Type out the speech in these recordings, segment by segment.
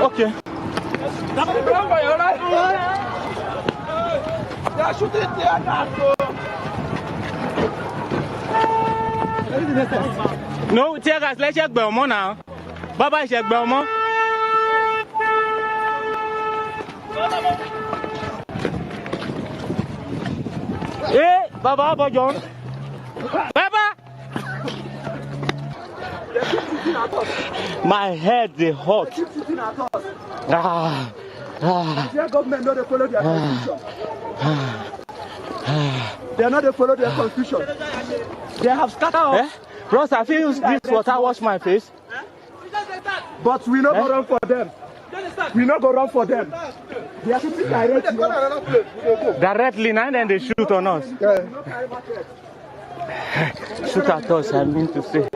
Okay. No, tear gas, let's check Belmont now. Baba, check Belmont. Hey, Baba, John. Baba! My head is hot. Their government know they follow their constitution. They are not they follow their constitution. They have scattered. Eh? Bros, I feel this water wash my face. But we not go run for them. We not go run for them. They are shooting directly. Directly, and then they shoot on us. Shoot at us, I mean to say.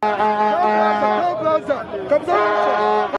Come closer. Come closer.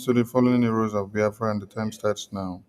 To the following heroes of Biafra, and the time starts now.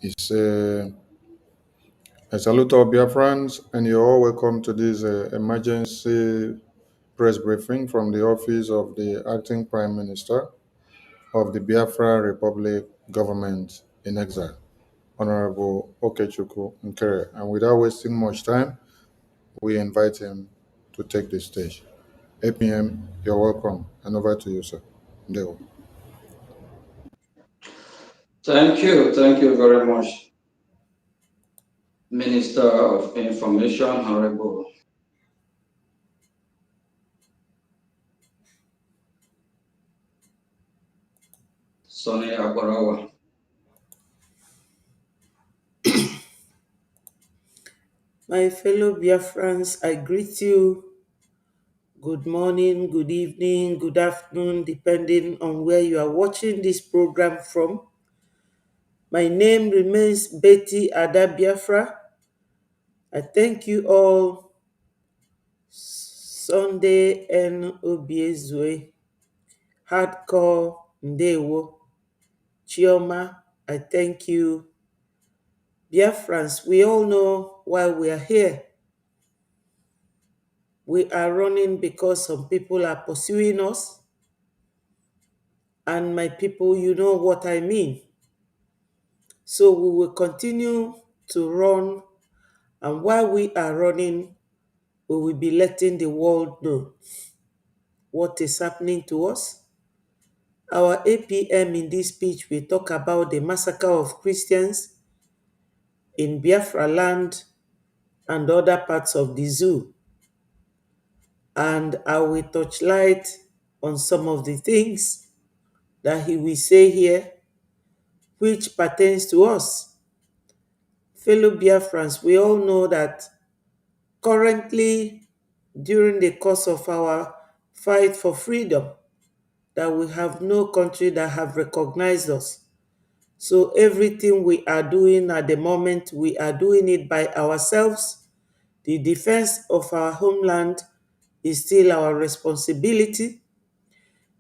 It's a salute to Biafrans, and you're all welcome to this emergency press briefing from the office of the acting Prime Minister of the Biafra Republic Government in Exile, Honorable Okechukwu Nkere. And without wasting much time, we invite him to take the stage. APM, you're welcome, and over to you, sir. Ndeo. Thank you very much, Minister of Information, Honorable Sonny Akwarawa. My fellow Biafrans, I greet you. Good morning, good evening, good afternoon, depending on where you are watching this program from. My name remains Betty Ada Biafra. I thank you all. Sunday N. Obiezue, Hardcore Ndewo, Chioma, I thank you. Biafrans, we all know why we are here. We are running because some people are pursuing us. And my people, you know what I mean. So we will continue to run. And while we are running, we will be letting the world know what is happening to us. Our APM in this speech will talk about the massacre of Christians in Biafra land and other parts of the zoo. And I will touch light on some of the things that he will say here, which pertains to us. Fellow Biafrans, we all know that currently, during the course of our fight for freedom, that we have no country that have recognized us. So everything we are doing at the moment, we are doing it by ourselves. The defense of our homeland is still our responsibility.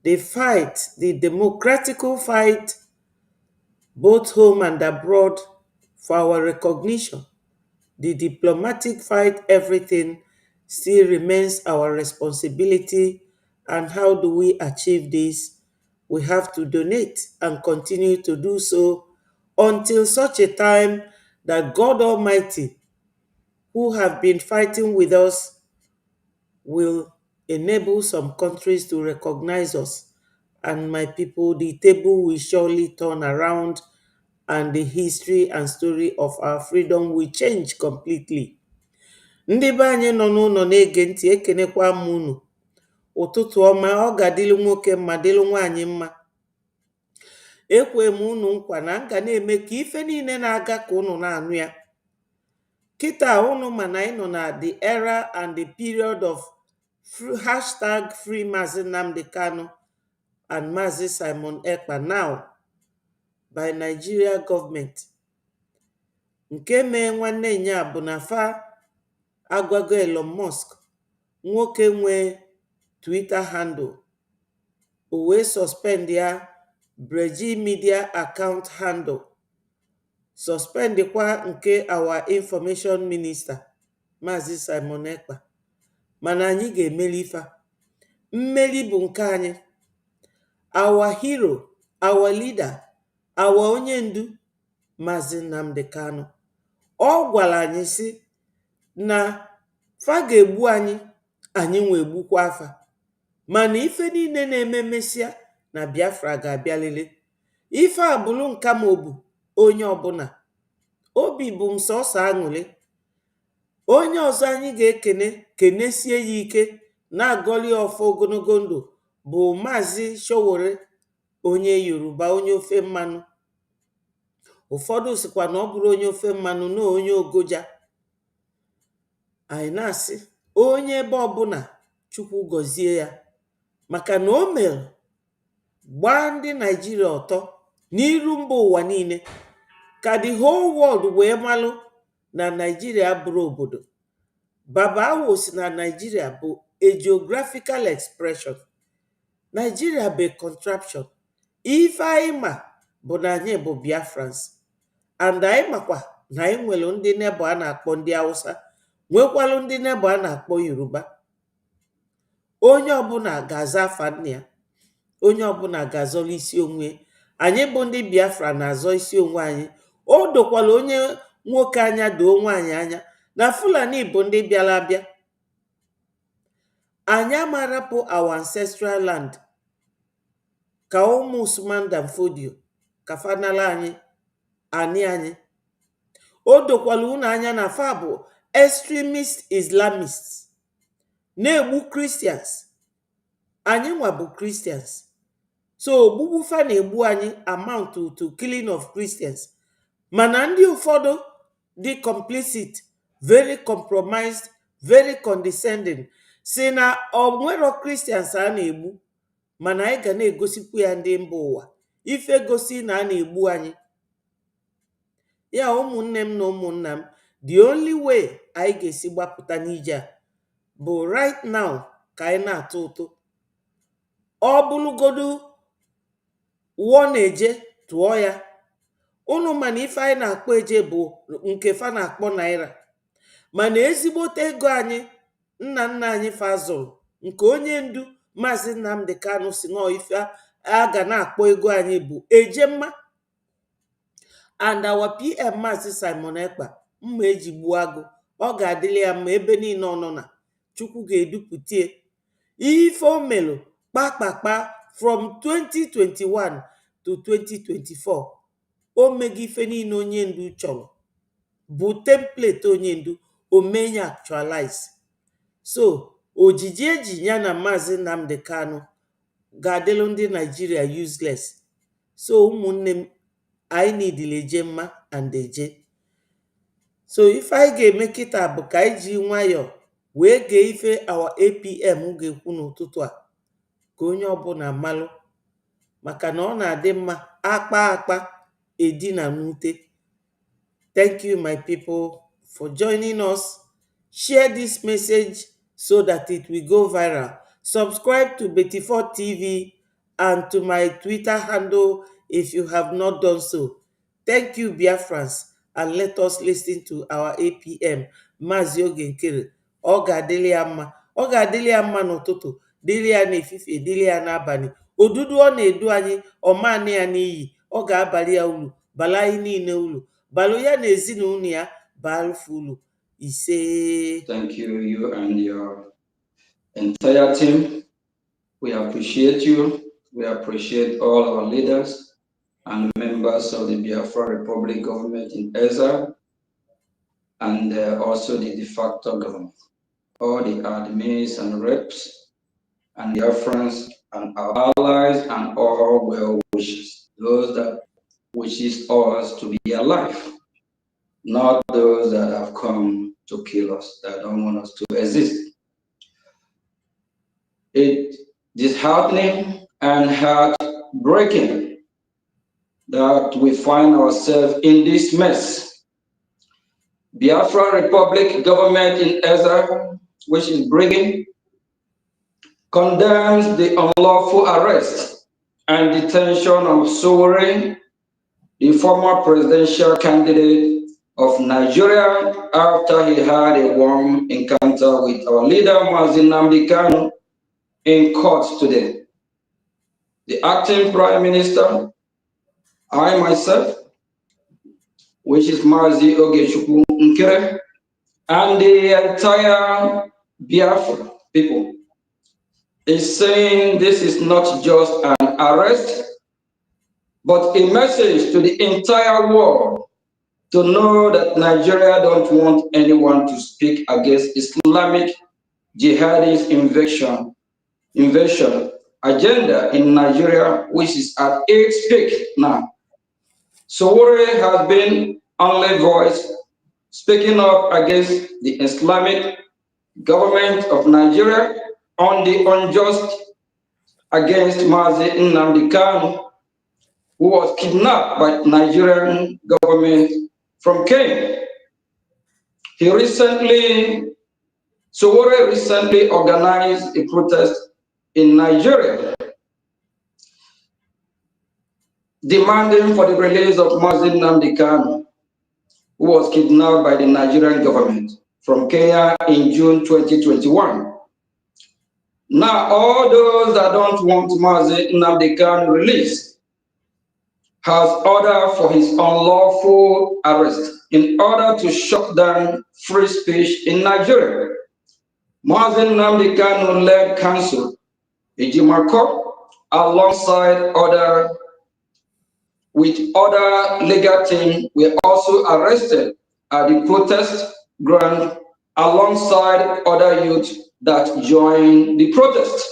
The fight, the democratical fight, both home and abroad, for our recognition, the diplomatic fight, everything still remains our responsibility. And how do we achieve this? We have to donate and continue to do so until such a time that God Almighty, who have been fighting with us, will enable some countries to recognize us. And my people, the table will surely turn around and the history and story of our freedom will change completely. Ndị be anyị nọ n'ụlọ na-ege ntị, ekenekwa m unu. Ụtụtụ ọma, ọ ga-adịlụ nwoke mma, dịlụ nwaanyị mma. Ekwe m unu nkwa na m ga na-eme ka ife niile na-aga ka unu na-anụ ya. Kịta unu ma na anyị nọ na the era and the period of hashtag free Mazi Nnamdi Kanu and Mazi Simon Ekpa now by Nigeria government. Nke mee nwanne nya bụ na fa agwago Elon Musk, nwoke nwe Twitter handle, o wee suspend ya Breji Media account handle, suspend kwa nke our information minister Mazi Simon Ekpa. Mana anyị ga-emeli ifa. Mmeli bụ nke anyị. Our hero, our leader, our onye ndu Mazi Nnamdi Kanu, ọ gwara anyị sị na fa ga-egbu anyị, anyị nwe egbukwa afa. Mana ife niile na-eme mesịa na Biafra ga-abịalele. Ife abụrụ nka ma obu onye ọbụla. Obi bụ m sọsọ aṅụrị. Onye ọzọ anyị ga-ekene, kenesie ya ike, na-agọli ọfọ ogologo ndụ bụ Maazị Sowore, onye Yoruba, onye ofe mmanụ. Ụfọdụ sịkwa na ọ bụrụ onye ofe mmanụ na onye Ogoja. Anyị na-asị onye ebe ọbụla Chukwu gọzie ya, maka na o mere gbaa ndị Naijiria ọtọ n'iru mba ụwa niile, ka the whole world wee malụ na Naijiria bụrụ obodo. Baba Awo si na Naijiria bụ a geographical expression. Naijiria bụ a contraption. Ife anyị ma bụ na anyị bụ Biafrans. and anyị makwa na anyị nwere ndị nebo a na-akpọ ndị Hausa, nwekwalụ ndị nebo a na-akpọ Yoruba. Onye ọbụla ga-aza afa nna ya, onye ọbụla ga-azọrọ isi onwe. Anyị bụ ndị Biafra na-azọ isi onwe anyị. O dokwala onye nwoke anya doo nwaanyị anya na Fulani bụ ndị bịara abịa. Anyị amarapụ our ancestral land ka ụmụ Usman Dan Fodio ka fanala anyị anyị. O dokwala unu anya na fa bụ extremist Islamists na-egbu Christians. Anyị nwa bụ Christians, so ogbugbu fa na-egbu anyị amount to killing of Christians. Mana ndị ụfọdụ dị complicit, very compromised, very condescending, si na ọ nwero Christians a na-egbu, mana anyị ga na-egosikwu ya ndị mba ụwa ife gosi na a na-egbu anyị. Ya ụmụnne m na ụmụnna m, the only way anyị ga-esi gbapụta n'ije a bụ right now ka anyị na-atụ ụtụ. Ọ bụrụgodu wụọ na-eje tụọ ya. Unu mana ife anyị na-akpọ eje bụ nke fa na-akpọ naira, mana ezigbote ego anyị nna nna anyị fa zụrụ, nke onye ndu Maazị Nnamdi Kanu si nọ ife a ga na-akpọ ego anyị bụ ejemma. And our PM Maazị Simon Ekpa, mma eji gbuo agụ, ọ ga-adịrị ya mma ebe niile ọ nọ na. Chukwu ga-eduputie ife o melụ kpakpakpa from 2021 to 2024. O mego ife niile onye ndu chọrọ, bụ template onye ndu, o menye actualize. So ojiji eji ya na Maazị Nnamdi Kanu ga-adịlụ ndị Nigeria useless. So ụmụnne m, anyị nidile eje mma and eje. So ife anyị ga-eme kịta bụ ka anyị ji nwayọọ wee gee ife our APM ga-ekwu n'ụtụtụ a, ka onye ọbụla malụ, maka na ọ na-adị mma akpa akpa edina n'ute. Thank you, my people, for joining us. Share this message so that it will go viral. Subscribe to Betty4 TV and to my Twitter handle if you have not done so. Thank you, Biafrans, and let us listen to our APM, Maazị Oge Nkere. Ọ ga-adịrị ya mma. Ọ ga-adịrị ya mma n'ụtụtụ, dịrị ya n'efifie, dịrị ya n'abalị. Odudu ọ na-edu anyị, ọmanị ya n'iyi, ọ ga-abalị ya ulu, bala anyị niile ulu, balụ ya na ezinụlọ ya balụfu ulu. Ise. Thank you, you and your entire team. We appreciate you. We appreciate all our leaders and members of the Biafra Republic government in Ezra, and also the de facto government, all the admins and reps, and Biafrans and our allies and all well wishers, those that wishes us to be alive, not those that have come to kill us, that don't want us to exist. It is disheartening and heartbreaking that we find ourselves in this mess. Biafra Republic government in Ezra, which is bringing, condemns the unlawful arrest and detention of Sowore, the former presidential candidate of Nigeria, after he had a warm encounter with our leader, Maazị Nnamdi Kanu, in court today. The acting prime minister, I myself, which is Maazị Oge Nkere, and the entire Biafra people, is saying this is not just an arrest, but a message to the entire world to know that Nigeria don't want anyone to speak against Islamic jihadist invasion agenda in Nigeria, which is at its peak now. Sowore has been only voice speaking up against the Islamic government of Nigeria on the unjust against Maazị Nnamdi Kanu, who was kidnapped by the Nigerian government from Kenya. Sowore recently organized a protest in Nigeria demanding for the release of Maazị Nnamdi Kanu who was kidnapped by the Nigerian government from Kenya in June 2021. Now, all those that don't want Mazi Nnamdi Kanu released has ordered for his unlawful arrest in order to shut down free speech in Nigeria. Mazi Nnamdi Kanu led counsel Ejimako alongside other legal team were also arrested at the protest ground alongside other youth that joined the protest.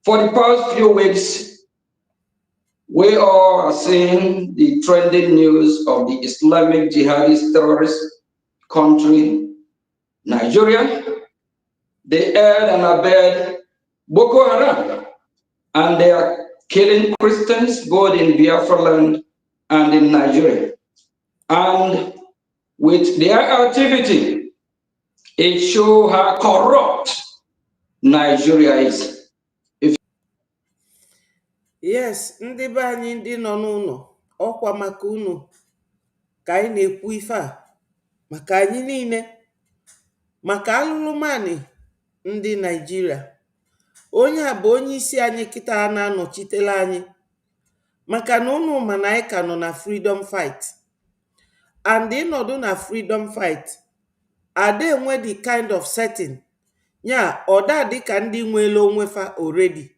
For the past few weeks, we all are seeing the trending news of the Islamic jihadist terrorist country, Nigeria. They aid and abet Boko Haram, and they are killing Christians both in Biafra land and in Nigeria. And with their activity, it shows how corrupt Nigeria is. Yes, ndị be anyị ndị nọ n'ụlọ, ọkwa maka unu ka anyị na-ekwu ife a, maka anyị niile, maka alụlụmanị ndị Naịjirịa. Onye a bụ onye isi anyị kịta na-anọchitela anyị, maka na unu ma na anyị ka nọ na freedom fight. And ịnọdụ na freedom fight ada enwe the kind of setting ya ọda dịka ndị nwere onwefa already.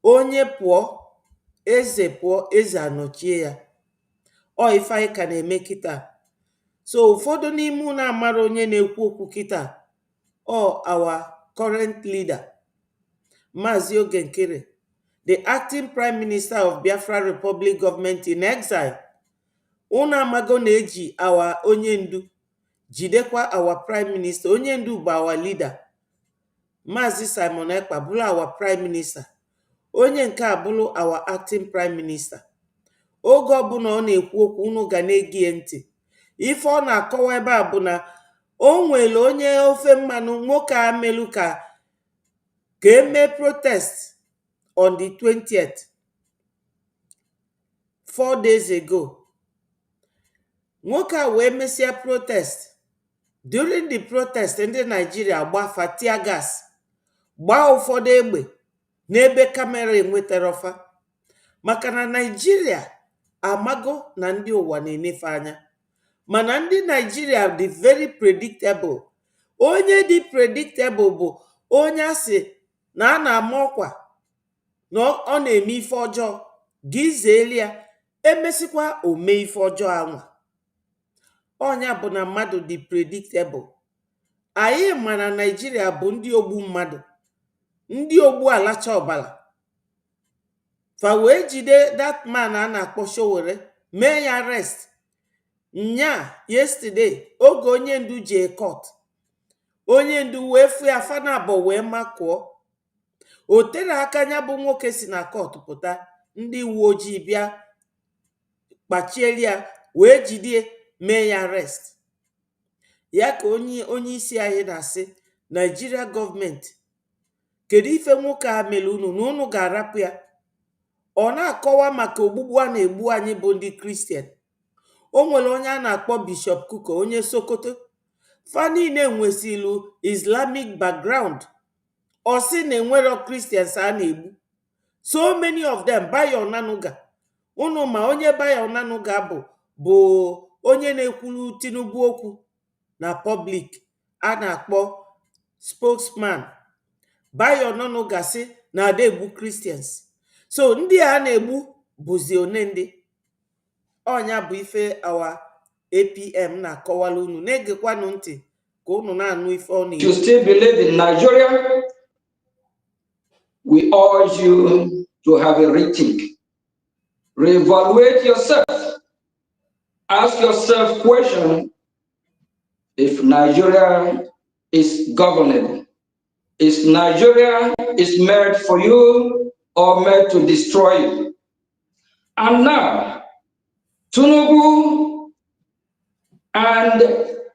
Onye pụọ, eze pụọ, eze anọchie ya. Ọ ife anyị ka na-eme kịta. So ụfọdụ n'ime unu amara onye na-ekwu okwu kịta. Our current leader, Mazi Oge Nkere, the acting prime minister of Biafra Republic government in exile. Unu amago na-eji our onye ndu jidekwa our prime minister. Onye ndu bụ our leader, Mazi Simon Ekpa, bụrụ our prime minister. Onye nke a bụrụ our acting prime minister. Oge ọbụla ọ na-ekwu okwu, unu ga na-ege ntị. Ife ọ na-akọwa ebe a bụ na o nwere onye ofe mmanụ nwoke a melu ka eme protest on the 20th, 4 days ago. Nwoke a wee mesịa protest. During the protest, ndị Nigeria gbafa tear gas, gbaa ụfọdụ egbe n'ebe kamera enwetara ọfa, maka na Nigeria amago na ndị ụwa na-enefe anya. Mana ndị Nigeria dị very predictable. Onye dị predictable bụ onye asị na a na-ama ọkwa na ọ na-eme ife ọjọọ, gị zeeli ya, emesikwa ome ife ọjọọ anwa. Ọnya bụ na mmadụ dị predictable. Anyị ma na Nigeria bụ ndị ogbu mmadụ, ndị ogbu alacha ọbala. Fa wee jide that man a na-akpọ Sowore, mee ya arrest. Yesterday, oge onye ndu jee court, onye ndu wee fụ ya fana abụọ wee makụọ. O tere aka ya bụ nwoke si na court pụta, ndị uwe ojii bịa kpachieli ya, wee jide mee ya arrest. Ya ka onye isi anyị na-asị, Nigeria gọọmenti, kedu ife nwoke a mere unu na unu ga-arapụ ya? Ọ na-akọwa maka ogbugbu a na-egbu anyị bụ ndị Kristian. O nwere onye a na-akpọ Bishop Kuko, onye Sokoto. Fa niile nwesilu Islamic background. Ọ sị na enwero Christians a na-egbu. So many of them. Bayo Onanuga, unu ma onye Bayo Onanuga bụ onye na-ekwulu Tinubu okwu na public, a na-akpọ spokesman. Bayo Onanuga sị na ada egbu Christians. So ndị a na-egbu bụzi one ndị. Ọnya bụ ife our APM na-akọwala unu, na-egekwanụ ntị ka unu na-anụ ife ọ na-ekwu. You still believe in Nigeria? We urge you to have a rethink. Reevaluate yourself. Ask yourself question if Nigeria is governable. Is Nigeria is made for you or made to destroy you? And now, Tinubu and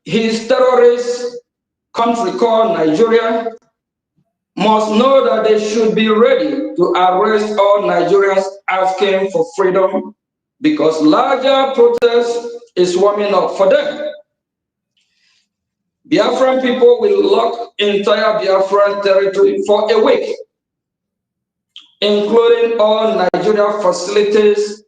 his terrorist country called Nigeria must know that they should be ready to arrest all Nigerians asking for freedom, because larger protests is warming up for them. Biafran people will lock entire Biafran territory for a week, including all Nigeria facilities,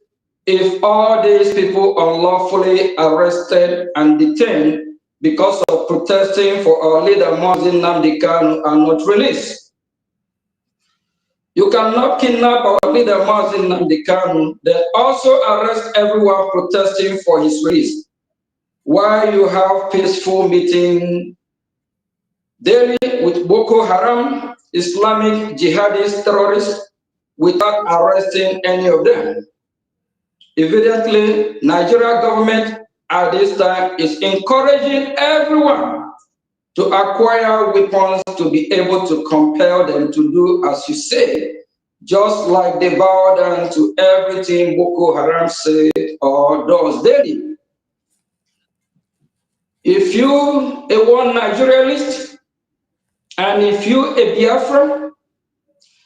if all these people unlawfully arrested and detained because of protesting for our leader Mnk Msen are not released. You cannot kidnap our leader Mnk Msen, then also arrest everyone protesting for his release. While you have peaceful meeting daily with Boko Haram, Islamic jihadist terrorists, without arresting any of them. Evidently, Nigeria government at this time is encouraging everyone to acquire weapons to be able to compel them to do as you say, just like they bow down to everything Boko Haram says or does daily. If you a one Nigerianist and if you a Biafran,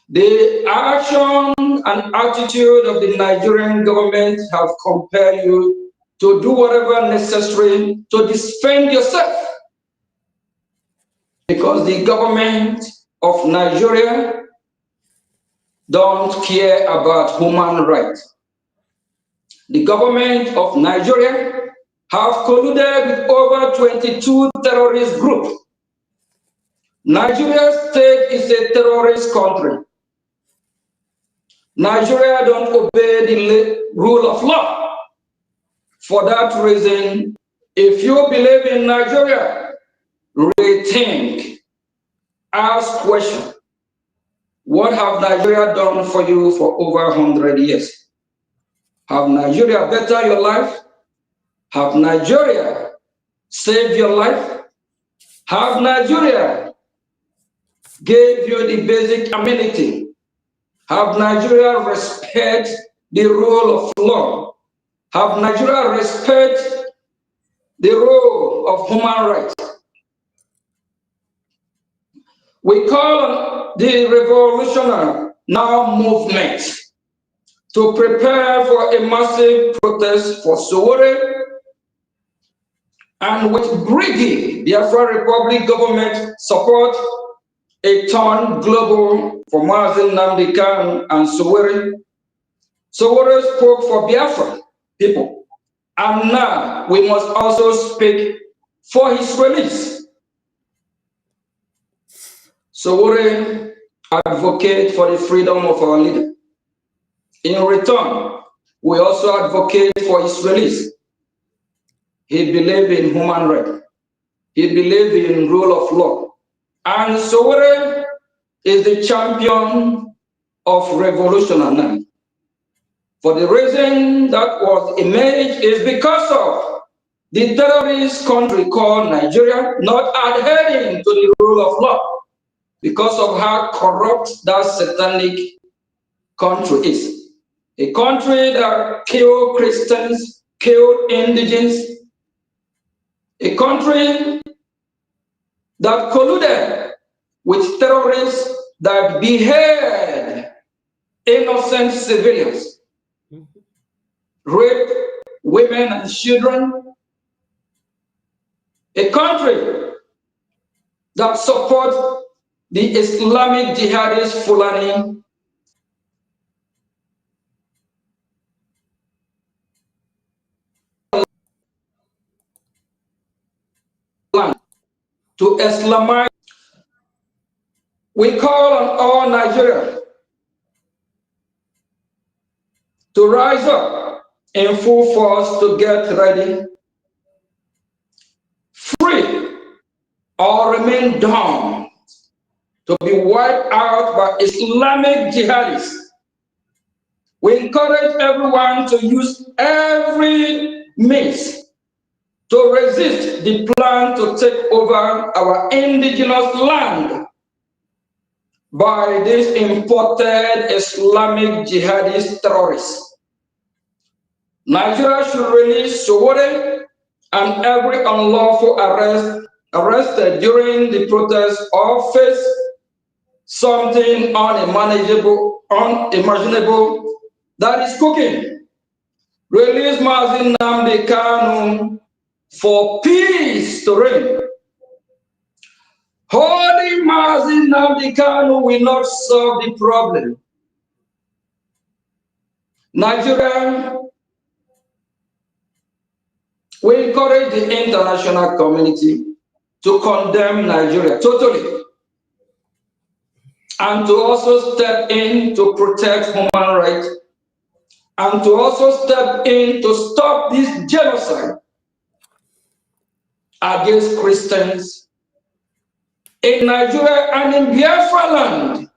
the action and attitude of the Nigerian government have compelled you to do whatever necessary to defend yourself. Because the government of Nigeria don't care about human rights. The government of Nigeria have colluded with over 22 terrorist groups. Nigeria state is a terrorist country. Nigeria don't obey the rule of law. For that reason, if you believe in Nigeria, rethink, ask questions. What have Nigeria done for you for over 100 years? Have Nigeria bettered your life? Have Nigeria saved your life? Have Nigeria gave you the basic amenity? Have Nigeria respect the rule of law? Have Nigeria respect the role of human rights? We call on the revolutionary now movement to prepare for a massive protest for Sowore, and with greedy Biafra Republic government support, a turn global for Mnk Msen and Sowore. Sowore spoke for Biafra people, and now we must also speak for his release. Sowore advocate for the freedom of our leader. In return, we also advocate for his release. He believed in human rights. He believed in rule of law. And Sowore is the champion of revolution now. For the reason that was imaged is because of the terrorist country called Nigeria not adhering to the rule of law, because of how corrupt that satanic country is. A country that killed Christians, killed indigents, a country that colluded with terrorists that behead innocent civilians, rape women and children, a country that supports the Islamic jihadist Fulani to Islamize. We call on all Nigeria to rise up in full force to get ready, free or remain dumb, to be wiped out by Islamic jihadists. We encourage everyone to use every means to resist the plan to take over our indigenous land by these imported Islamic jihadist terrorists. Nigeria should release Sowore and every unlawful arrested during the protest or face something unimaginable that is cooking. Release Mazi Nnamdi Kanu for peace to reign. Holding Mazi Nnamdi Kanu will not solve the problem. Nigeria, we encourage the international community to condemn Nigeria totally and to also step in to protect human rights and to also step in to stop this genocide against Christians in Nigeria and in Biafra land.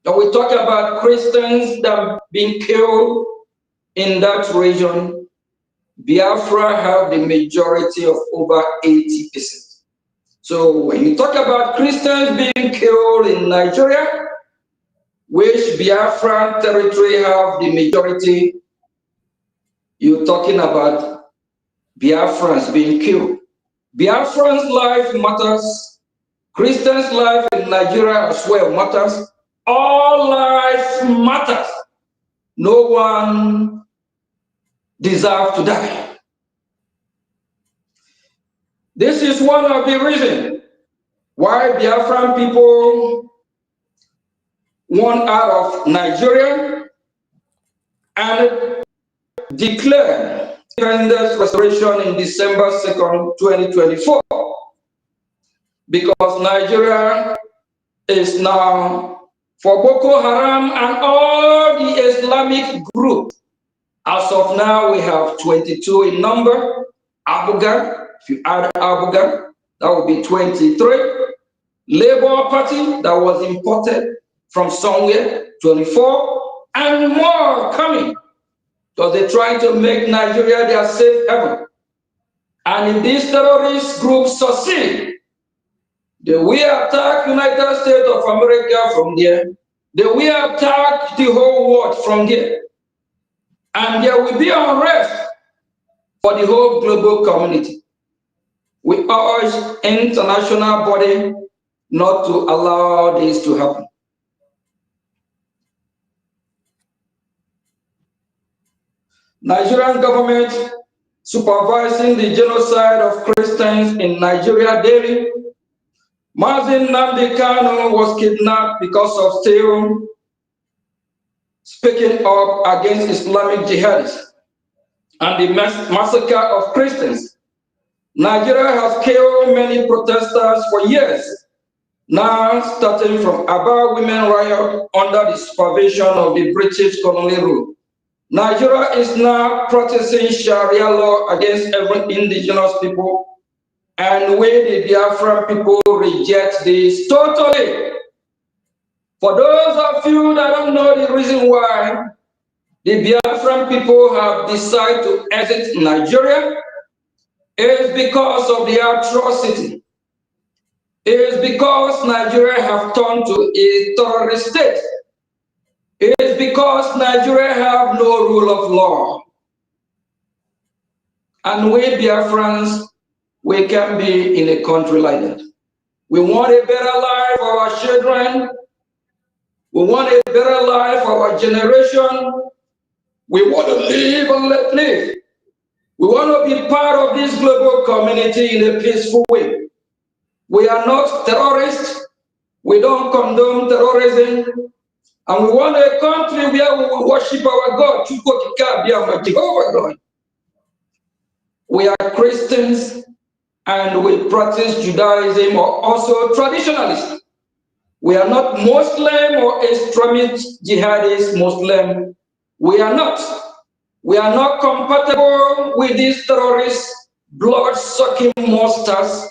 And we talk about Christians that have been killed in that region. Biafra have the majority of over 80%. So when you talk about Christians being killed in Nigeria, which Biafran territory have the majority, you're talking about Biafrans being killed. Biafrans' life matters. Christians' life in Nigeria as well matters. All life matters. No one deserves to die. This is one of the reasons why Biafran people want out of Nigeria and declare independence restoration in December 2nd, 2024. Because Nigeria is now for Boko Haram and all the Islamic groups. As of now, we have 22 in number. Abuga, if you add Abuga, that would be 23. Labour Party that was imported from somewhere, 24, and more coming. Because they're trying to make Nigeria their safe haven. And if these terrorist groups succeed, they will attack United States of America from there. They will attack the whole world from there. And there will be unrest for the whole global community. We urge international body not to allow this to happen. Nigerian government supervising the genocide of Christians in Nigeria daily. Mazi Nnamdi Kanu was kidnapped because of still speaking up against Islamic jihadists and the massacre of Christians. Nigeria has killed many protesters for years, now starting from Aba women riot under the supervision of the British colonial rule. Nigeria is now practicing Sharia law against every indigenous people, and we, the Biafran people, reject this totally. For those of you that don't know the reason why the Biafran people have decided to exit Nigeria, it is because of the atrocity. It is because Nigeria have turned to a terrorist state. It is because Nigeria have no rule of law. And we Biafrans, we can be in a country like that. We want a better life for our children. We want a better life for our generation. We want to live and let live. We want to be part of this global community in a peaceful way. We are not terrorists. We don't condone terrorism. And we want a country where we will worship our God, Jehovah God. We are Christians and we practice Judaism or also traditionalists. We are not Muslim or extremist jihadist Muslim. We are not. We are not compatible with these terrorist, blood-sucking monsters.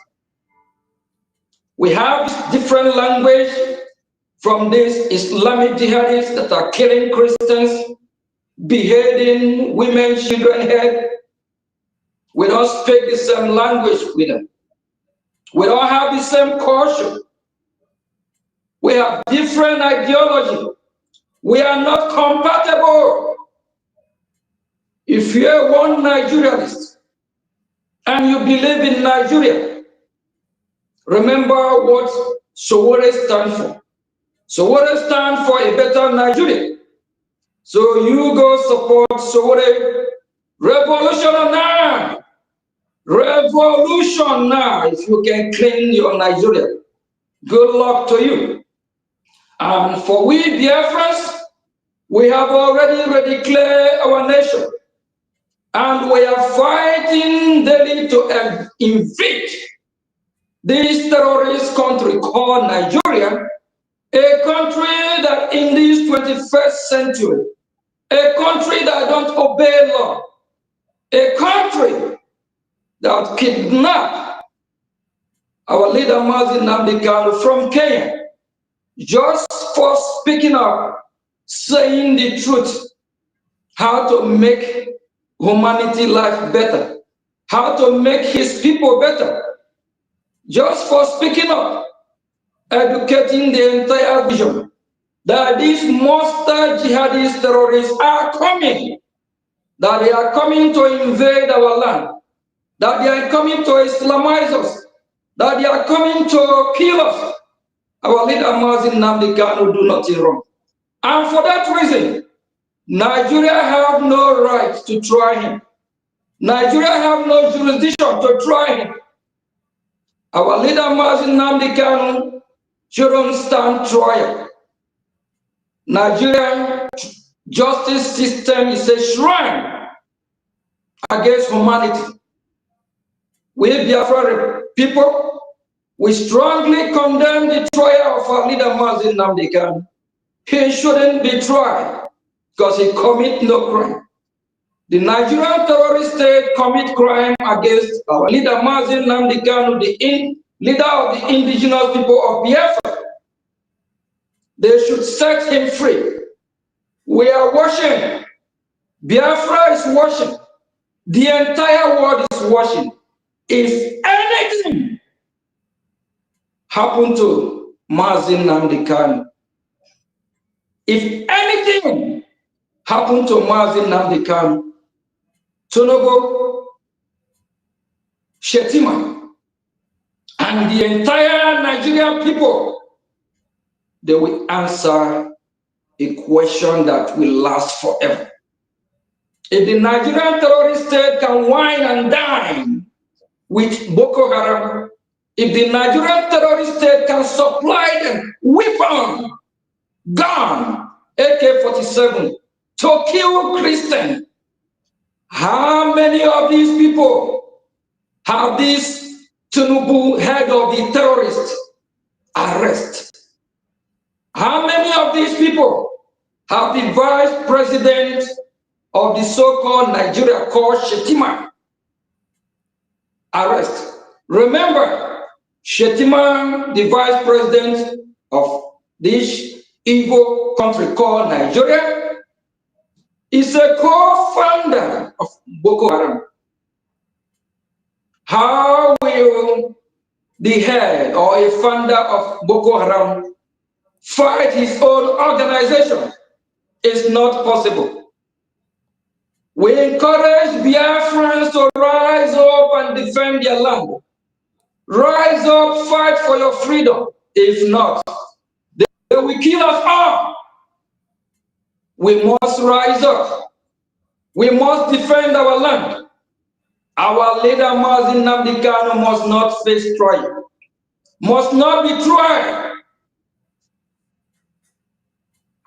We have different language from these Islamic jihadists that are killing Christians, beheading women, children head. We don't speak the same language with them. We don't have the same culture. We have different ideology. We are not compatible. If you are one Nigerianist and you believe in Nigeria, remember what Sowore stands for. Sowore stands for a better Nigeria. So you go support Sowore. Revolution now. Revolution now. If you can clean your Nigeria, good luck to you. And for we Biafrans, we have already declared our nation. And we are fighting daily to invade this terrorist country called Nigeria, a country that in this 21st century, a country that don't obey law, a country that kidnapped our leader Nnamdi Kanu from Kenya just for speaking up, saying the truth, how to make humanity life better, how to make his people better, just for speaking up, educating the entire vision that these monster jihadist terrorists are coming, that they are coming to invade our land, that they are coming to Islamize us, that they are coming to kill us. Our leader Nnamdi Kanu do nothing wrong. And for that reason, Nigeria have no right to try him. Nigeria have no jurisdiction to try him. Our leader Nnamdi Kanu shouldn't stand trial. Nigerian justice system is a shrine against humanity. We Biafra people, we strongly condemn the trial of our leader Nnamdi Kanu. He shouldn't be tried because he commit no crime. The Nigerian terrorist state commit crime against our leader Nnamdi Kanu, the leader of the indigenous people of Biafra. They should set him free. We are watching. Biafra is watching. The entire world is watching. If anything happened to Nnamdi Kanu, if anything happened to Nnamdi Kanu, Tinubu, Shetima, and the entire Nigerian people, they will answer a question that will last forever. If the Nigerian terrorist state can wine and dine with Boko Haram, if the Nigerian terrorist state can supply them weapon, gun, AK-47 to kill Christians, how many of these people have this Tinubu, head of the terrorists, arrested? How many of these people have the vice president of the so-called Nigeria called Shetima arrested? Remember, Shetima, the vice president of this evil country called Nigeria, is a co-founder of Boko Haram. How will the head or a founder of Boko Haram fight his own organization? It's not possible. We encourage Biafrans to rise up and defend their land. Rise up, fight for your freedom. If not, they will kill us all. We must rise up. We must defend our land. Our leader Nnamdi Kanu must not face trial, must not be tried.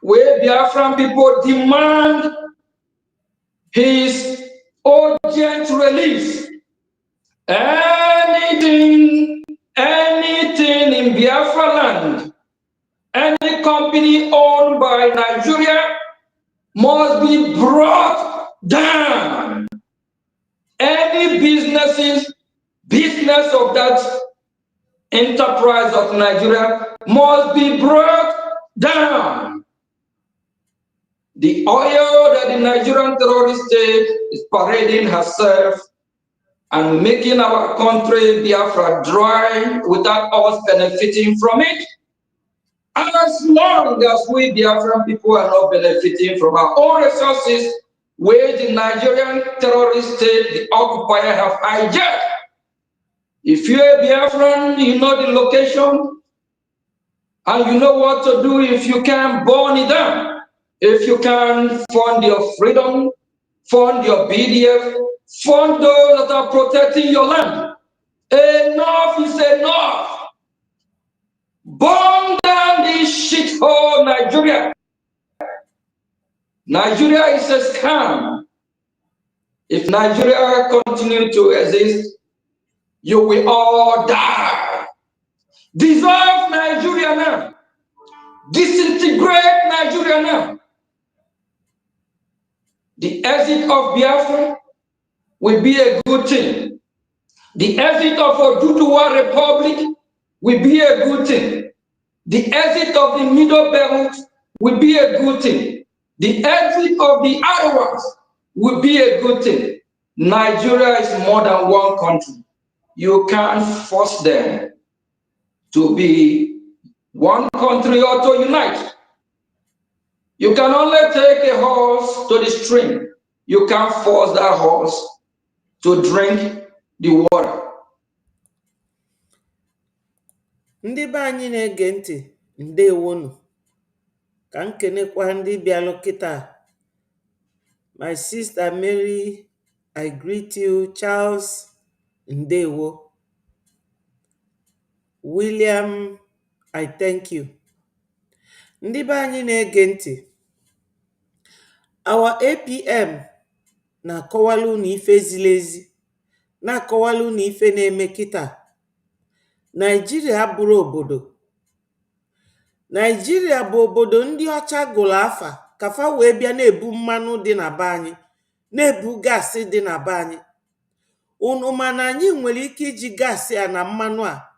We Biafran people demand his urgent release. Anything in Biafra land, any company owned by Nigeria must be brought down. Any business of that enterprise of Nigeria must be brought down. The oil that the Nigerian terrorist state is parading herself and making our country Biafra dry without us benefiting from it. As long as we Biafran people are not benefiting from our own resources, where the Nigerian terrorist state, the occupier, have hijacked. If you're a Biafran, you know the location, and you know what to do if you can burn it down. If you can fund your freedom, fund your BDF, fund those that are protecting your land. Enough is enough. Burn down this shithole, Nigeria. Nigeria is a scam. If Nigeria continues to exist, you will all die. Dissolve Nigeria now. Disintegrate Nigeria now. The exit of Biafra will be a good thing. The exit of Oduduwa Republic will be a good thing. The exit of the Middle Belt will be a good thing. The exit of the Arawas will be a good thing. Nigeria is more than one country. You can't force them to be one country or to unite. You can only take a horse to the stream. You can't force that horse to drink the water. Ndị be anyị na-ege ntị, ndewonu. Ka m kenekwa ndị bịalụ kịta. My sister Mary, I greet you. Charles, ndewo. William, I thank you. Ndị be anyị na-ege ntị, our APM na-akọwalụ unu ife ziri ezi, na-akọwalụ unu ife na-eme kịta. Naijiria abụrụ obodo. Naijiria bụ obodo ndị ọcha gụrụ afa kafa wee bịa na-ebu mmanụ dị na be anyị, na-ebu gaasị dị na be anyị. Unu mana anyị nwere ike iji gaasị a na mmanụ a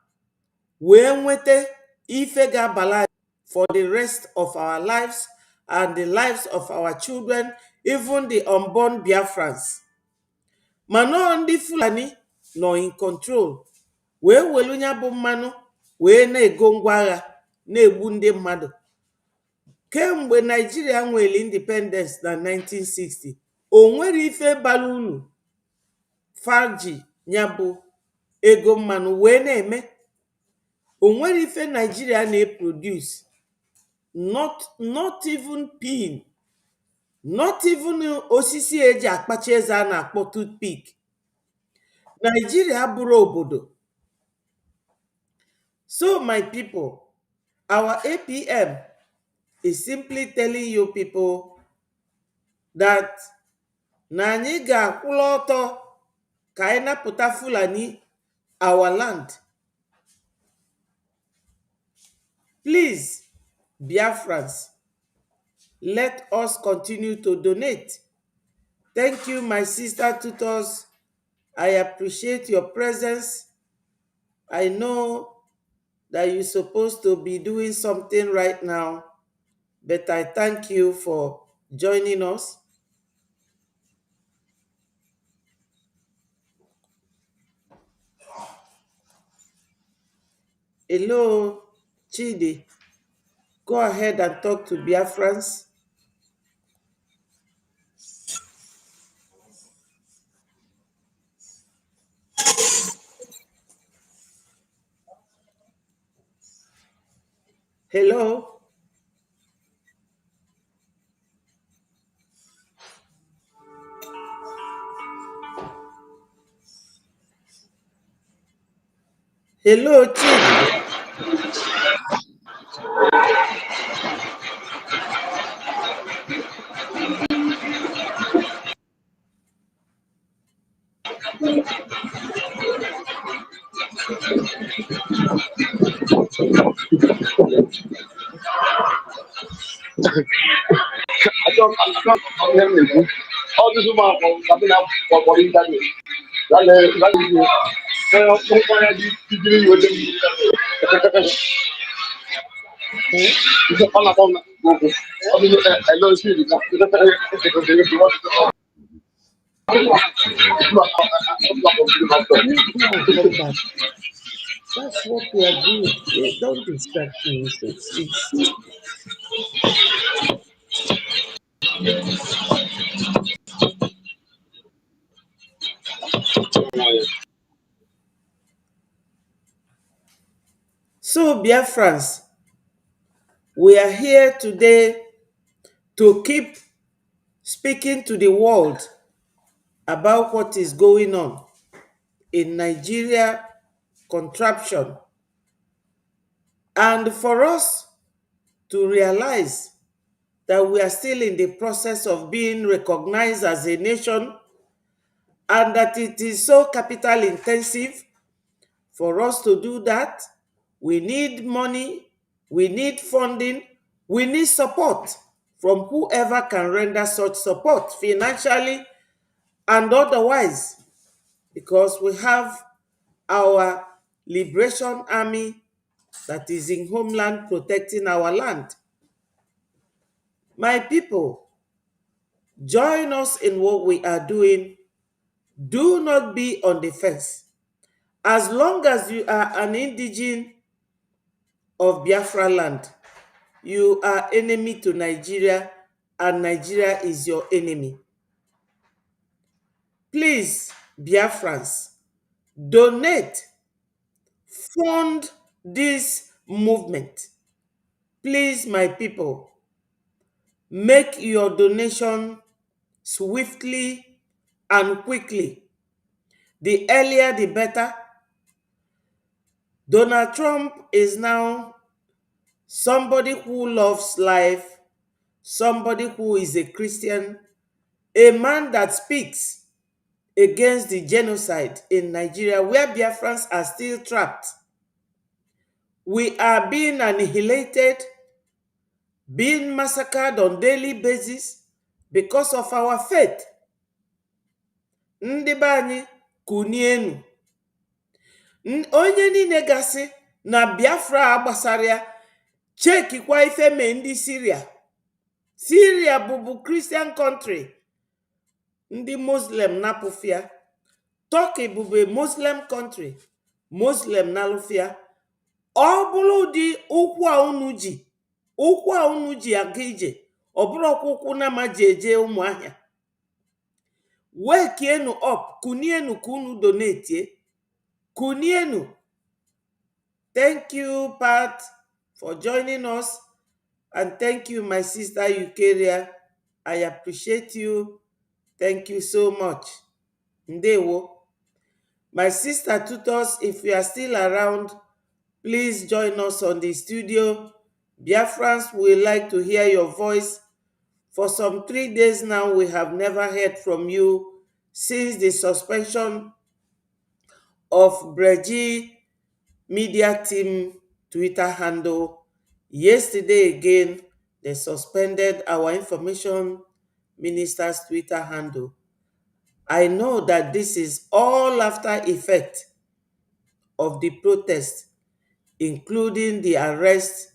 wee nweta ife ga-abala for the rest of our lives and the lives of our children, even the unborn Biafrans. Mana ndị Fulani nọ in control wee welu nya bụ mmanụ wee na-ego ngwa agha na-egbu ndị mmadụ. Kemgbe Nigeria nwere independence na 1960, o nwere ife bara uru faji ya bụ ego mmanụ wee na-eme. O nwere ife Nigeria na-produce, not even pin, not even osisi eji akpachi eze a na-akpọ toothpick. Nigeria abụrụ obodo. So my people, our APM is simply telling you people that na anyị ga-akwụla ọtọ ka anyị napụta Fulani our land. Please, Biafrans, let us continue to donate. Thank you, my sister tutors. I appreciate your presence. I know that you're supposed to be doing something right now, but I thank you for joining us. Hello, Chidi. Go ahead and talk to Biafrans. Hello. Hello, Chidi. All this woman from Sabina for interview. That is you. That's what we are doing. Don't distract me, please. So, Biafrans, we are here today to keep speaking to the world about what is going on in Nigeria contraption, and for us to realize that we are still in the process of being recognized as a nation, and that it is so capital intensive. For us to do that, we need money, we need funding, we need support from whoever can render such support financially and otherwise, because we have our liberation army that is in homeland protecting our land. My people, join us in what we are doing. Do not be on the fence. As long as you are an indigene of Biafra land, you are enemy to Nigeria, and Nigeria is your enemy. Please, Biafrans, donate, fund this movement. Please, my people, make your donation swiftly and quickly. The earlier, the better. Donald Trump is now somebody who loves life, somebody who is a Christian, a man that speaks against the genocide in Nigeria, where Biafrans are still trapped. We are being annihilated, being massacred on daily basis because of our faith. Ndị be anyị kunienu. Onye niile gasị na Biafra gbasara ya, chekikwa ife mee ndị Syria. Syria bụbu Christian country. Ndị Muslim napụfia. Turkey bụbu a Muslim country. Muslim nalụfia. Ọ bụrụ ụdị ụkwụ a unu ji aga ije, ọ bụrụkwa ụkwụ na ma ji eje Ụmụahịa. Wakienu up, kunienu ka unu donate. Kunienu. Thank you, Pat, for joining us. And thank you, my sister Eukaria. I appreciate you. Thank you so much. Ndewo. My sister Tutos, if you are still around, please join us on the studio. Biafrans would like to hear your voice. For some 3 days now, we have never heard from you since the suspension of Breji Media Team Twitter handle. Yesterday again, they suspended our information minister's Twitter handle. I know that this is all after effect of the protest, including the arrest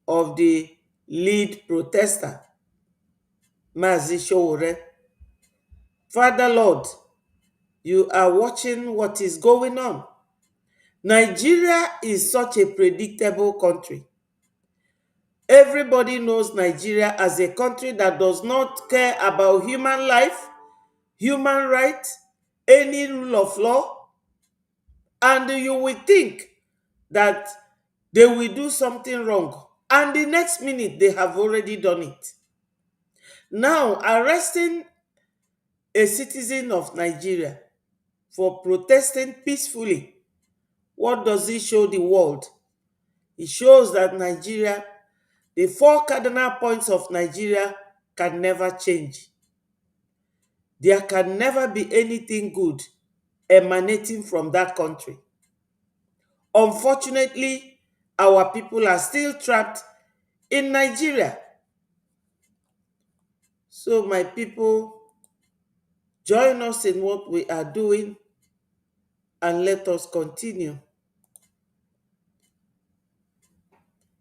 of the lead protester, Mazi Showore. Father Lord, you are watching what is going on. Nigeria is such a predictable country. Everybody knows Nigeria as a country that does not care about human life, human rights, any rule of law. And you will think that they will do something wrong. And the next minute, they have already done it. Now, arresting a citizen of Nigeria for protesting peacefully, what does it show the world? It shows that Nigeria, the 4 cardinal points of Nigeria, can never change. There can never be anything good emanating from that country. Unfortunately, our people are still trapped in Nigeria. So, my people, join us in what we are doing and let us continue.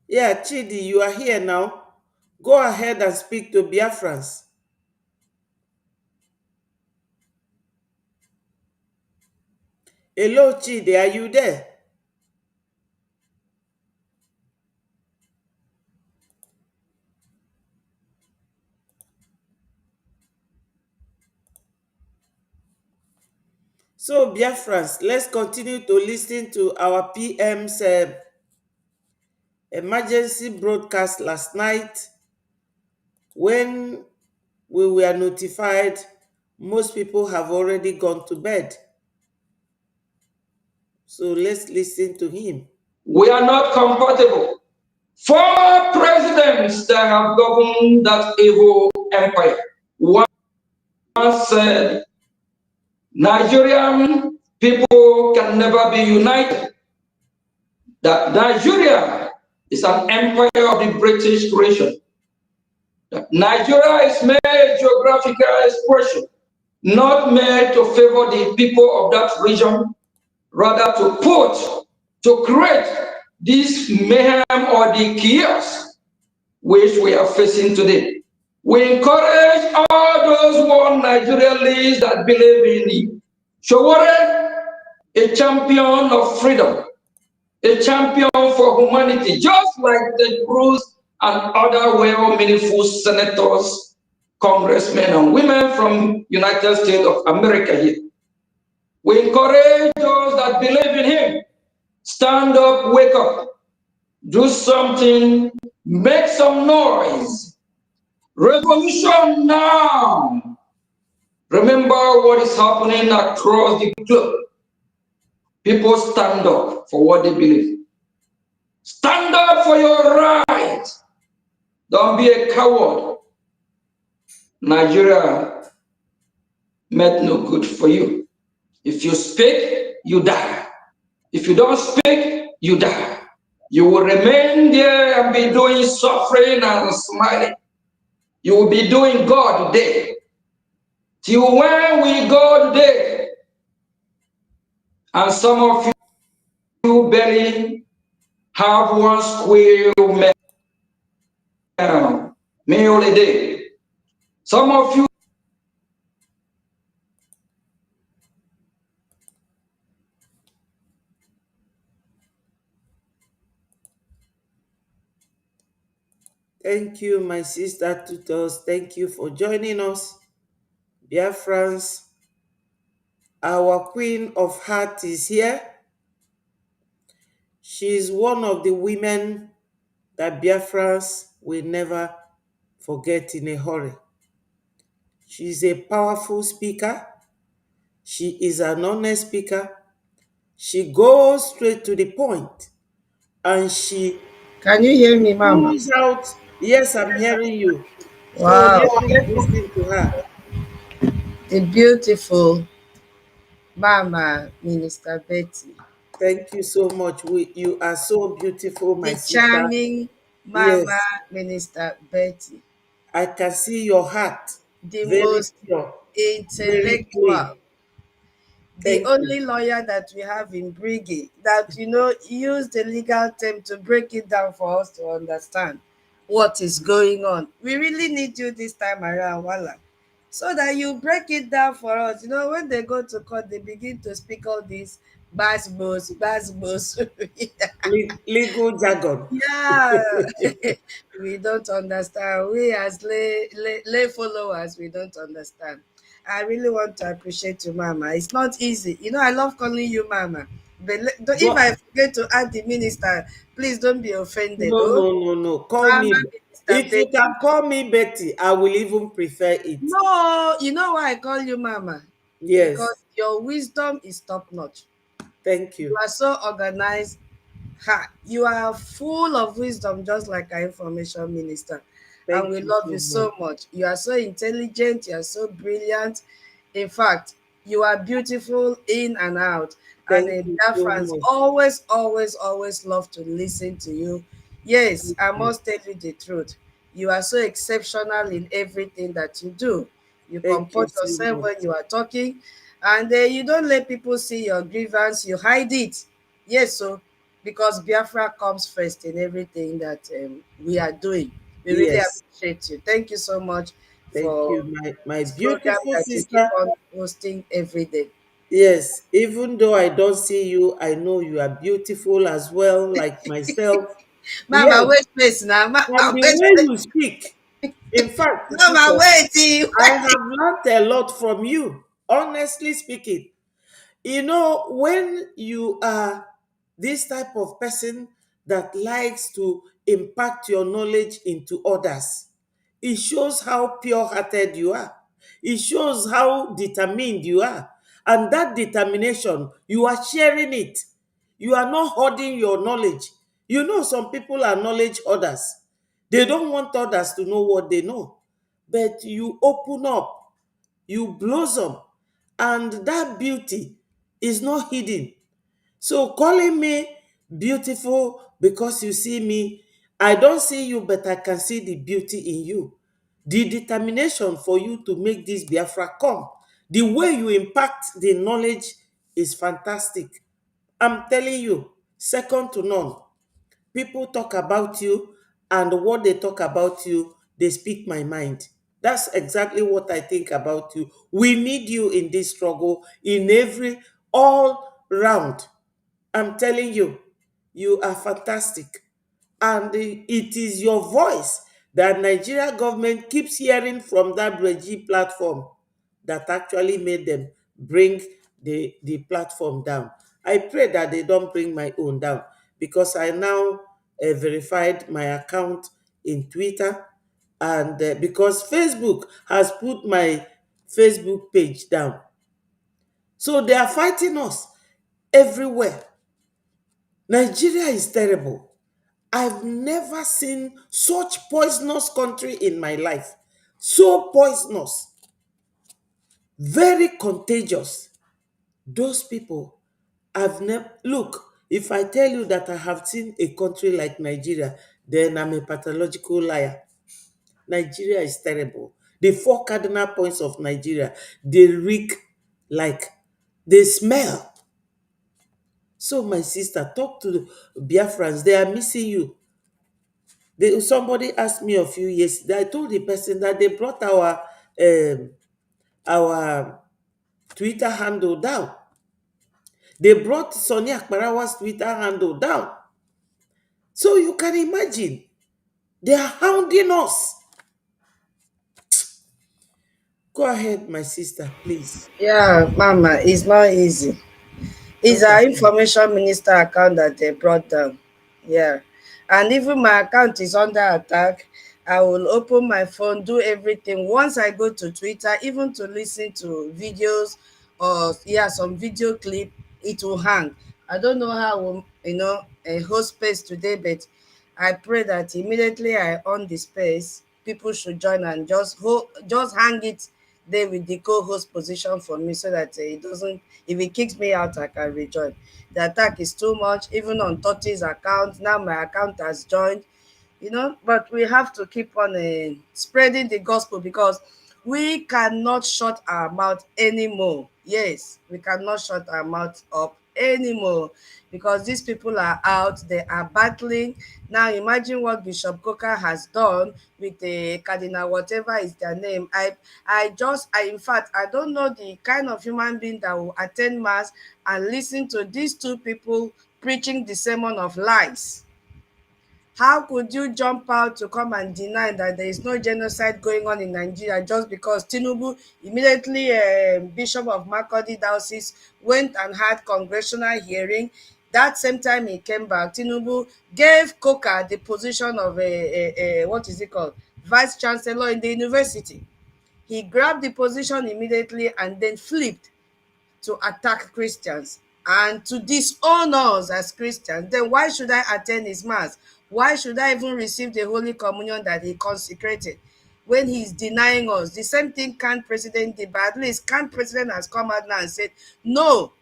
Yeah, Chidi, you are here now. Go ahead and speak to Biafrans. Hello, Chidi, are you there? So, Biafrans, let's continue to listen to our PM's emergency broadcast last night, When we were notified, most people have already gone to bed. So let's listen to him. We are not compatible. Former presidents that have governed that evil empire once said Nigerian people can never be united. That Nigeria is an empire of the British creation. That Nigeria is made geographical expression, not made to favor the people of that region, rather to create this mayhem or the chaos which we are facing today. We encourage all those one Nigerians that believe in the Showore, a champion of freedom, a champion for humanity, just like the Cruz and other well-meaningful senators, congressmen, and women from United States of America here. We encourage those that believe in him. Stand up, wake up, do something, make some noise. Revolution now. Remember what is happening across the globe. People stand up for what they believe. Stand up for your right. Don't be a coward. Nigeria meant no good for you. If you speak, you die. If you don't speak, you die. You will remain there and be doing suffering and smiling. You will be doing God day. Till when we go today, and some of you barely have one square meal a day. Some of you Thank you, my sister tutors. Thank you for joining us. Biafrans, our Queen of Heart is here. She is one of the women that Biafrans will never forget in a hurry. She is a powerful speaker. She is an honest speaker. She goes straight to the point, and she Can you hear me, Mama? pulls out. Yes, I'm hearing you. So Wow, let's listen to her. the beautiful Mama Minister Betty, Thank you so much. You are so beautiful, my the sister. charming Mama Yes, Minister Betty, I can see your heart. the Very most pure, very clean. intellectual, the Thank you. only lawyer that we have in Briggy that, use the legal term to break it down for us to understand what is going on. We really need you this time around, Wala, so that you break it down for us. When they go to court, they begin to speak all these basbos. Legal jargon. Yeah, we don't understand. We as lay followers, we don't understand. I really want to appreciate you, Mama. It's not easy. I love calling you Mama. But if But I forget to add the minister, please don't be offended. no, Oh, no, no, no. Call Mama me. Minister If you can Betty. call me Betty, I will even prefer it. No, you know why I call you Mama? Yes. Because your wisdom is top notch. Thank You you. are so organized. You are full of wisdom, just like our information minister. And Thank we you love so you much. so much. You are so intelligent. You are so brilliant. In fact, you are beautiful in and out. And Thank you their so fans much. always, always, always love to listen to you. Yes, Thank I you. must tell you the truth. You are so exceptional in everything that you do. You Thank you comport so yourself much. when you are talking, and you don't let people see your grievance. You hide it. Yes, so because Biafra comes first in everything that we are doing. We really Yes. appreciate you. Thank you so much Thank for you, my this program beautiful that you keep sister. on hosting every day. Yes, even though I don't see you, I know you are beautiful as well, like myself. Yes, Mama, wait, please now. and Mama, the wait, way please. you speak, in fact, Mama, Tutor, wait. I have learned a lot from you, honestly speaking. When you are this type of person that likes to impact your knowledge into others, It shows how pure-hearted you are. It shows how determined you are. And that determination, you are sharing it. You are not hoarding your knowledge. You know, some people are knowledge hoarders. They don't want others to know what they know. But you open up, you blossom, and that beauty is not hidden. So calling me beautiful because you see me, I don't see you, but I can see the beauty in you. The determination for you to make this Biafra come. The way you impact the knowledge is fantastic. I'm telling you, second to none. People talk about you, and what they talk about you, they speak my mind. That's exactly what I think about you. We need you in this struggle, in every all round. I'm telling you, you are fantastic. And it is your voice that Nigeria government keeps hearing from that Breji platform that actually made them bring the platform down. I pray that they don't bring my own down, because I now verified my account in Twitter, and because Facebook has put my Facebook page down. So they are fighting us everywhere. Nigeria is terrible. I've never seen such poisonous country in my life. So poisonous, very contagious. Those people, I've never look. If I tell you that I have seen a country like Nigeria, then I'm a pathological liar. Nigeria is terrible. The four cardinal points of Nigeria, they reek like they smell. So, my sister, talk to the Biafrans. They are missing you. Somebody asked me a few years. I told the person that they brought our Twitter handle down. They brought Sonny Akbarawa's Twitter handle down. So you can imagine, they are hounding us. Go ahead, my sister, please. Yeah, Mama, it's not easy. It's Not our at all. information minister account that they brought down. Yeah. And even my account is under attack. I will open my phone, do everything. Once I go to Twitter, even to listen to videos or yeah, some video clip, it will hang. I don't know how host space today, but I pray that immediately I on the space, people should join and just hang it there with the co-host position for me, so that it doesn't, if it kicks me out, I can rejoin. The attack is too much, even on Totti's account. Now my account has joined, but we have to keep on spreading the gospel, because we cannot shut our mouth anymore. Yes, we cannot shut our mouth up anymore, because these people are out, they are battling. Now imagine what Bishop Coker has done with the cardinal, whatever is their name. In fact, I don't know the kind of human being that will attend mass and listen to these two people preaching the sermon of lies. How could you jump out to come and deny that there is no genocide going on in Nigeria, just because Tinubu immediately, Bishop of Makurdi Diocese, went and had congressional hearing? That same time he came back, Tinubu gave Coker the position of a what is it called, vice chancellor in the university. He grabbed the position immediately and then flipped to attack Christians and to disown us as Christians. Then why should I attend his mass? Why should I even receive the Holy Communion that he consecrated when he's denying us? The same thing Can President did, but at least Can President has come out now and said, no,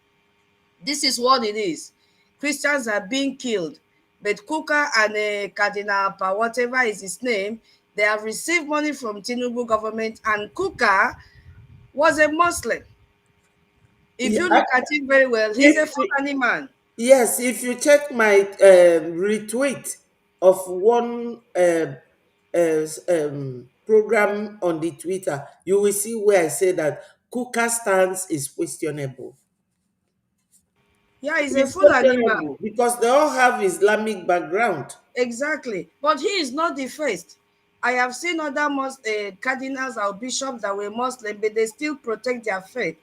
this is what it is. Christians are being killed. But Kuka and Cardinal Pa, whatever is his name, they have received money from Tinubu government, and Kuka was a Muslim. If you Yeah, look at it very well, he's a if Fulani man. yes, if you check my retweet of one program on the Twitter, you will see where I say that Kuka stance is questionable. Yeah, he's a It's Fulani man. questionable because they all have Islamic background. Exactly. But he is not the first. I have seen other cardinals or bishops that were Muslim, but they still protect their faith.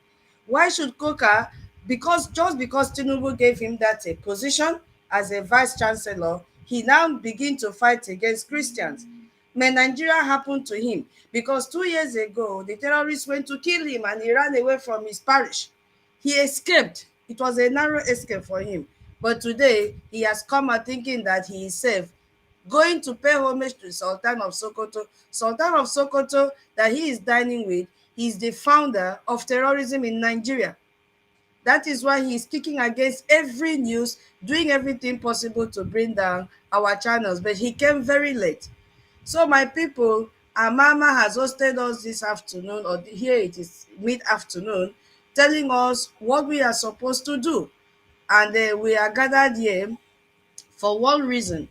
Why should Koka, just because Tinubu gave him that position as a vice chancellor, he now begin to fight against Christians? May Nigeria happen to him, because 2 years ago, the terrorists went to kill him and he ran away from his parish. He escaped. It was a narrow escape for him. But today, he has come out thinking that he is safe, going to pay homage to Sultan of Sokoto. Sultan of Sokoto that he is dining with, he is the founder of terrorism in Nigeria. That is why he is kicking against every news, doing everything possible to bring down our channels. But he came very late. So my people, our mama has hosted us this afternoon, or here it is mid-afternoon, telling us what we are supposed to do. And we are gathered here for one reason,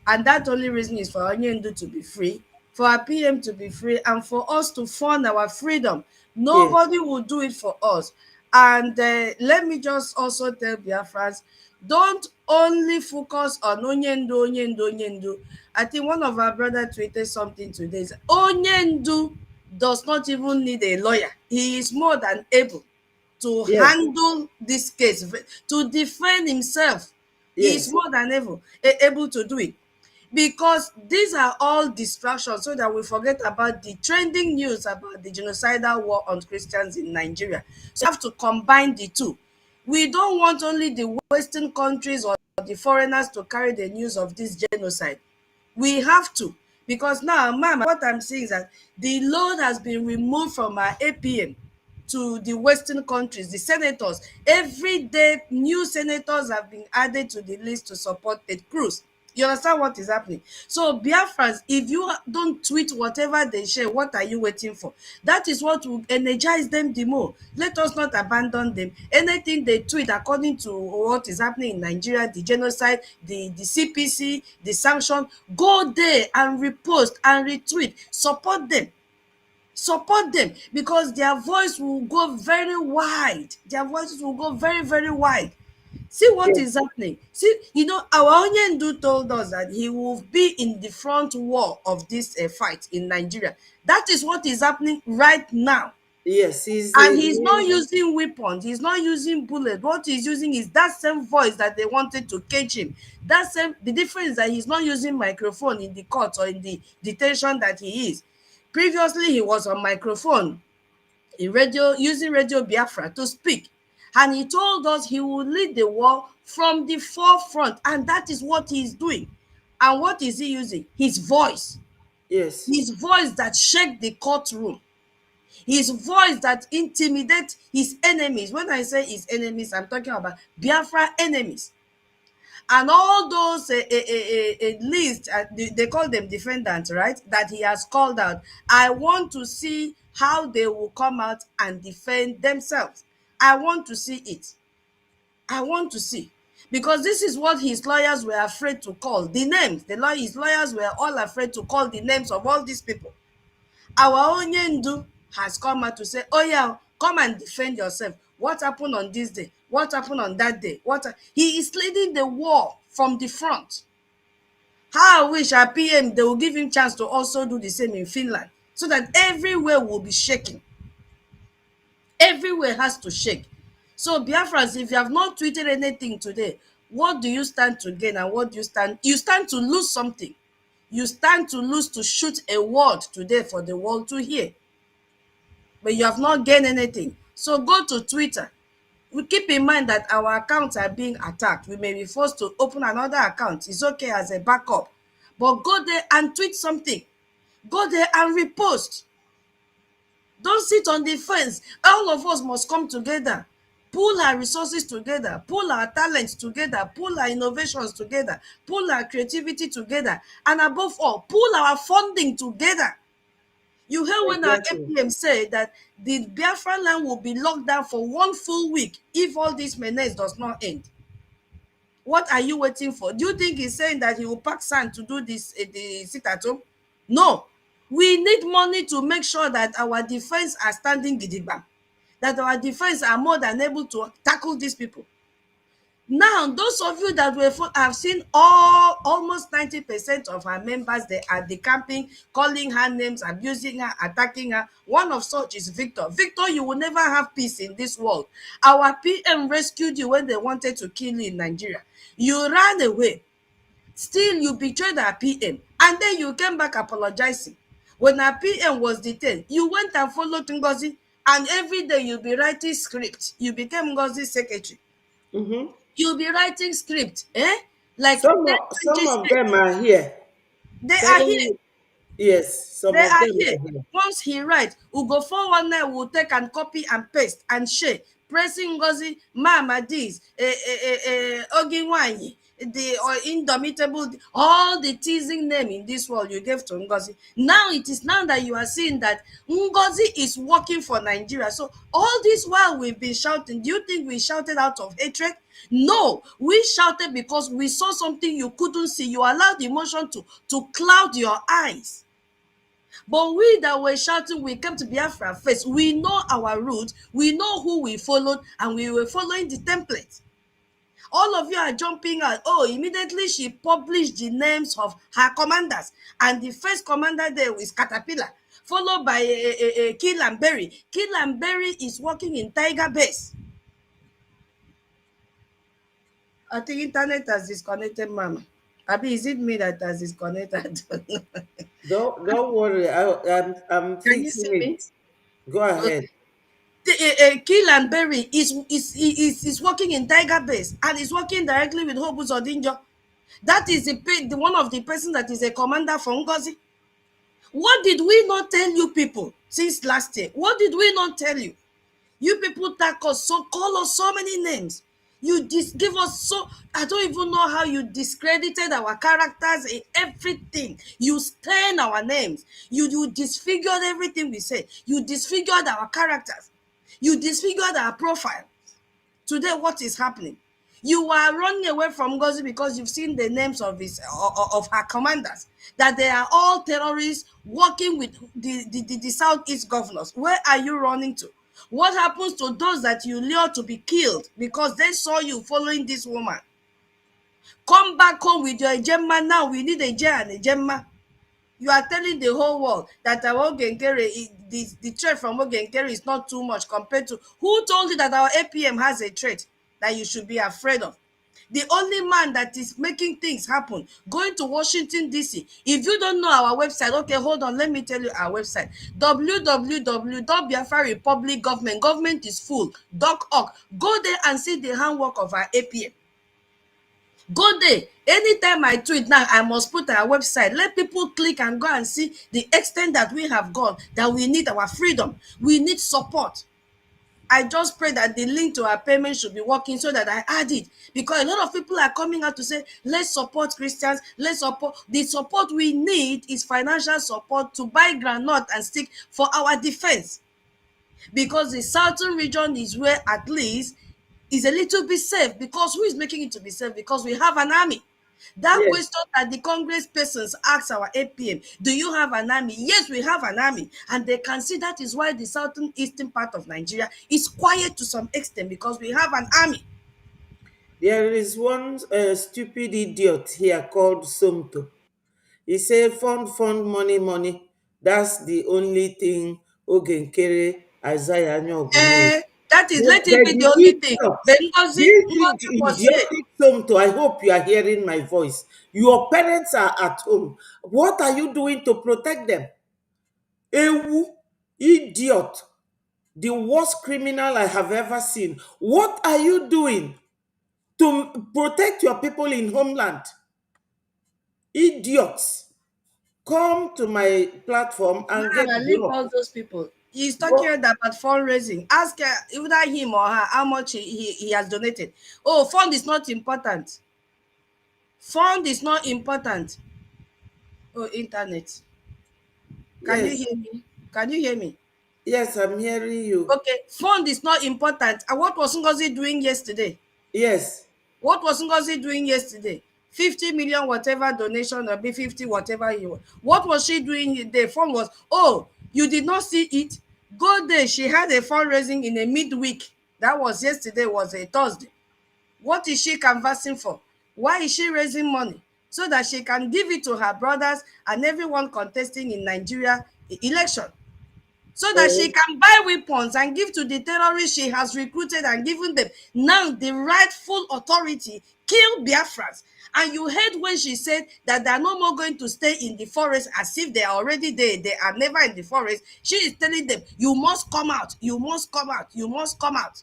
and that only reason is for Onyendu to be free, for our PM to be free, and for us to fund our freedom. Yes. Nobody will do it for us. And let me just also tell Biafrans, don't only focus on Onyendu, Onyendu, Onyendu. I think one of our brother tweeted something today. Onyendu does not even need a lawyer. He is more than able to Yes. handle this case, to defend himself. He is Yes. more than able to do it, because these are all distractions so that we forget about the trending news about the genocidal war on Christians in Nigeria. So we have to combine the two. We don't want only the Western countries or the foreigners to carry the news of this genocide. We have to, because now, ma'am, what I'm saying is that the load has been removed from our APM to the Western countries, the senators. Every day, new senators have been added to the list to support Ted Cruz. You understand what is happening? So, Biafrans, if you don't tweet whatever they share, what are you waiting for? That is what will energize them the more. Let us not abandon them. Anything they tweet according to what is happening in Nigeria, the genocide, the CPC, the sanction, go there and repost and retweet. Support them. Support them, because their voice will go very wide. Their voices will go very, very wide. See what Yes. is happening. See, our Onyendu told us that he will be in the front wall of this fight in Nigeria. That is what is happening right now. Yes. He's And the he's not main. using weapons, he's not using bullets. What he's using is that same voice that they wanted to cage him. The difference is that he's not using microphone in the court or in the detention that he is. Previously, he was on microphone in radio, using Radio Biafra to speak. And he told us he will lead the war from the forefront. And that is what he's doing. And what is he using? His voice. Yes. His voice that shake the courtroom. His voice that intimidates his enemies. When I say his enemies, I'm talking about Biafra enemies. And all those list, they call them defendants, right? That he has called out. I want to see how they will come out and defend themselves. I want to see it. I want to see. Because this is what his lawyers were afraid to call. The names. His lawyers were all afraid to call the names of all these people. Our Onyendu has come out to say, oh yeah, come and defend yourself. What happened on this day? What happened on that day? He is leading the war from the front. How I wish our PM, they will give him chance to also do the same in Finland, so that everywhere will be shaking. Everywhere has to shake. So Biafrans, if you have not tweeted anything today, what do you stand to gain and what do you stand? You stand to lose something. You stand to lose to shoot a word today for the world to hear. But you have not gained anything. So go to Twitter. We keep in mind that our accounts are being attacked. We may be forced to open another account. It's okay as a backup. But go there and tweet something. Go there and repost. Don't sit on the fence. All of us must come together. Pull our resources together. Pull our talents together. Pull our innovations together. Pull our creativity together. And above all, pull our funding together. You heard when our Exactly. APM said that the Biafra land will be locked down for 1 full week if all this menace does not end. What are you waiting for? Do you think he's saying that he will pack sand to do this, the sit at home? No. We need money to make sure that our defense are standing gidigba, that our defense are more than able to tackle these people. Now, those of you that have seen almost 90% of our members, they are decamping, calling her names, abusing her, attacking her. One of such is Victor. Victor, you will never have peace in this world. Our PM rescued you when they wanted to kill you in Nigeria. You ran away. Still, you betrayed our PM. And then you came back apologizing. When our PM was detained, you went and followed Ngozi, and every day you'll be writing script. You became Ngozi's secretary. Mm-hmm. You'll be writing script, like Some of them are here. they are Telling here. you, yes, some They of are them here. are here. Once he write, we go 419 will take and copy and paste and share. Pressing Ngozi, Mama this, Oginwanyi, the indomitable, all the teasing name in this world you gave to Ngozi. Now it is now that you are seeing that Ngozi is working for Nigeria. So all this while we've been shouting, do you think we shouted out of hatred? No, we shouted because we saw something you couldn't see. You allowed emotion to cloud your eyes. But we that were shouting, we came to Biafra first. We know our route, we know who we followed, and we were following the template. All of you are jumping out. Oh, immediately she published the names of her commanders. And the first commander there is Caterpillar, followed by Kill and Berry. Kill and Berry is working in Tiger Base. I think internet has disconnected, Mama. Abi, is it me that has disconnected? Don't worry. I'm Can you fixing see it. me? Go ahead. Kill and Berry is working in Tiger Base and is working directly with Hobus Odinjo. That is the one of the person that is a commander for Ngozi. What did we not tell you people since last year? What did we not tell you? You people tag us, so call us so many names. You give us so, I don't even know how you discredited our characters in everything. You stain our names. You disfigured everything we say. You disfigured our characters. You disfigured our profile. Today, what is happening? You are running away from Ngozi because you've seen the names of her commanders, that they are all terrorists working with the Southeast governors. Where are you running to? What happens to those that you lure to be killed because they saw you following this woman? Come back home with your Ejemma now. We need a J and a Ejemma. You are telling the whole world that our Ogenkere, the threat from Ogenkere is not too much compared to who told you that our APM has a threat that you should be afraid of? The only man that is making things happen, going to Washington, D.C. If you don't know our website, okay, hold on, let me tell you our website. www.biafrarepublicgovernment is full.org. Go there and see the handwork of our APM. Go there. Anytime I tweet now, I must put our website. Let people click and go and see the extent that we have gone, that we need our freedom. We need support. I just pray that the link to our payment should be working so that I add it. Because a lot of people are coming out to say, let's support Christians, let's support. The support we need is financial support to buy groundnut and stick for our defense. Because the southern region is where at least is a little bit safe. Because who is making it to be safe? Because we have an army. That Yes. question that the Congress persons ask our APM, do you have an army? Yes, we have an army. And they can see that is why the southern eastern part of Nigeria is quiet to some extent because we have an army. There is one stupid idiot here called Somto. He said, fund, money, money. That's the only thing Ogenkere Isaiah Nyogu knows. That is, let it But be the the only thing. idiot, But Ngozi was here. idiotic Somto, I hope you are hearing my voice. Your parents are at home. What are you doing to protect them? Ewu, idiot, the worst criminal I have ever seen. What are you doing to protect your people in homeland? Idiots. Come to my platform and get Mama, leave blocked. all those people. He's talking Go- about fundraising. Ask either him or her how much he has donated. Oh, fund is not important. Fund is not important. Oh, internet. Can you Yes, hear me? Can you hear me? yes, I'm hearing you. Okay, fund is not important. And what was Ngozi doing yesterday? Yes, What was Ngozi doing yesterday? 50 million whatever donation or be 50 whatever you want. What was she doing? The fund was, oh, you did not see it? Go there. She had a fundraising in a midweek. That was yesterday, was a Thursday. What is she canvassing for? Why is she raising money? So that she can give it to her brothers and everyone contesting in Nigeria election. so that she Oh, can buy weapons and give to the terrorists she has recruited and given them. Now the rightful authority kill Biafrans. And you heard when she said that they are no more going to stay in the forest as if they are already there. They are never in the forest. She is telling them, you must come out, you must come out, you must come out.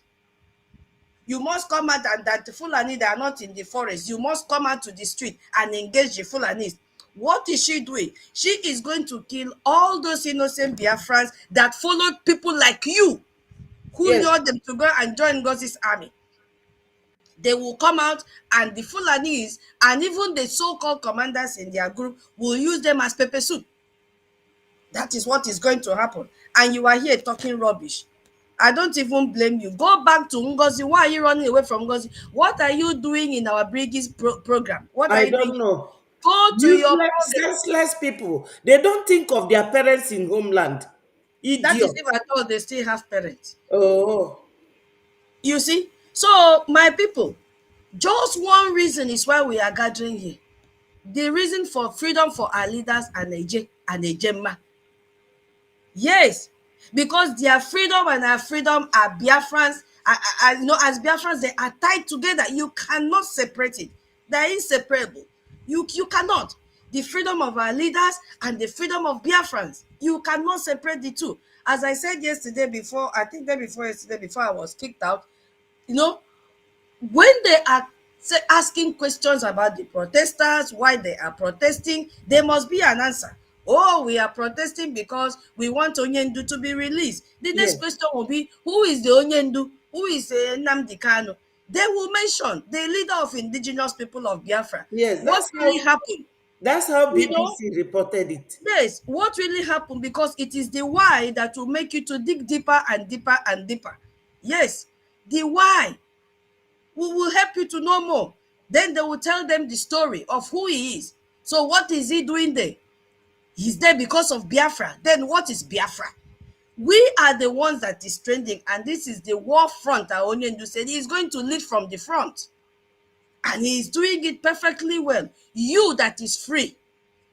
You must come out, and that the Fulani, they are not in the forest. You must come out to the street and engage the Fulanis. What is she doing? She is going to kill all those innocent Biafrans that followed people like you, who yes, lured them to go and join Gosi's army. They will come out, and the Fulanis and even the so-called commanders in their group will use them as pepper soup. That is what is going to happen. And you are here talking rubbish. I don't even blame you. Go back to Ngozi. Why are you running away from Ngozi? What are you doing in our Briggs program? What are I you doing? don't know. Go to your Useless, program. senseless people. They don't think of their parents in homeland. That is Idiot. if at all they still have parents. Oh, You see? So, my people, just one reason is why we are gathering here. The reason for freedom for our leaders and Ejemma. Yes, because their freedom and our freedom are Biafrans. As Biafrans, they are tied together. You cannot separate it. They're inseparable. You cannot. The freedom of our leaders and the freedom of Biafrans. You cannot separate the two. As I said yesterday before, I think day before yesterday, before I was kicked out, you know, when they are asking questions about the protesters, why they are protesting, there must be an answer. Oh, we are protesting because we want Onyendu to be released. The next yes, question will be, who is the Onyendu? Who is Nnamdi Kanu? They will mention the leader of indigenous people of Biafra. yes. What really happened? That's how You know, BBC reported it. yes, what really happened, because it is the why that will make you to dig deeper and deeper and deeper. Yes, the why. We will help you to know more. Then they will tell them the story of who he is. So what is he doing there? He's there because of Biafra. Then what is Biafra? We are the ones that is trending, and this is the war front that Onyendu said he's going to lead from the front. And he is doing it perfectly well. You that is free,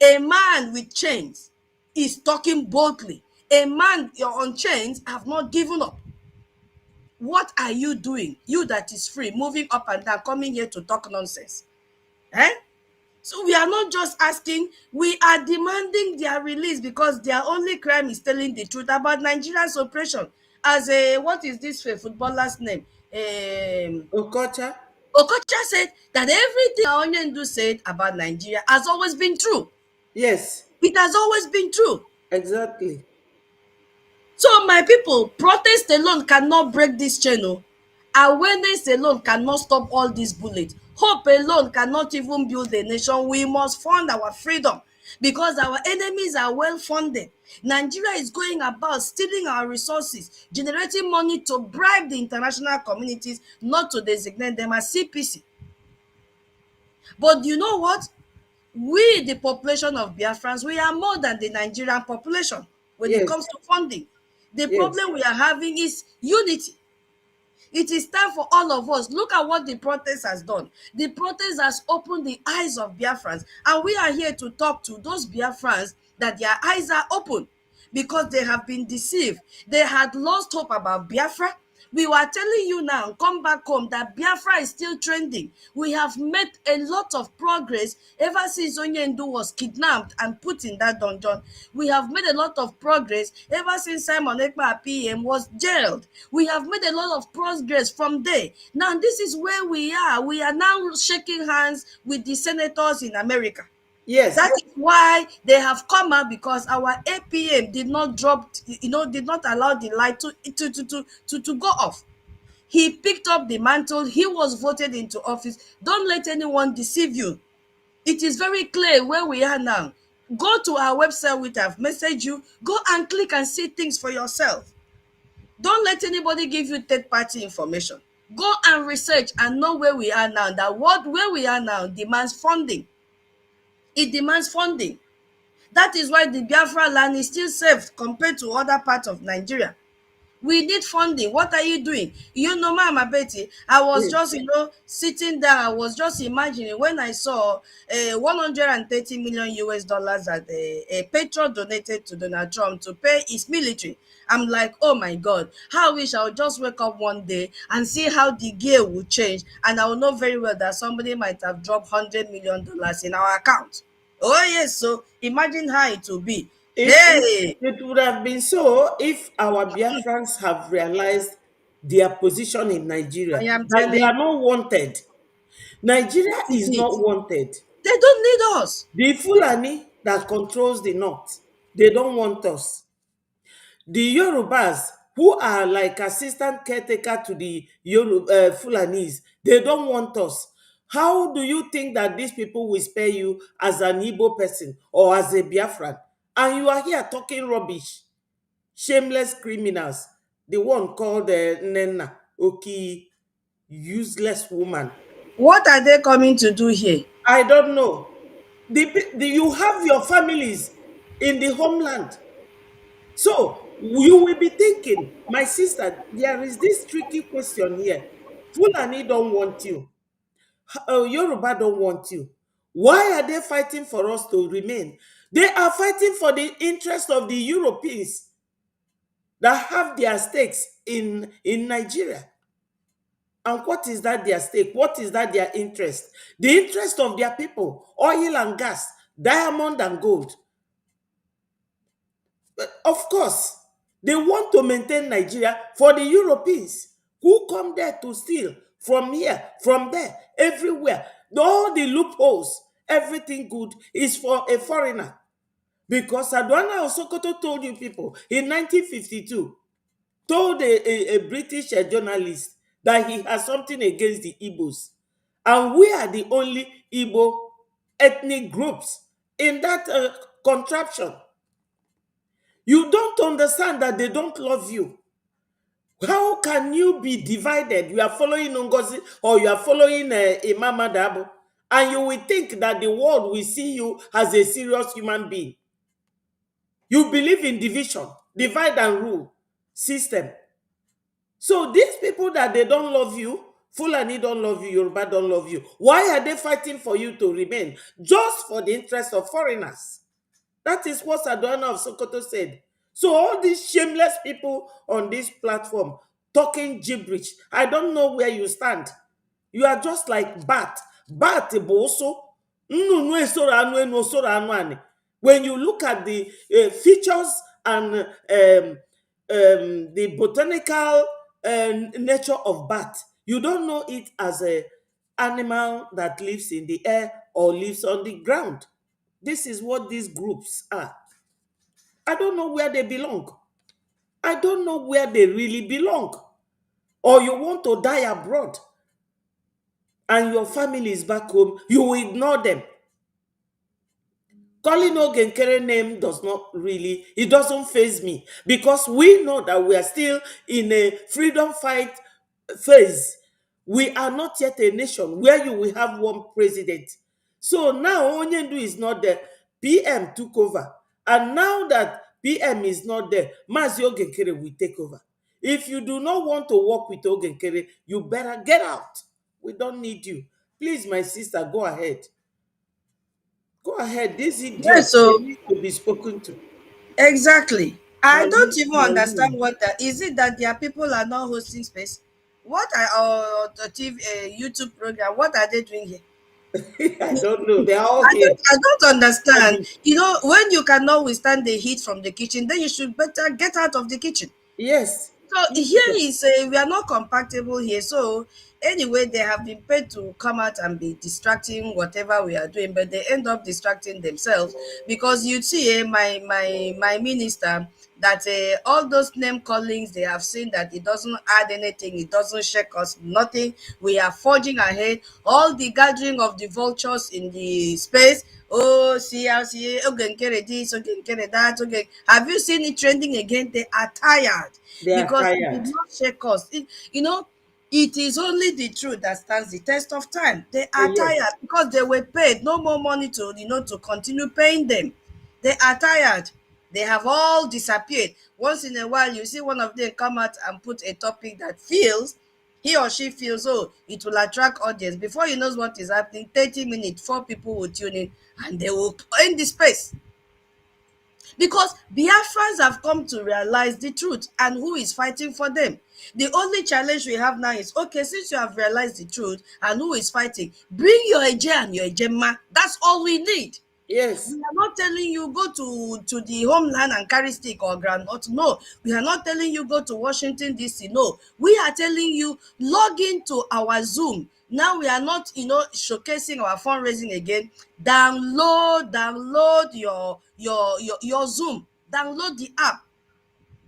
a man with chains, is talking boldly. A man on chains have not given up. What are you doing? You that is free, moving up and down, coming here to talk nonsense. Eh? So we are not just asking, we are demanding their release, because their only crime is telling the truth about Nigeria's oppression. As a, what is this footballer's name? Okocha? Okocha said that everything Onyendu said about Nigeria has always been true. Yes, It has always been true. exactly. So my people, protest alone cannot break this chain. Oh. Awareness alone cannot stop all these bullets. Hope alone cannot even build a nation. We must fund our freedom, because our enemies are well funded. Nigeria is going about stealing our resources, generating money to bribe the international communities not to designate them as CPC. But you know what? We, the population of Biafrans, we are more than the Nigerian population when it Yes, comes to funding. The yes, problem we are having is unity. It is time for all of us. Look at what the protest has done. The protest has opened the eyes of Biafrans, and we are here to talk to those Biafrans that their eyes are open, because they have been deceived. They had lost hope about Biafra. We were telling you now, come back home, that Biafra is still trending. We have made a lot of progress ever since Onyendu was kidnapped and put in that dungeon. We have made a lot of progress ever since Simon Ekpa PM was jailed. We have made a lot of progress from there. Now, this is where we are. We are now shaking hands with the senators in America. That yes, is why they have come out, because our APM did not drop, did not allow the light to go off. He picked up the mantle. He was voted into office. Don't let anyone deceive you. It is very clear where we are now. Go to our website, which I've messaged you. Go and click and see things for yourself. Don't let anybody give you third-party information. Go and research and know where we are now. Where we are now demands funding. It demands funding. That is why the Biafra land is still safe compared to other parts of Nigeria. We need funding. What are you doing? Mama Betty, I was Yes. just, sitting there. I was just imagining when I saw 130 million US dollars that a patron donated to Donald Trump to pay his military. I'm like, oh my God, how I wish I would just wake up one day and see how the gear will change. And I will know very well that somebody might have dropped $100 million in our account. Oh, yes. So imagine how it will be. It, Hey, it would have been so if our Biafrans have realized their position in I Nigeria, am that they telling are not wanted. Nigeria you, is it. not wanted. They don't need us. The Fulani that controls the north, they don't want us. The Yorubas, who are like assistant caretaker to the Fulanis, they don't want us. How do you think that these people will spare you as an Igbo person or as a Biafran? And you are here talking rubbish, shameless criminals. The one called Nena Oki, useless woman. What are they coming to do here? I don't know. You have your families in the homeland. So you will be thinking, my sister, there is this tricky question here. Fulani don't want you. Yoruba don't want you. Why are they fighting for us to remain? They are fighting for the interest of the Europeans that have their stakes in Nigeria. And what is that their stake? What is that their interest? The interest of their people, oil and gas, diamond and gold. Of course, they want to maintain Nigeria for the Europeans who come there to steal from here, from there, everywhere. All the loopholes, everything good is for a foreigner. Because Adwana Osokoto told you people in 1952, told a British journalist that he has something against the Igbos. And we are the only Igbo ethnic groups in that contraption. You don't understand that they don't love you. How can you be divided? You are following Ngozi or you are following Imam Adabo, and you will think that the world will see you as a serious human being. You believe in division, divide and rule system. So these people that they don't love you, Fulani don't love you, Yoruba don't love you. Why are they fighting for you to remain? Just for the interest of foreigners. That is what Sadwana of Sokoto said. So all these shameless people on this platform talking gibberish, I don't know where you stand. You are just like bat. Bat boso. When you look at the features and the botanical nature of bat, you don't know it as a animal that lives in the air or lives on the ground. This is what these groups are. I don't know where they belong. I don't know where they really belong. Or you want to die abroad and your family is back home, you will ignore them. Calling Ogenkere name does not really, it doesn't faze me because we know that we are still in a freedom fight phase. We are not yet a nation where you will have one president. So now Onyendu is not there. PM took over. And now that PM is not there, Mazi Ogenkere will take over. If you do not want to work with Ogenkere, you better get out. We don't need you. Please, my sister, go ahead. Go ahead. These Yes, idiots, they so need to be spoken to. exactly. I don't Malu, even understand Malu. what that is. It that their people are not hosting space? What are the TV YouTube program? What are they doing here? I don't know. They are all I here. don't I don't understand. Abi. When you cannot withstand the heat from the kitchen, then you should better get out of the kitchen. Yes. So here is we are not compatible here. So anyway, they have been paid to come out and be distracting whatever we are doing, but they end up distracting themselves because you see, my minister, that all those name callings they have seen that it doesn't add anything, it doesn't shake us nothing. We are forging ahead. All the gathering of the vultures in the space. Oh, see, okay, this, okay, that, okay. Have you seen it trending again? They are tired They are because it did tired. not shake us. It is only the truth that stands the test of time. They are Yes. tired because they were paid no more money to continue paying them. They are tired. They have all disappeared. Once in a while, you see one of them come out and put a topic that feels, he or she feels, oh, it will attract audience. Before you know what is happening, 30 minutes, 4 people will tune in and they will end the space. Because Biafrans have come to realize the truth and who is fighting for them. The only challenge we have now is, okay, since you have realized the truth and who is fighting, bring your Eje and your Ejema. That's all we need. Yes. We are not telling you go to the homeland and carry stick or groundnut. No, we are not telling you go to Washington D.C. No, we are telling you log into our Zoom. Now we are not, showcasing our fundraising again. Download your Zoom. Download the app.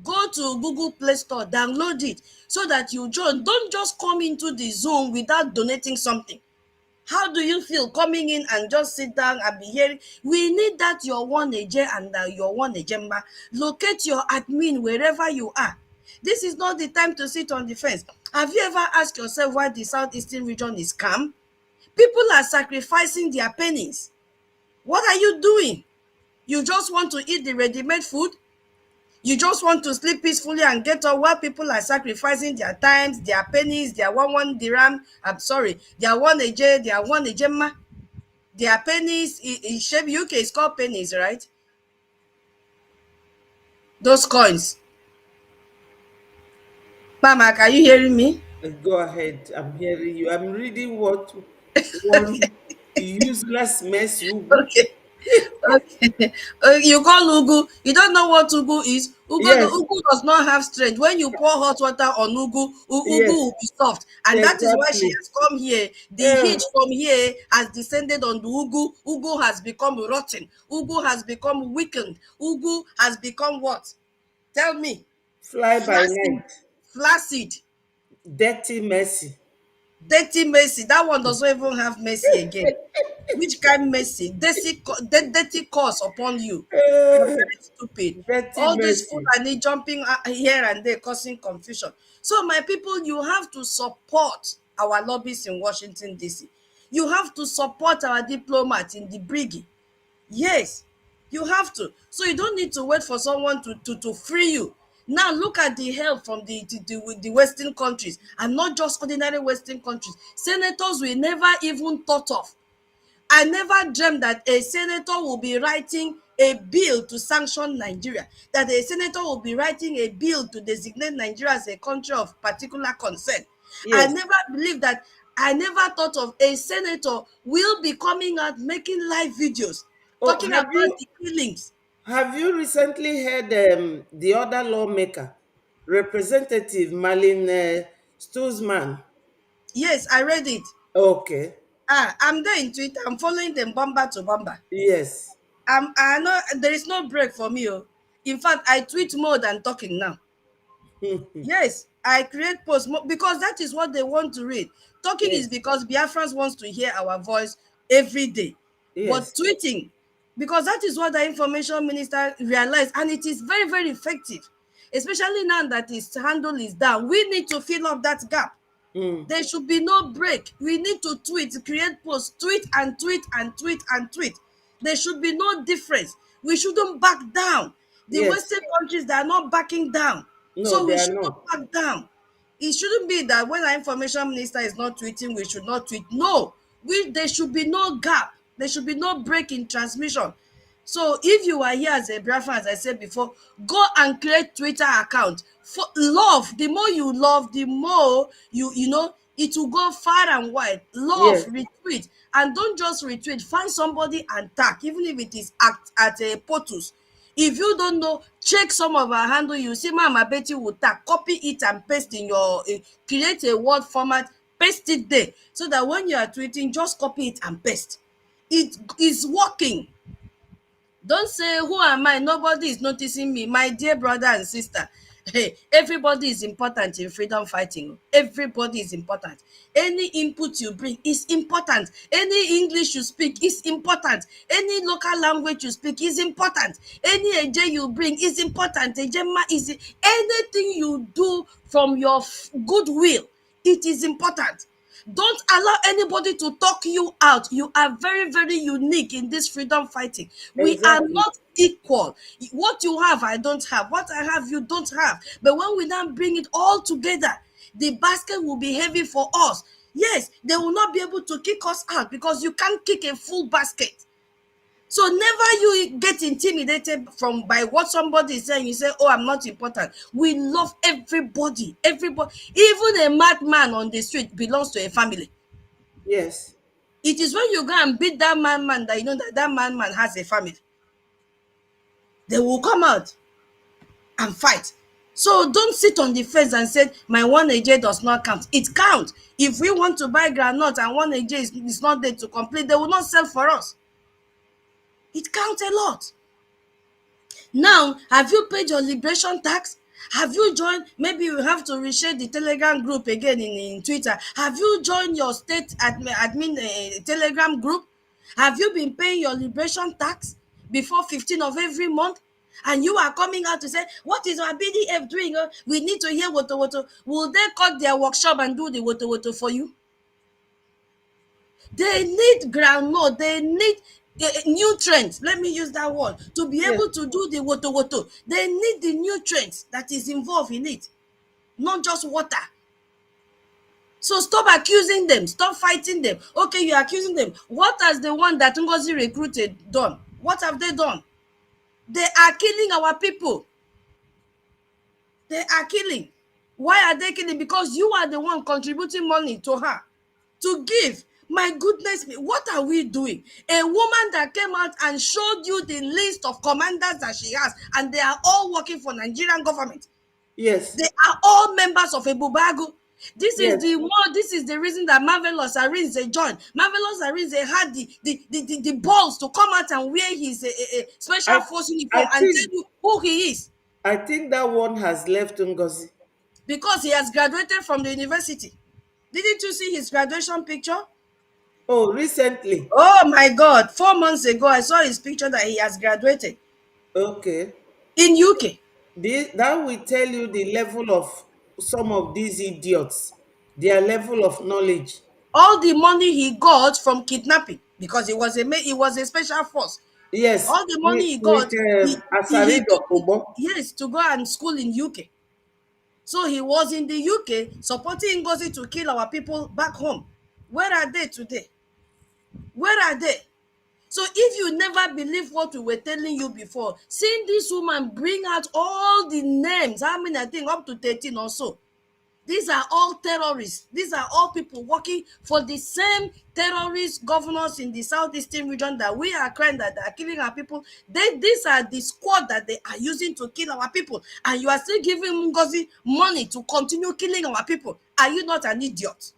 Go to Google Play Store. Download it so that you join. Don't just come into the Zoom without donating something. How do you feel coming in and just sit down and be hearing? We need that your one Eje and your one Ejemba. Locate your admin wherever you are. This is not the time to sit on the fence. Have you ever asked yourself why the southeastern region is calm? People are sacrificing their pennies. What are you doing? You just want to eat the ready-made food? You just want to sleep peacefully and get up while people are sacrificing their times, their pennies, their one dirham. I'm sorry, their one Eje, their one Ejemma. Their pennies in shape. UK is called pennies, right? Those coins. Mama, are you hearing me? Go ahead. I'm hearing you. I'm reading what one useless mess you. Okay. Okay. You call ugu. You don't know what ugu is. Yes. Ugu does not have strength. When you pour hot water on ugu, ugu Yes. will be soft. And that is why she Exactly. has come here. The heat from here has descended on the ugu. Ugu has become rotten. Ugu has become weakened. Ugu has become what? Tell me. Fly by Flaccid. night. Flaccid. Dirty, messy. Dirty Messi. That one doesn't even have Messi again. Which kind Mercy? Dirty curse upon you. You're very stupid. Dirty, All this messy. Fulani jumping here and there causing confusion. So, my people, you have to support our lobbies in Washington, D.C. You have to support our diplomats in the brigade. Yes, you have to. So, you don't need to wait for someone to free you. Now, look at the help from the Western countries, and not just ordinary Western countries. Senators we never even thought of. I never dreamed that a senator will be writing a bill to sanction Nigeria, that a senator will be writing a bill to designate Nigeria as a country of particular concern. I Yes. never believed that. I never thought of a senator will be coming out making live videos Oh, talking about the killings. have you recently heard the other lawmaker, Representative Malin Stoosman? Yes, I read it. Okay. I'm there in Twitter. I'm following them bumper to bumper. Yes. I know there is no break for me. Oh. In fact, I tweet more than talking now. Yes, I create posts because that is what they want to read. Talking is Yes. because Biafrans wants to hear our voice every day. But Yes. tweeting, because that is what the information minister realized, and it is very, very effective. Especially now that his handle is down. We need to fill up that gap. Mm. There should be no break. We need to tweet, create posts, tweet and tweet and tweet and tweet. There should be no difference. We shouldn't back down. The Yes. Western countries, they are not backing down. No, So they we are should not not. back down. It shouldn't be that when our information minister is not tweeting, we should not tweet. No, there should be no gap. There should be no break in transmission. So if you are here as a Biafran, as I said before, go and create Twitter account. For love, the more you love, the more it will go far and wide. Love, Yes. retweet, and don't just retweet. Find somebody and tag, even if it is at a POTUS. If you don't know, check some of our handle. You see, Mama Betty will tag, copy it and paste in your create a word format, paste it there, so that when you are tweeting, just copy it and paste. It is working. Don't say, who am I? Nobody is noticing me. My dear brother and sister, hey, everybody is important in freedom fighting. Everybody is important. Any input you bring is important. Any English you speak is important. Any local language you speak is important. Any Eje you bring is important. Ejema is anything you do from your goodwill. It is important. Don't allow anybody to talk you out. You are very, very unique in this freedom fighting. We are Exactly. not equal. What you have, I don't have. What I have, you don't have. But when we now bring it all together, the basket will be heavy for us. Yes, they will not be able to kick us out because you can't kick a full basket. So never you get intimidated from by what somebody is saying. You say, "Oh, I'm not important." We love everybody. Everybody, even a madman on the street belongs to a family. Yes. It is when you go and beat that man that you know that that man has a family. They will come out and fight. So don't sit on the fence and say my 1AJ does not count. It counts. If we want to buy groundnut and 1AJ is not there to complete, they will not sell for us. It counts a lot. Now, have you paid your liberation tax? Have you joined? Maybe you have to reshare the Telegram group again in Twitter. Have you joined your state admin Telegram group? Have you been paying your liberation tax before 15th of every month? And you are coming out to say, what is our BDF doing? We need to hear woto woto. Will they cut their workshop and do the woto woto for you? They need groundnut, they need nutrients. Let me use that word to be Yes. able to do the woto woto. They need the nutrients that is involved in it, not just water. So stop accusing them, stop fighting them. Okay, you're accusing them. What has the one that Ngozi recruited done? What have they done? They are killing our people. They are killing. Why are they killing? Because you are the one contributing money to her to give. My goodness me, what are we doing? A woman that came out and showed you the list of commanders that she has, and they are all working for Nigerian government. Yes. They are all members of a Bubago. Yes. This is the reason that Marvelous Arinze joined. Marvelous Arinze had the balls to come out and wear his special I force I uniform and tell think you who he is that one has left Ngozi. because he has graduated from the university. Didn't you see his graduation picture? Oh, recently. Oh my God, 4 months ago, I saw his picture that he has graduated Okay. in UK. That will tell you the level of some of these idiots, their level of knowledge. All the money he got from kidnapping, because he was a special force. Yes, All the money he with got, he Asari took it, Dokubo. yes, to go and school in UK. So he was in the UK supporting Ngozi to kill our people back home. Where are they today? Where are they? So if you never believe what we were telling you before, seeing this woman bring out all the names, how many I think up to 13 or so. These are all terrorists. These are all people working for the same terrorist governors in the southeastern region that we are crying that they are killing our people. These are the squad that they are using to kill our people. And you are still giving Ngozi money to continue killing our people. Are you not an idiot?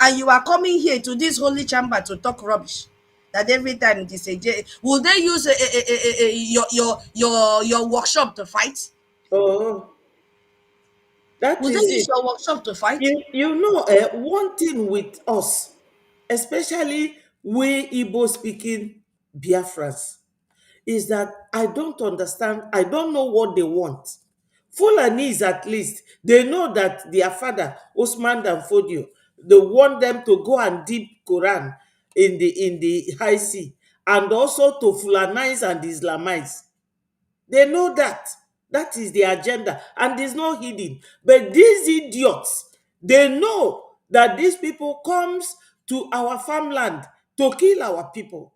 And you are coming here to this holy chamber to talk rubbish. That every time it is will they use your workshop to fight? Oh, that Will they is use it. your workshop to fight? You know, one thing with us, especially we Igbo speaking Biafrans, is that I don't understand. I don't know what they want. Fulanese, at least, they know that their father, Osman Dan Fodio, they want them to go and dip Quran in the high sea, and also to Fulanize and Islamize. They know that. That is the agenda, and there's no hidden. But these idiots, they know that these people comes to our farmland to kill our people.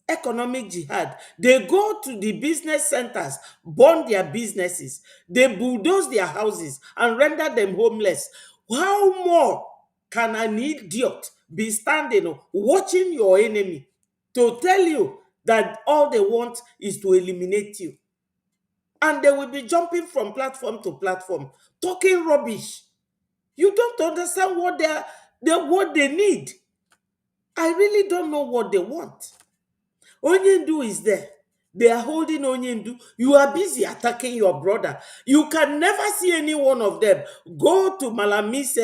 Economic jihad. They go to the business centers, burn their businesses, they bulldoze their houses and render them homeless. How more can an idiot be standing watching your enemy to tell you that all they want is to eliminate you? And they will be jumping from platform to platform, talking rubbish. You don't understand what they need. I really don't know what they want. Onyendu is there. They are holding Onyendu. You are busy attacking your brother. You can never see any one of them go to Malami's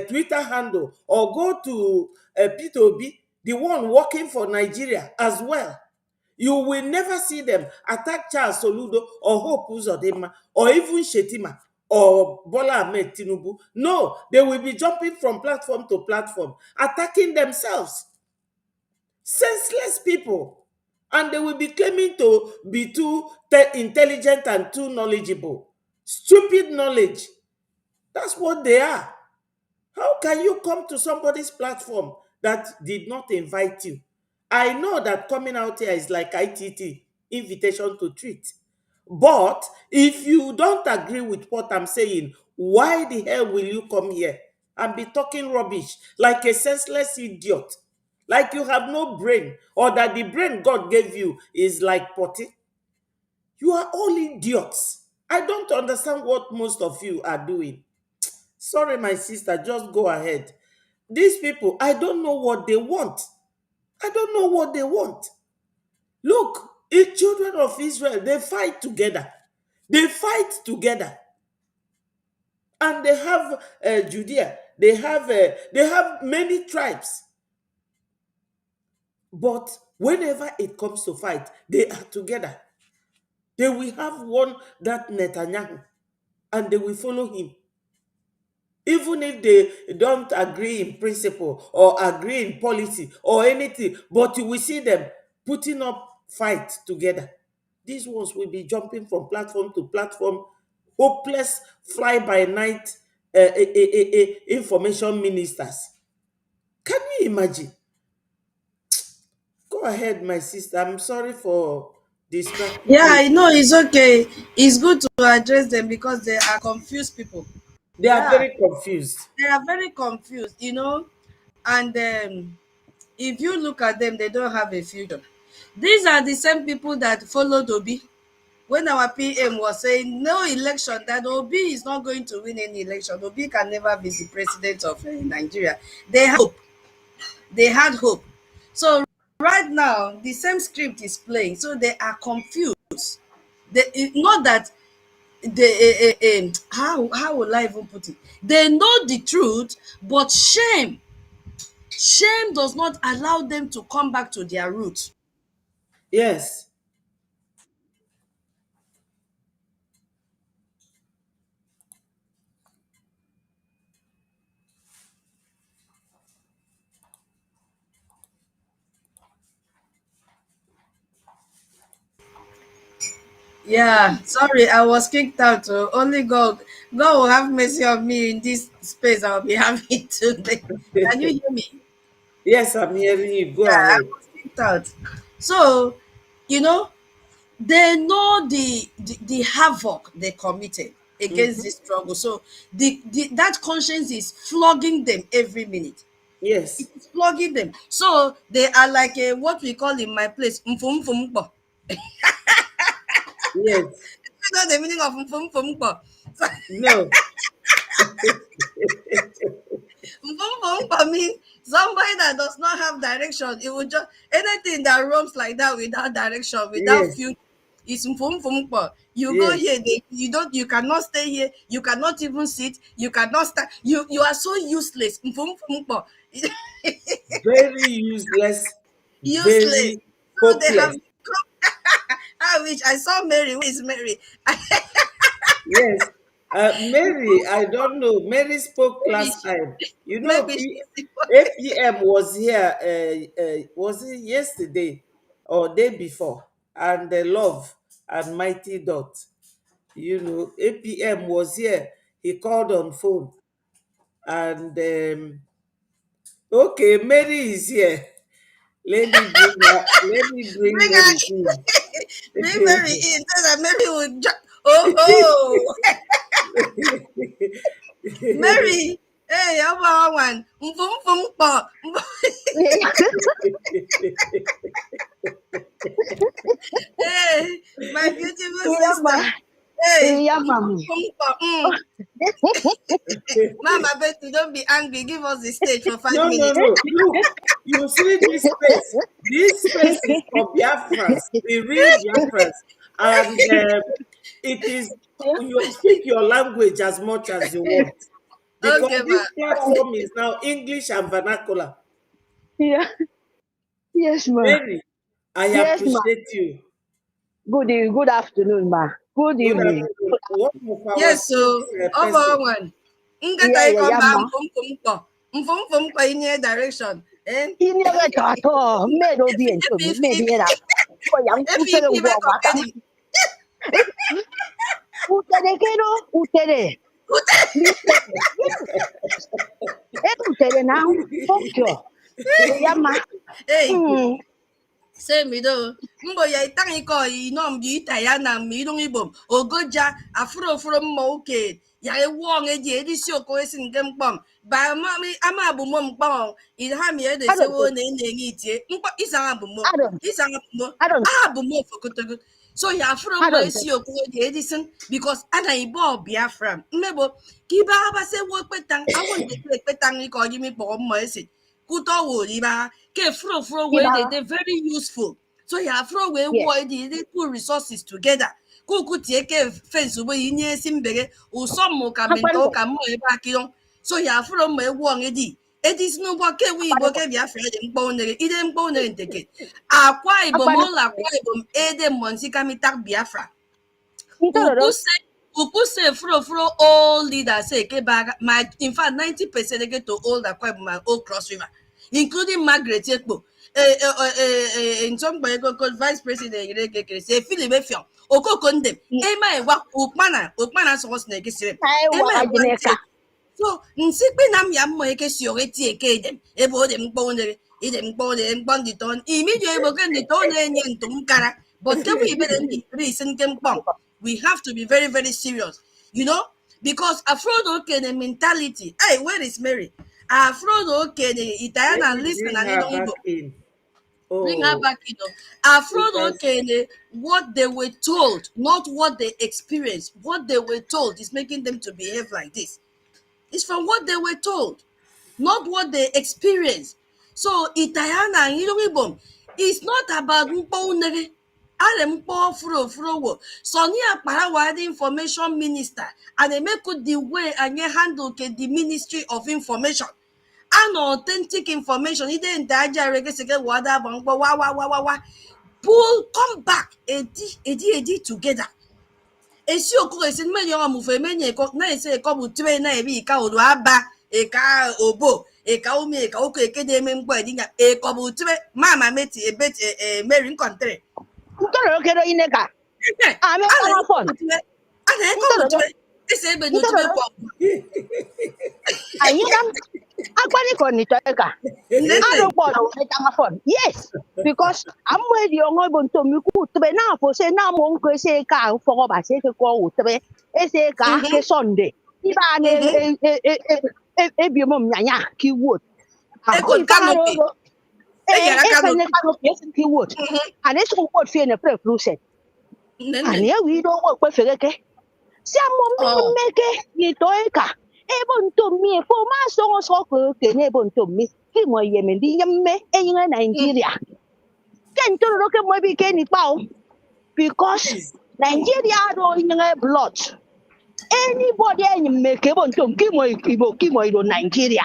Twitter handle or go to Peter Obi, the one working for Nigeria as well. You will never see them attack Charles Soludo or Hope Uzodinma or even Shetima. or Bola Ahmed Tinubu. No, they will be jumping from platform to platform, attacking themselves. Senseless people. And they will be claiming to be too intelligent and too knowledgeable. Stupid knowledge. That's what they are. How can you come to somebody's platform that did not invite you? I know that coming out here is like ITT, invitation to treat. But if you don't agree with what I'm saying, why the hell will you come here and be talking rubbish like a senseless idiot? Like you have no brain, or that the brain God gave you is like potty? You are all idiots. I don't understand what most of you are doing. Sorry, my sister, just go ahead. These people, I don't know what they want. I don't know what they want. Look, the children of Israel, they fight together. They fight together. And they have Judea. They have many tribes. But whenever it comes to fight, they are together. They will have one, that Netanyahu, and they will follow him. Even if they don't agree in principle or agree in policy or anything, but you will see them putting up fight together. These ones will be jumping from platform to platform, hopeless fly by night information ministers. Can you imagine? Go ahead, my sister. I'm sorry for distracting Yeah, you. I know, it's okay. It's good to address them because they are confused people. They are Yeah, very confused. they are very confused, and if you look at them, they don't have a future. These are the same people that followed Obi when our PM was saying no election, that Obi is not going to win any election. Obi can never be the president of Nigeria. They had hope. They had hope. So right now, the same script is playing. So they are confused. Not that how will I even put it? They know the truth, but shame does not allow them to come back to their roots. Yes. Yeah, sorry, I was kicked out. Only God will have mercy on me in this space I'll be having today. Can you hear me? Yes, I'm hearing you. Go Yeah, I ahead. was kicked out. So, you know, they know the havoc they committed against Mhm. this struggle. So that conscience is flogging them every minute. It Yes. is flogging them. So they are like a, what we call in my place, mfumfumpo. Yes. You know the meaning of mfumfumpo? So No. mfumfumpo means somebody that does not have direction. It will just, anything that roams like that without direction, without Yes. future, is mfumfumpo. You go Yes. here, you cannot stay here, you cannot even sit, you cannot stand. You are so useless. Mfumfumpo. Very useless, Useless. very So they have hopeless. become. I wish I saw Mary. Who is Mary? Yes. Mary, I don't know. Mary spoke Maybe last she, time. You know, maybe she's APM was here, was it yesterday or day before? And the love and mighty dot. APM was here. He called on phone. And okay, Mary is here. Let me bring bring her. Mary in. Bring Mary in so that Mary will. Oh oh, Mary. Hey, how about one? Mfum fum po. Hey, my beautiful Iya, sister. Mbak. Hey, Iya, mfum Mami. fum po. Mama Betty, don't be angry. Give us the stage for five No, no, minutes. no. Look, you see this space. This space is for Biafrans, the real Biafrans. And it is, you speak your language as much as you want. Because Okay, ma. this platform is now English and vernacular. Iya. Yes, ma. Mary, I Yes, ma. appreciate you. Good afternoon, ma. Good Good evening. afternoon. Yes, so over one. Ngata iko ya ba ma. mfum ko in direction. And Ini ga ta to me do bien to me FPP bien ra. Ko yang ku se FPP ba wo ko wa ka. kedi. Utere ke no utere. Mi utere. E utere now. Tokyo. Ya ma. Hey, say me do. Mbo ya itang iko inom di itaya na mi dong ibom. Ogoja afro mo ke. Ya e wong e di edisi oko esi nke mkpom. Ba ma mi ama bu mo mkpom. Ilha mi e de I se don't wo know. na enye itie. Mkpo isa bu mo. I don't. Isa bu mo. I don't. Ah bu mo fokotogo. So ya afro I mo don't. esi oko di edison because ana ibo Biafran. Mmebo kiba ba se wo petang. I want to petang iko gi mi po mo esi. Kuto wo riba ke fro way they very useful. So you have throw away Yes. what they put resources together. Kuku take fence over in yes in bege or some more coming Akwan ko. talk and more back you. So you have from a one edi. It is no boke we Akwan boke ko. your friend in bone iden bone and take it. Aqua Akwan ko. ibomola quibum ede monsicami tak biafra. Ito ro. Uku say fro all leaders say ke baga my in fact 90% they get to all the quite my old cross river, including Margaret Ekpo. In some way, vice president say Philip Efion, Oko Condem, Emma Ukmana source negisrim, Ai wa Emma ka one jine ka. take. So, nsikpe nam yam mo eke si ore ti eke dem, ebo dem bonere, idem bonere, bonditon, immediately boken the tone and kara. But can we better reason them bomb? We have to be very, very serious, you know, because Afrodo okay the mentality. Hey, where is Mary? Afrodo okay the Let Italian me listen bring and you her don't back even in. bring her Oh, back, you know. Afrodo because okay what they were told, not what they experienced. What they were told is making them to behave like this. It's from what they were told, not what they experienced. So Itayana and Iloribom is not about Mponere. Ale mkpo furo wo. Sonia Parawa the information minister and they make it the way and handle the Ministry of Information. An authentic information. Ide ntaja regeseke wada bangbo wa. Pull come back edi together. Esi okoko esi mmeri ọma mufe emenye eko na ese eko bụ tire na ebe ika oru aba eka obo eka umi eka oko eke dị eme mgbe edinya eko bụ tire mama meti ebeti meri nkontere. Ito ro ke ro ine ka. A me A ka na-eko phone. bụ tire a na-eko Ito bụ ro. tire ese ebe Ito n'otire ro. kwa Ayi dam. Akwan ko ni to ka. I nnenne don't want to take a phone. Yes. Because I'm with you on going to me good to be now for say now mon ko say ka for ba say ko to be e say ka ke Sunday. Iba ne bi mom nyanya ki wood. Aho eko ifa ga kanopi ro eyara e fa ne kanopi ka no yes ki wood. And it's what fear na pre cruise. nnenne And here we don't work with fege. Siamo oh mmeke ni toeka. Ebo ntomi fo ma so so ko ke ne ebo ntomi. Ki mo yeme ndi yemme eyin Nigeria. Ken to ro ke mo bi ke ni pa o because Nigeria do yin blood. Anybody any make ebo ntom ki mo ido Nigeria.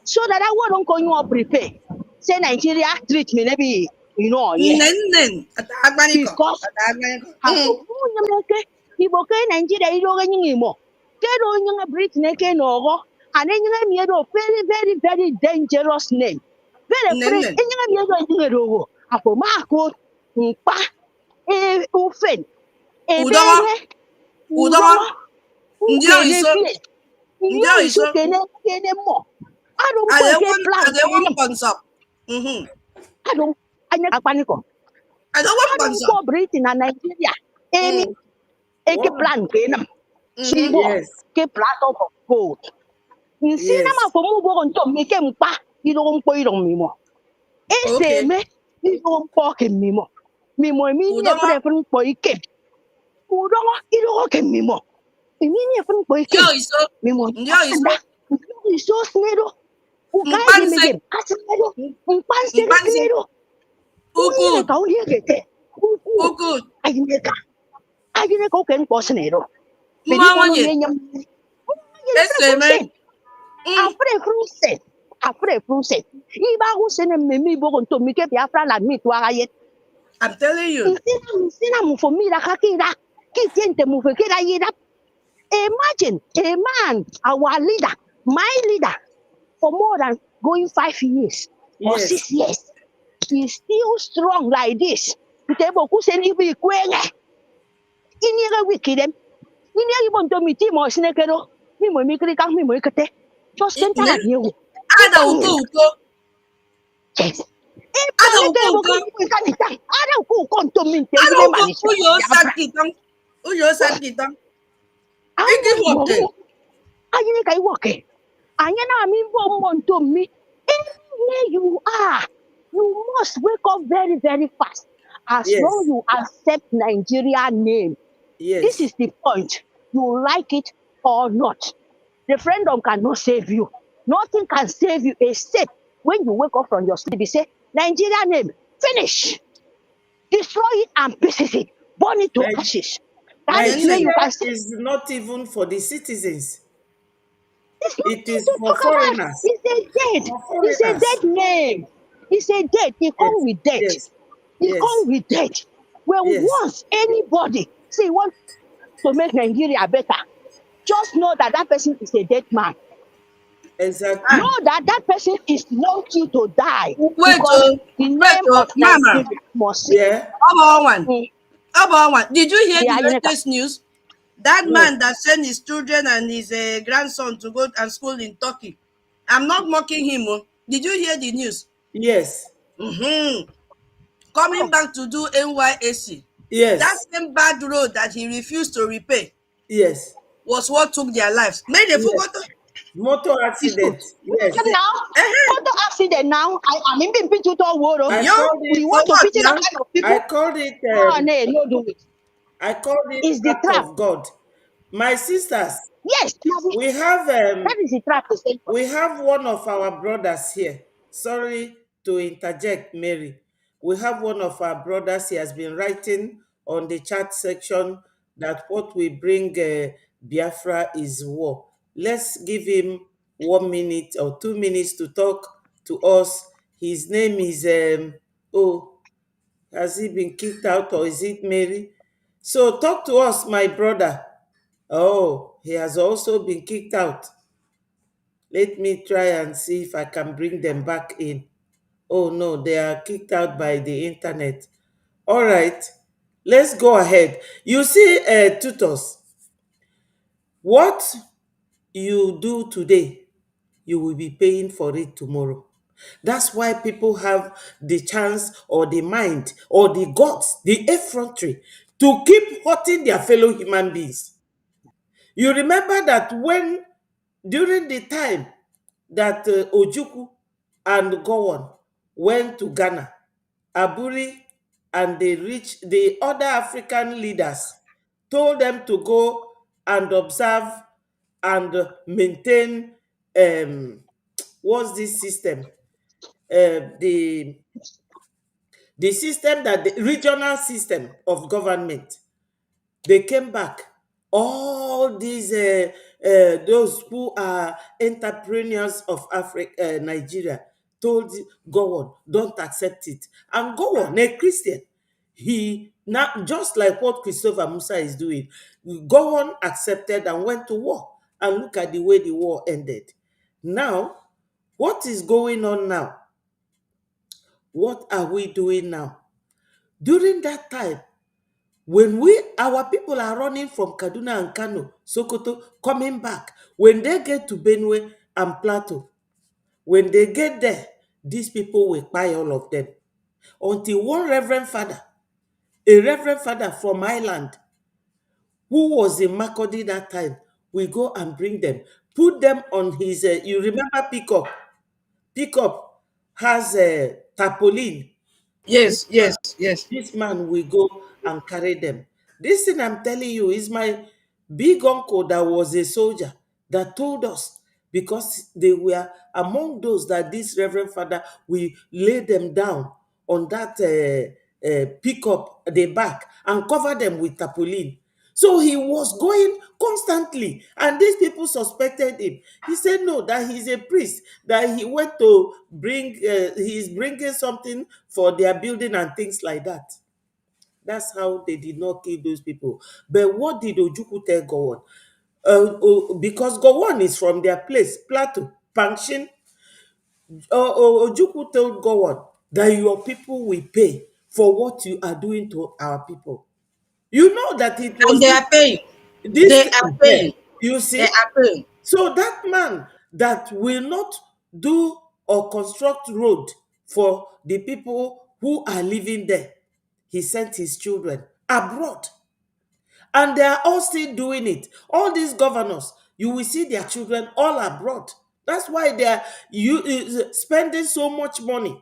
So that I won't go you prepare. Say Nigeria treat me maybe you know yeah nnenne ata agbaniko because ata agbaniko ako munyameke Igbo ke Nigeria iro ga nyi mo ke do nyi Britain ke no go and nyi mi do very dangerous name very free nnenne nyi mi do nyi do go ako ma ko mpa ufen udomo ebere udomo udomo ndị ukene oyiso fie ndị iyo isu oyiso kene mo ado I mpo dey ke want plan I dey ke want no sponsor. ado anya akpaniko I dey want ado sponsor. mpo Britain na Nigeria emi eke wow. plan ke no Sibo Yes, ke plato of gold. Nsina yes. mafomu bo nto mi ke mpa ido mpo ido mimo. Ese Okay. me ido mpo ke mimo. Mimo mi ni Udomo efre efre mpo ike. Udo ido ke mimo. Mi ni efre mpo ndị ike. oyiso Mimo ndị oyiso anda. Iso snedo. Ukai ge mkpanse megem. Asnedo. Mpansere mkpanse snedo. ukwu Uye ka uye kete. Uku. ukwu Ayineka. Ayineka oke mpo snedo. Pedi mma mono nwunye ni enyam. Yele fere eseme frusen. Après frusen. Après frusen. Iba frusen mmemme Igbo nto mike Biafra la mi tu ara ye. I'm telling you Nsina mu fo mi la kakira. Ki tiente mu fe kira yira. Imagine a man, our leader, my leader, for more than going 5 years or Yes. 6 years, is still strong like this. Kutebo kuseni ibi kwenge. Ini wiki them. Ini ibon to miti mo sinekero. Mi mo mikri kang mi mo ikate. Just kenta Yeah. la diewu. Ada uko. Yes. Ada Ipone ke bo uko. kini kanita. Ada ku konto minte Ada yine uko. manisha. Uyo sad Biafra. kitang. Uyo sad kitang. Iki Awo hope. wo. Ayini kai woke. Anya na mi bo monto mi. Anywhere you are, you must wake up very, very fast. As long Yes. you accept Nigeria name, this Yes. is the point. You like it or not. Referendum cannot save you. Nothing can save you except when you wake up from your sleep, you say, Nigeria name, finish. Destroy it and pieces it. Burn it to Ni- ashes. That is where you Nigeria can say, is not even for the citizens. it's It nothing is to for talk about. foreigners. It's a dead. For It's a foreigners. dead name. It's a dead. It Yes. come with death. Yes. It Yes. come with death. When Yes. once anybody say want to make Nigeria better, just know that that person is a dead man. Exactly. Know that that person is want you to die Wait, because the name of Mama. Nigeria must say, Yeah. About one. mm, About one. Did you hear they are the Yeneka. latest news? That No. man that sent his children and his grandson to go and school in Turkey. I'm not mocking him. Oh. Did you hear the news? Yes. Mm-hmm. Coming Oh, back to do NYAC. That Yes. same bad road that he refused to repay Yes. was what took their lives. May they Yes. forgot Motor his foot. accident. Yes. now, Uh-huh. motor accident now. I mean, being picture to world. I Yo, called We it. for want to what picture that now? kind of I people. called it. No, no, no, do it. I called it It's the act trap. of God. My sisters, Yes, we have that is the trap to say. we have one of our brothers here. Sorry to interject, Mary. We have one of our brothers. He has been writing on the chat section that what we bring Biafra is war. Let's give him 1 minute or 2 minutes to talk to us. His name is oh, has he been kicked out or is it Mary? So talk to us, my brother. Oh, he has also been kicked out. Let me try and see if I can bring them back in. Oh no, they are kicked out by the internet. All right, let's go ahead. You see, tutors, what you do today, you will be paying for it tomorrow. That's why people have the chance or the mind or the guts, the effrontery to keep hurting their fellow human beings. You remember that when during the time that Ojukwu and Gowon went to Ghana, Aburi and the other African leaders told them to go and observe and maintain what's this system? The system that the regional system of government. They came back. All these those who are entrepreneurs of Africa, Nigeria, told go on, don't accept it, and go on. A Christian, he now just like what Christopher Musa is doing. Go on, accepted and went to war, and look at the way the war ended. Now, what is going on now? What are we doing now? During that time, when our people are running from Kaduna and Kano, Sokoto, coming back, when they get to Benue and Plateau, when they get there, these people will buy all of them. Until one reverend father, a reverend father from Ireland, who was in Makodi that time, will go and bring them, put them on his, you remember pickup? Pickup has a tarpaulin. Yes, yes, yes. This man will go and carry them. This thing I'm telling you is my big uncle that was a soldier that told us, because they were among those that this Reverend Father will lay them down on that pickup at the back and cover them with tarpaulin. So he was going constantly, and these people suspected him. He said no, that he's a priest, that he went to bring, he's bringing something for their building and things like that. That's how they did not kill those people. But what did Ojukwu tell God? because Gowon is from their place, Plateau, Pangshin. Ojukwu told Gowon that your people will pay for what you are doing to our people. You know that it And was they are paying. this They thing are here. paying. You They see? are paying. So that man that will not do or construct road for the people who are living there, he sent his children abroad. And they are all still doing it. All these governors, you will see their children all abroad. That's why they are spending so much money.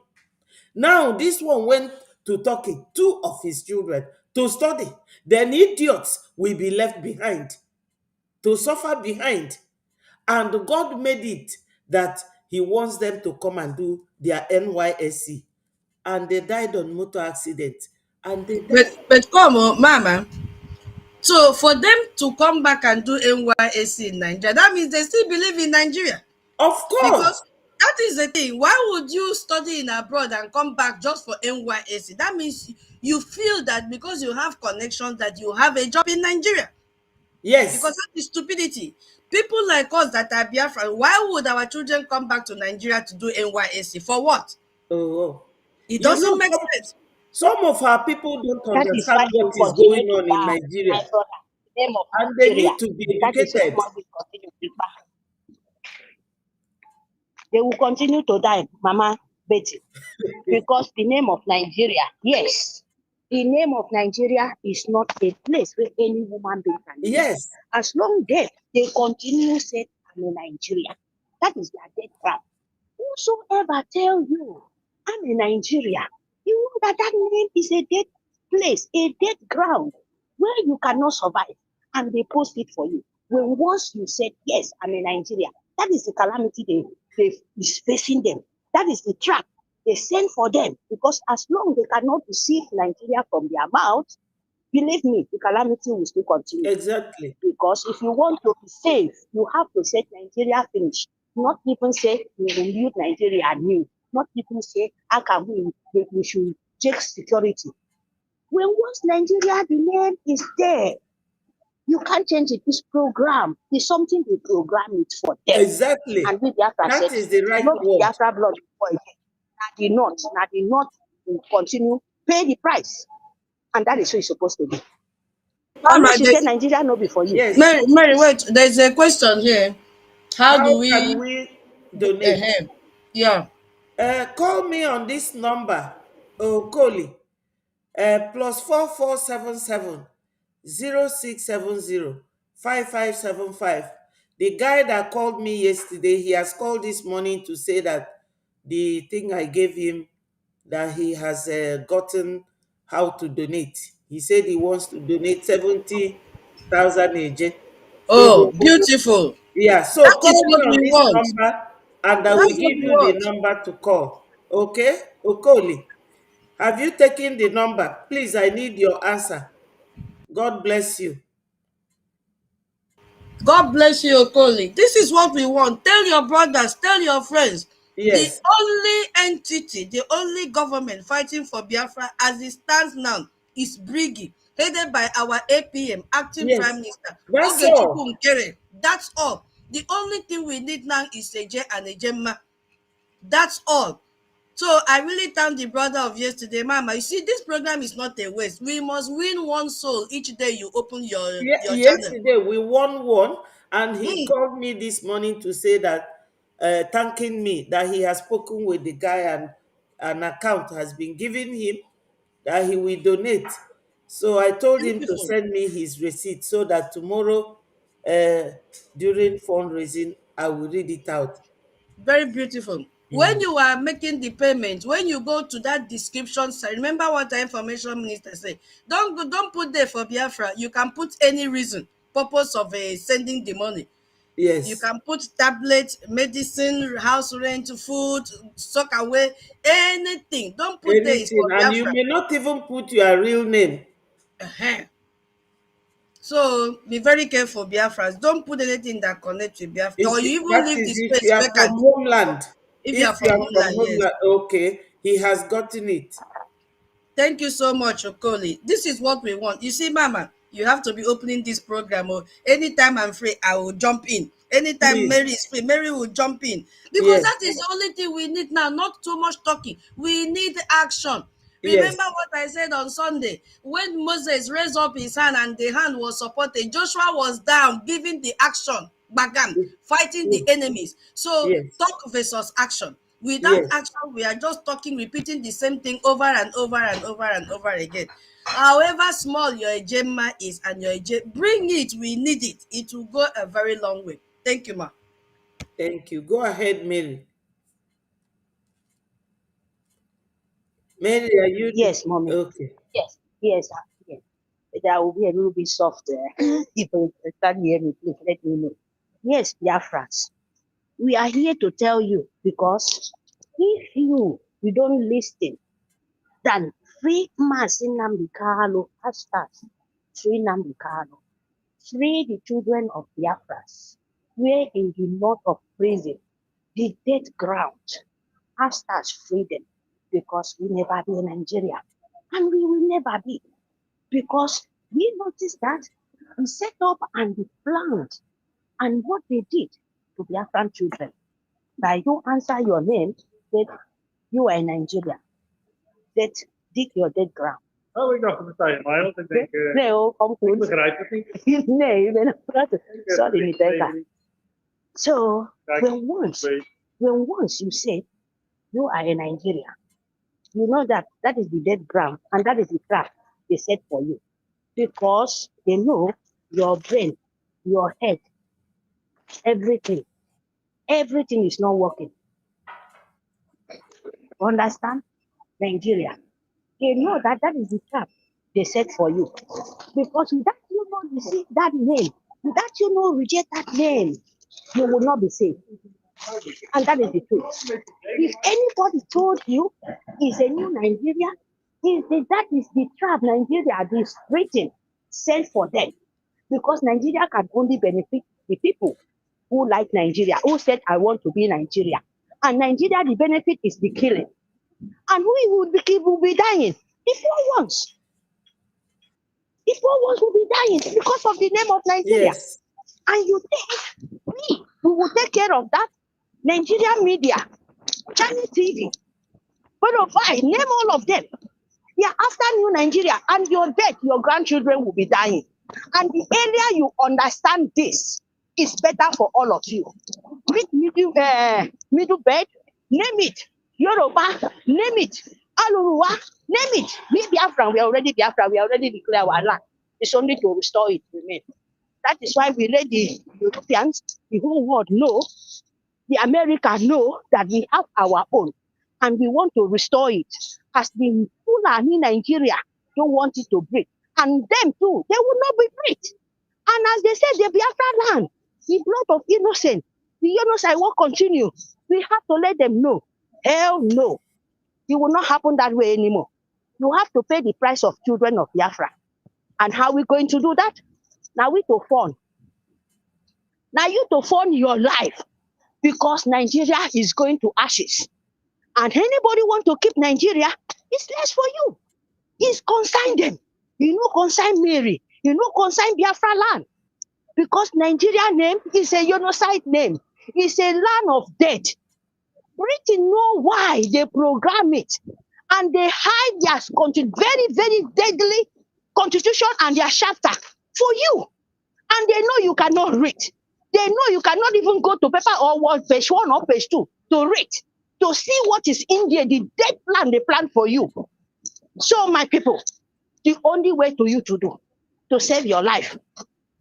Now, this one went to Turkey, two of his children, to study. Then idiots will be left behind, to suffer behind. And God made it that He wants them to come and do their NYSC. And they died on motor accident. And they But died. come on, Mama. So for them to come back and do NYSC in Nigeria, that means they still believe in Nigeria. Of Because course. that is the thing. Why would you study in abroad and come back just for NYSC? That means you feel that because you have connections that you have a job in Nigeria. Because Yes. that is stupidity. People like us that are Biafran, why would our children come back to Nigeria to do NYSC? For what? Oh. It You know, doesn't make sense. some of our people don't That is understand why what you is continue going to on in buy, my Nigeria. brother. The name of And they Nigeria. need to be That is educated. why we continue to buy. They will continue to die, Mama Betty, because the name of Nigeria, yes, the name of Nigeria is not a place where any woman being can live. Yes. As long as they continue say, I'm in Nigeria, that is their death trap. Whosoever tell you, I'm in Nigeria, you know that that name is a dead place, a dead ground where you cannot survive, and they post it for you. When once you said, yes, I'm in Nigeria, that is the calamity they is facing them. That is the trap they send for them, because as long they cannot receive Nigeria from their mouth, believe me, the calamity will still continue. Exactly. Because if you want to be safe, you have to set Nigeria finish. Not even say we will build Nigeria new. Not even say how can we should check security. When once Nigeria, the name is there, you can't change it. It's program. It's something they program it for them. Exactly. And we Biafra That said, is the right not word. Biafra blood before again. Now the not will continue pay the price. And that is what it's supposed to be. Mama, Unless you say Nigeria no be for you. Yes. Mary, wait. There's a question here. How How do can we? we donate? Yeah. Call me on this number, Koli, +4477 0670 5575. The guy that called me yesterday, he has called this morning to say that the thing I gave him, that he has gotten how to donate. He said he wants to donate 70,000 AJ. Oh, So beautiful. yeah, so That is call me what on we this want. number and I will That's give what we you the want. number to call. Okay? Okoli, have you taken the number? Please, I need your answer. God bless you. God bless you, colleague. This is what we want. Tell your brothers, tell your friends. The Yes, only entity, the only government fighting for Biafra as it stands now is Brigi, headed by our APM, acting Prime yes. Minister, That's Ogechukwu all. Nkere. That's all. The only thing we need now is Eje and Ejemma. That's all. So I really thank the brother of yesterday, Mama. You see, this program is not a waste. We must win one soul each day you open your channel. Yesterday we won one, and he Hmm. called me this morning to say that, thanking me that he has spoken with the guy and an account has been given him that he will donate. So I told him to Beautiful. send me his receipt so that tomorrow, during fundraising, I will read it out. Very beautiful. When Mm. you are making the payment, when you go to that description, remember what the information minister said. Don't put there for Biafra. You can put any reason, purpose of sending the money. You Yes, can put tablet, medicine, house rent, food, sock away, anything. Don't put there is anything, for and you Biafra. may not even put your real name. uh So be very careful, Biafras. Don't put anything that connects with Biafra, or you even That leave is the if you space are from vacant. homeland. If you If are you from are from homeland, yes. homeland, okay, he has gotten it. Thank you so much, Okoli. This is what we want. You see, Mama, you have to be opening this program. Or anytime I'm free, I will jump in. Anytime Please. Mary is free, Mary will jump in. Because Yes. that is the only thing we need now, not too much talking. We need action. Yes. Remember what I said on Sunday? When Moses raised up his hand and the hand was supported, Joshua was down, giving the action, bagan, fighting the enemies. So Yes. talk versus action. Without Yes. action, we are just talking, repeating the same thing over and over and over and over again. However small your Gemma is and your bring it, we need it. It will go a very long way. Thank you, ma. Thank you. Go ahead, Mary. Mary, are you Yes, mommy. okay? Yes, yes, yes. But I will be a little bit softer. If you can hear me, please let me know. Yes, Biafrans. We are here to tell you because if you don't listen, then free Masin Namdekano, hashtag free Namdekano, free the children of Biafras, where in the north of prison, the dead ground, hashtag freedom, because we never be in Nigeria, and we will never be, because we noticed that we set up and we planned, and what they did to Biafran children. By you answer your name, that you are in Nigeria, that dig your dead ground. Oh, ik dacht meteen, maar heel ik denk, Nee hoor, kom ik goed. begrijp het niet. Nee, je bent aan het praten. Sorry, Ik Niteka. So, Kijk, when once you say you are in Nigeria, you know that that is the dead ground and that is the trap they set for you. Because they know your brain, your head, everything is not working. Understand? Nigeria. They know that that is the trap they set for you. Because without you know receive that name, without you know reject that name, you will not be saved. And that is the truth. If anybody told you it's a new Nigeria, that is the trap Nigeria is written, sent for them. Because Nigeria can only benefit the people who like Nigeria, who said, I want to be Nigeria. And Nigeria, the benefit is the killing. And we will be dying. The poor ones. The poor ones will be dying because of the name of Nigeria. Yes. And you think we will take care of that? Nigerian media, Channel TV, Spotify, name all of them. They are after new Nigeria, and your death, your grandchildren will be dying. And the earlier you understand this, is better for all of you. Middle bed, name it. Yoruba, name it. Aluruwa, name it. We Biafran, we are already Biafran, we already declare our land. It's only to restore it remain. That is why we let the Europeans, the whole world know, the America know that we have our own and we want to restore it. As the Fulani Nigeria don't want it to break. And them too, they will not be break. And as they said, the Biafra land, the blood of innocent, the genocide will continue. We have to let them know. Hell no. It will not happen that way anymore. You have to pay the price of children of Biafra. And how are we going to do that? Now we to fund. Now you to fund your life because Nigeria is going to ashes. And anybody want to keep Nigeria, it's less for you. It's consign them. You know, consign Mary. You know, consign Biafra land. Because Nigeria name is a genocide name. It's a land of death. Britain know why they program it. And they hide their very, very deadly constitution and their chapter for you. And they know you cannot read. They know you cannot even go to paper or page 1 or page 2 to read, to see what is in there, the dead plan they plan for you. So, my people, the only way to you to do, to save your life,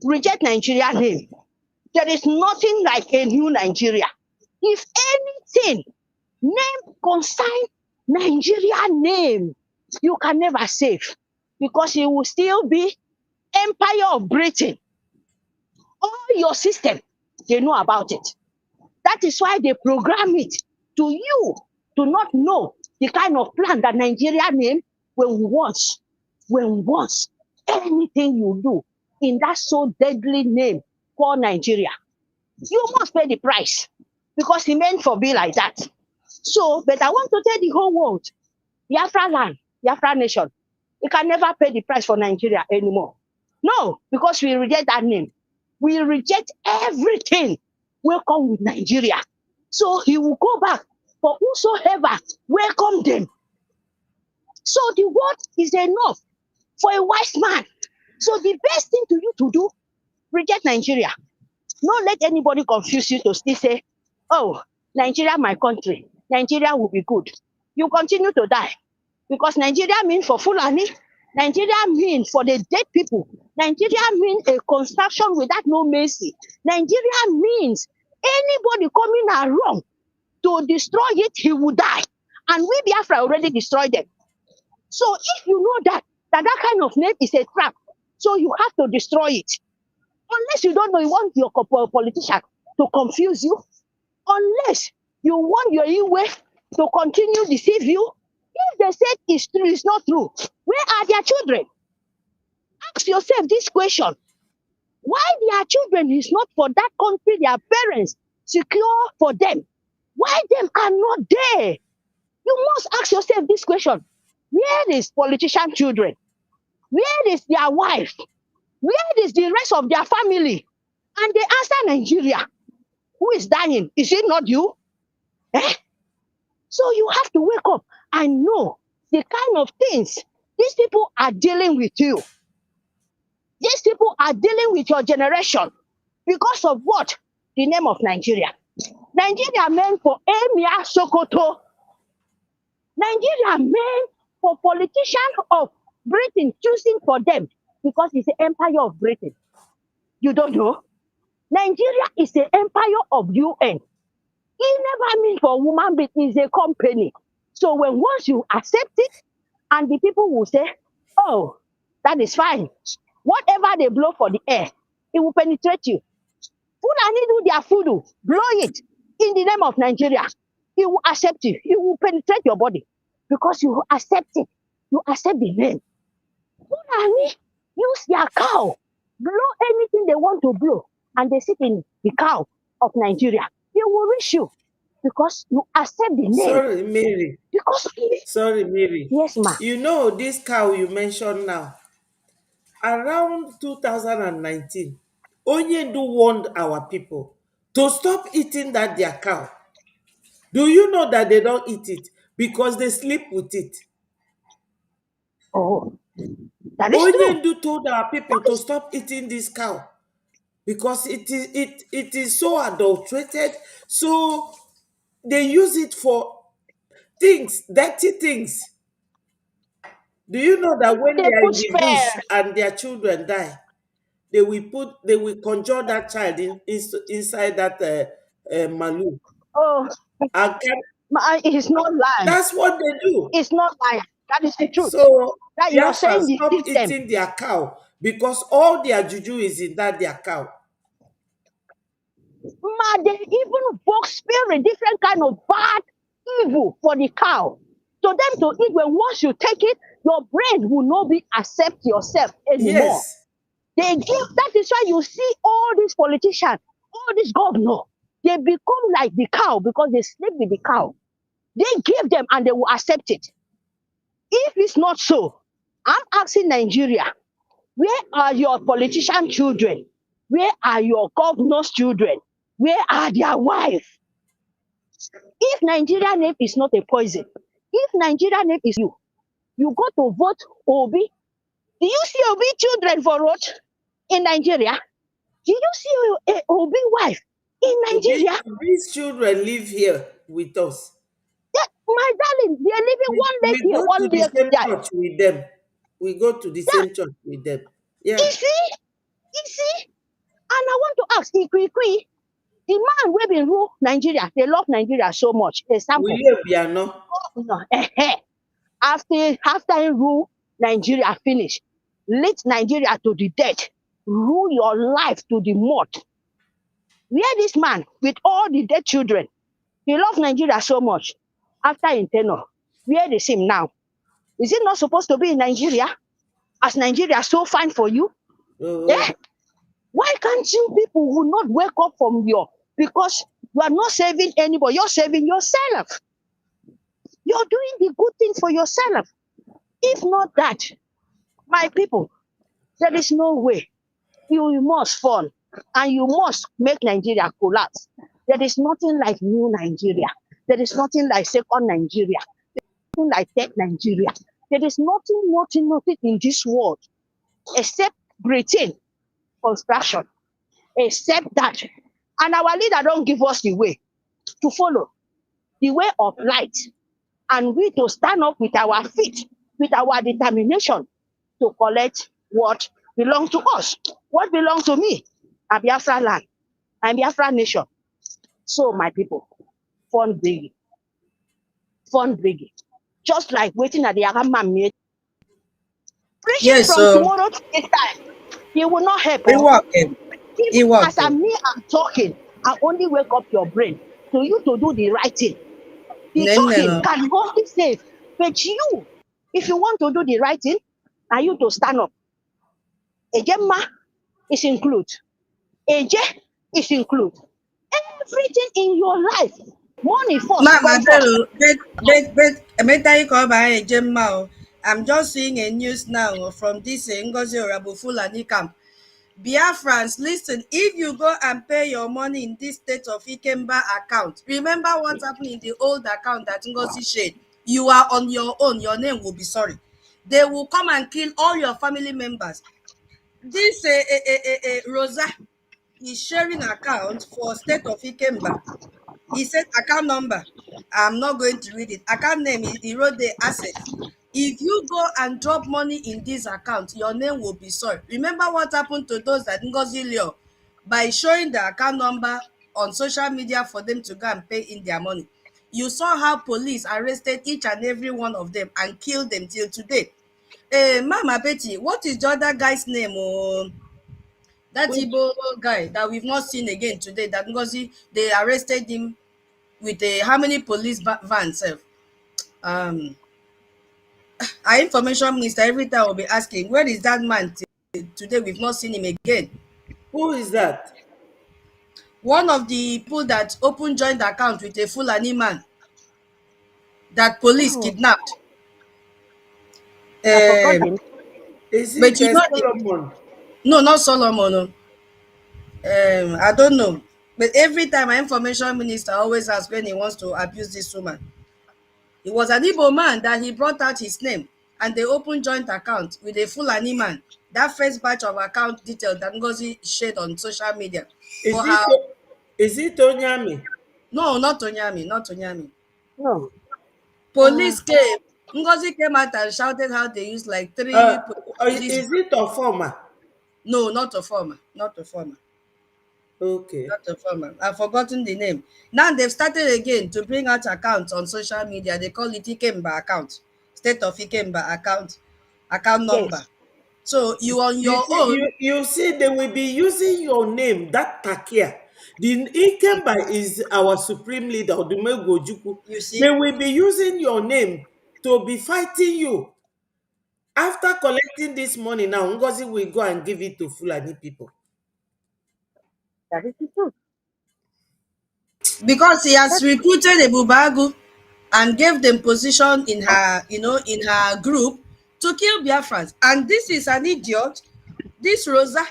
reject Nigeria name. There is nothing like a new Nigeria. If anything, name consign Nigeria name, you can never save because it will still be Empire of Britain. All your system, they know about it. That is why they program it to you to not know the kind of plan that Nigeria name when once anything you do in that so deadly name called Nigeria, you must pay the price because it meant for be like that. So, but I want to tell the whole world, Biafra land, Biafra nation, you can never pay the price for Nigeria anymore. No, because we reject that name. We reject everything. Welcome with Nigeria. So he will go back for whosoever welcome them. So the word is enough for a wise man. So the best thing to you to do, reject Nigeria. Don't let anybody confuse you to still say, oh, Nigeria, my country. Nigeria will be good. You continue to die. Because Nigeria means for Fulani. Nigeria means for the dead people. Nigeria means a construction without no mercy. Nigeria means anybody coming around to destroy it, he will die. And we Biafra already destroyed them. So if you know that kind of name is a trap, so you have to destroy it. Unless you don't know, you want your politician to confuse you. Unless you want your Iwe to continue deceive you. If they said it's true, it's not true. Where are their children? Ask yourself this question. Why their children is not for that country, their parents secure for them? Why them are not there? You must ask yourself this question. Where is politician children? Where is their wife? Where is the rest of their family? And they answer Nigeria. Who is dying? Is it not you? Eh? So you have to wake up and know the kind of things these people are dealing with you. These people are dealing with your generation because of what? The name of Nigeria. Nigeria meant for Emir Sokoto. Nigeria meant for politicians of Britain choosing for them because it's the empire of Britain. You don't know? Nigeria is the empire of UN. It never means for woman, but it's a company. So when once you accept it, and the people will say, oh, that is fine. Whatever they blow for the air, it will penetrate you. Fulani do their food, blow it in the name of Nigeria. It will accept you. It will penetrate your body because you accept it. You accept the name. Fulani use their cow, blow anything they want to blow, and they sit in the cow of Nigeria. They will reach you because you accept the name. Sorry, Mary. Because Sorry, Mary. yes, ma. You know, this cow you mentioned now, around 2019, Onyendu warned our people to stop eating that their cow. Do you know that they don't eat it because they sleep with it? Oh, that is true. Onyendu told our people That to is stop eating this cow because it is so adulterated. So they use it for things, dirty things. Do you know that when they they are in put the bush spare. and their children die, they will conjure that child inside that malu Oh, and it's not lie. that's what they do. It's not lie. That is the truth. So That you are Biafra saying the stop system. eating their cow because all their juju is in that their cow. They even book spirit, different kind of bad evil for the cow. So them to eat when once you take it, your brain will not be accept yourself anymore. Yes. They give, that is why you see all these politicians, all these governors, they become like the cow because they sleep with the cow. They give them and they will accept it. If it's not so, I'm asking Nigeria, where are your politician children? Where are your governors' children? Where are their wives? If Nigeria name is not a poison, if Nigeria name is you go to vote Obi. Do you see Obi children for road in Nigeria? Do you see a Obi wife in Nigeria? These children live here with us. Yeah, my darling, they are living one leg We here, go to one the leg same there. church with them. We go to the Yeah, same church with them. you Yeah. see, you see. And I want to ask Ikwikwi, the man wey been rule Nigeria, they love Nigeria so much. Example, Willie Obiano. no, after he rule Nigeria finish, lead Nigeria to the death, rule your life to the mud. Where this man with all the dead children, he love Nigeria so much. After in tenure, where is him now? Is it not supposed to be in Nigeria? As Nigeria so fine for you? Oh, Yeah. Why can't you people who not wake up from your, because you are not saving anybody, you're saving yourself. You're doing the good thing for yourself. If not that, my people, There is no way. You must fall and you must make Nigeria collapse. There is nothing like new Nigeria. There is nothing like second Nigeria. Nothing like third Nigeria. There is nothing in this world except Britain construction, except that. And our leader don't give us the way to follow, the way of light. And we to stand up with our feet, with our determination to collect what belongs to us. What belongs to me? A Biafra land, a Biafra nation. So my people, fundraising. Just like waiting at the Agama meet. Preaching Yes, from so tomorrow to this time, it will not help. it worked. If It as worked. I'm talking, I only wake up your brain to you to do the right thing. The talking No. can only save. But you, if you want to do the right thing, are you to stand up. Ejema is included. Eje is included. Everything in your life. Money first, Mama, come first. I'm just seeing a news now from this Ngozi Orabufulani camp. Biafrans, listen, if you go and pay your money in this state of Ikemba account, remember what happened in the old account that Ngozi shared. You are on your own. Your name will be sorry. They will come and kill all your family members. This Rosa is sharing account for state of Ikemba. He said account number. I'm not going to read it. Account name, he wrote the assets. If you go and drop money in this account, your name will be soiled. Remember what happened to those that Ngozi Leo by showing the account number on social media for them to go and pay in their money. You saw how police arrested each and every one of them and killed them till today. Mama Betty, what is the other guy's name? Oh, that Igbo guy that we've not seen again today. That Ngozi, they arrested him with how many police vans sef. Our information minister every time will be asking, where is that man today? We've not seen him again. Who is that? One of the people that opened joint account with a Fulani man that police Oh, kidnapped. I forgot um him. Is but it you know Solomon? no, not Solomon. No. I don't know, but every time our information minister always asks when he wants to abuse this woman. It was an Igbo man that he brought out his name and they opened joint account with a Fulani man. That first batch of account details that Ngozi shared on social media Is for it her. is it Onyami? No, not Onyami, not Onyami. No. Police came. Ngozi came out and shouted how they used like Uh, three police. is it a former? No, not a former, not a former. Okay. Not a farmer. I've forgotten the name. Now they've started again to bring out accounts on social media. They call it Ikemba account, state of Ikemba account number. Yes. So you on You your see, own. you see, they will be using your name, that Takia. The Ikemba is our supreme leader, Odumegwu Ojukwu. You They see, will be using your name to be fighting you. After collecting this money now, Ngozi will go and give it to Fulani people. That is the truth. because he has That, recruited a Bubagu and gave them position in her, in her group to kill Biafrans. And this is an idiot, this Rosa,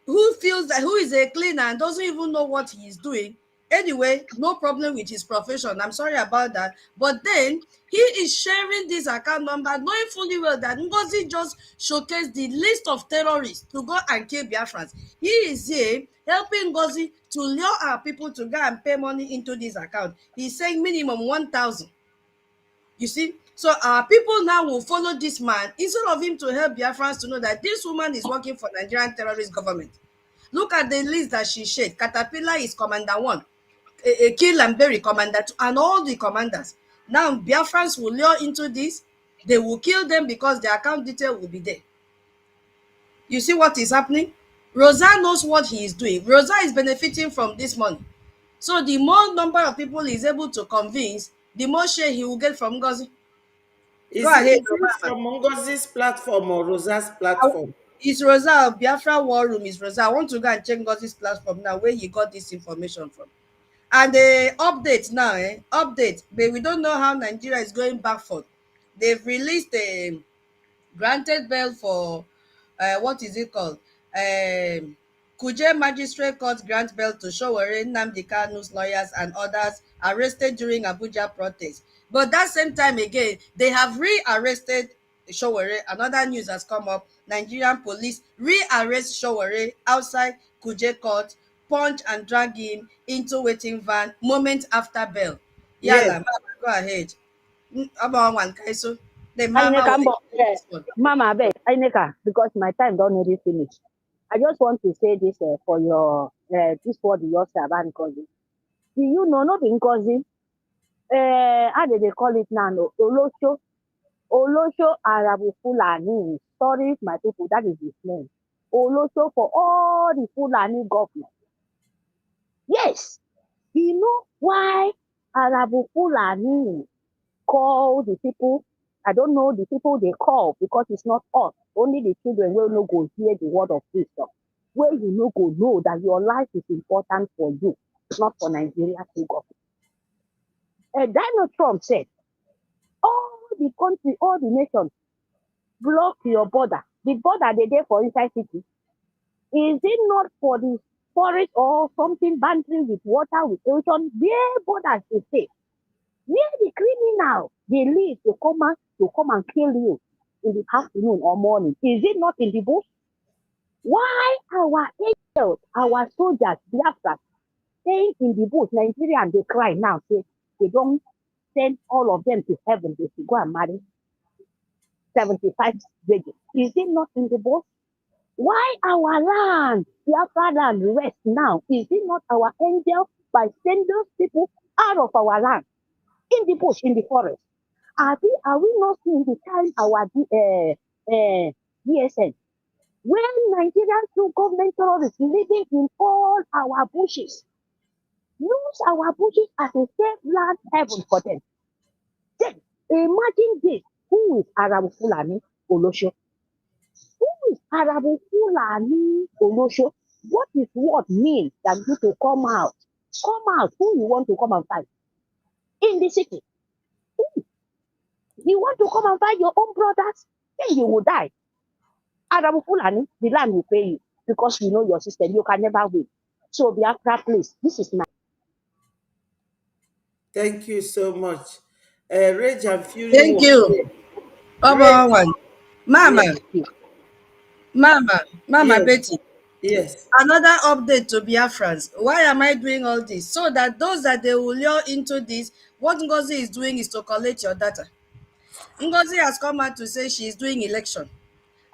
who feels that who is a cleaner and doesn't even know what he is doing. Anyway, no problem with his profession. I'm sorry about that. But then he is sharing this account number, knowing fully well that Ngozi just showcased the list of terrorists to go and kill Biafrans. He is here helping Ngozi to lure our people to go and pay money into this account. He's saying minimum 1,000. You see? So our people now will follow this man instead of him to help Biafrans to know that this woman is working for Nigerian terrorist government. Look at the list that she shared. Caterpillar is commander one, Kill and Berry commander two, and all the commanders. Now Biafrans will lure into this. They will kill them because their account detail will be there. You see what is happening? Rosa knows what he is doing. Rosa is benefiting from this money. So the more number of people he is able to convince, the more share he will get from Ngozi. Go ahead, Is it Obama. from Ngozi's platform or Rosa's platform? It's Rosa, Biafra War Room is Rosa. I want to go and check Ngozi's platform now where he got this information from. And the update now, update, but we don't know how Nigeria is going back for. They've released a granted bail for what is it called? Kuje Magistrate Court grant bail to Sowore, Nnamdi Kanu's lawyers and others arrested during Abuja protest. But that same time again, they have re-arrested Sowore. Another news has come up. Nigerian police re-arrest Sowore outside Kuje Court, punch and drag him into waiting van moments after bail. Yes. Yala, Mama, go ahead. About one Kaiso. The I mama make will yeah. Mama, beg, I make because my time don't really finish. I just want to say this for your this word you say about Nkozi. Do you know not Nkozi? How do they call it now? No, Olosho Arabu Fulani. Sorry, my people, that is his name. Olosho for all the Fulani government. Yes, you know why Arabu Fulani call the people? I don't know the people they call because it's not us. Only the children will not go hear the word of wisdom. Where you no go know that your life is important for you, not for Nigeria to government. Donald Trump said, all the country, all the nations block your border. The border they there for inside city. Is it not for the forest or something boundary with water, with ocean? Where borders is safe? Where the criminal they live to come and kill you in the afternoon or morning? Is it not in the bush? Why our angels, our soldiers, Biafrans, staying in the bush, Nigerian, they cry now, say they don't send all of them to heaven, they should go and marry 75 virgins. Is it not in the bush? Why our land, Biafra land, rest now? Is it not our angel by sending those people out of our land, in the bush, in the forest? Are we not seeing the time our DSN? When Nigerian two government terrorists living in all our bushes, use our bushes as a safe land heaven for them. Then imagine this. Who is Arabu Fulani Olosho? Who is Arabu Fulani Olosho? What is what means that you to come out? Come out. Who you want to come and fight? In the city. Who? You want to come and fight your own brothers? Then you will die. Arabu Fulani, the land will pay you because you know your system. You can never win. So Biafra, please. This is my. Thank you so much. Rage and Fury Thank was you. there. Rage, About one. Mama, yes, Mama yes, Betty. yes, Another update to Biafrans. Why am I doing all this? So that those that they will lure into this, what Ngozi is doing is to collect your data. Ngozi has come out to say she is doing election.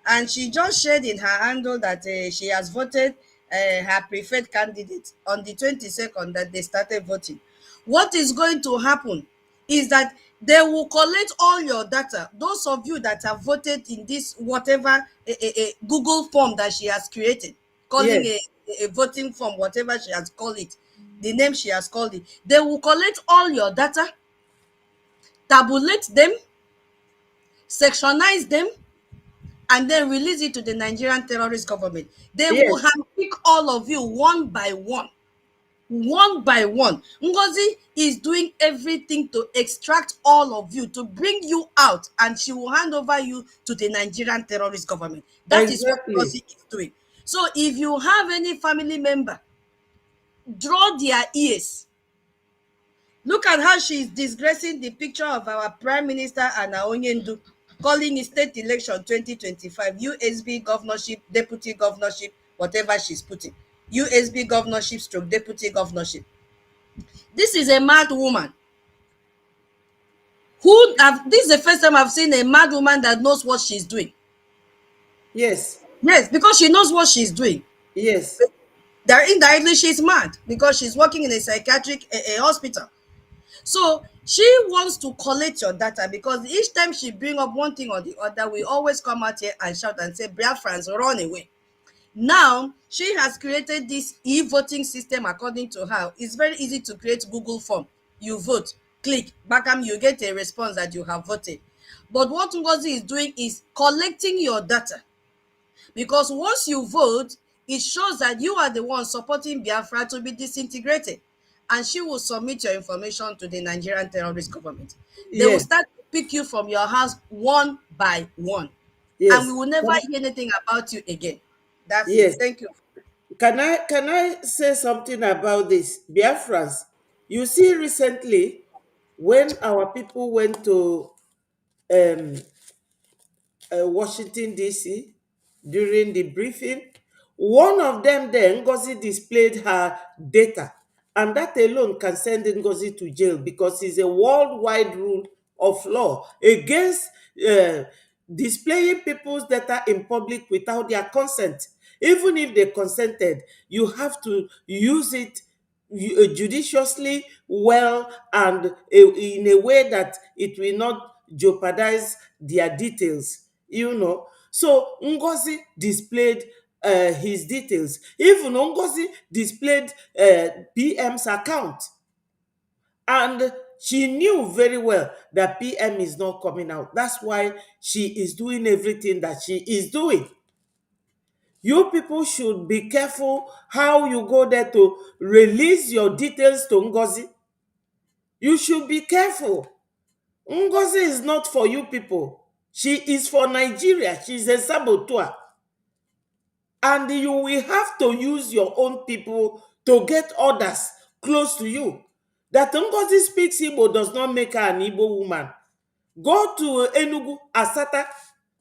And she just shared in her handle that she has voted her preferred candidate on the 22nd that they started voting. What is going to happen is that they will collect all your data. Those of you that have voted in this whatever Google form that she has created, calling yes, a voting form, whatever she has called it, the name she has called it, they will collect all your data, tabulate them, sectionize them, and then release it to the Nigerian terrorist government. They will yes. handpick all of you one by one. One by one. Ngozi is doing everything to extract all of you, to bring you out, and she will hand over you to the Nigerian terrorist government. That is what Exactly. Ngozi is doing. So if you have any family member, draw their ears. Look at how she is disgracing the picture of our Prime Minister and Onyendu, calling it state election 2025, USB governorship, deputy governorship, whatever she's putting. USB governorship stroke deputy governorship. This is a mad woman. This is the first time I've seen a mad woman that knows what she's doing. Yes, Yes, because she knows what she's doing. yes, That indirectly she's mad because she's working in a psychiatric hospital. So she wants to collect your data because each time she bring up one thing or the other, we always come out here and shout and say, Biafrans, run away. Now, she has created this e-voting system according to her. It's very easy to create Google form. You vote, click, backham, you get a response that you have voted. But what Ngozi is doing is collecting your data. Because once you vote, it shows that you are the one supporting Biafra to be disintegrated. And she will submit your information to the Nigerian terrorist government. They will yes. start to pick you from your house one by one. and we Yes. will never hear anything about you again. That's it. Yes. Thank you. Can I say something about this? Biafrans, you see recently when our people went to um, Washington, D.C. during the briefing. One of them there, Ngozi, displayed her data, and that alone can send Ngozi to jail because it's a worldwide rule of law against uh, displaying people's data in public without their consent. Even if they consented, you have to use it judiciously well and in a way that it will not jeopardize their details, so Ngozi displayed his details. Even Ngozi displayed PM's account, and she knew very well that PM is not coming out. That's why she is doing everything that she is doing. You people should be careful how you go there to release your details to Ngozi. You should be careful. Ngozi is not for you people. She is for Nigeria. She is a saboteur. And you will have to use your own people to get others close to you. That Ngozi speaks Igbo does not make her an Igbo woman. Go to Enugu, Asata,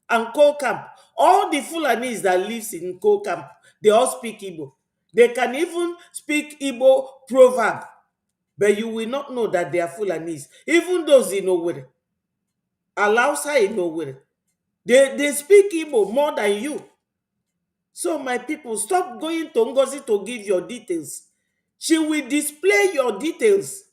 and Coal Camp. All the Fulanis that lives in Coal Camp, they all speak Igbo. They can even speak Igbo proverb, but you will not know that they are Fulanis. Even those in Owerri, Alausa in Owerri, they speak Igbo more than you. So my people, stop going to Ngozi to give your details. She will display your details.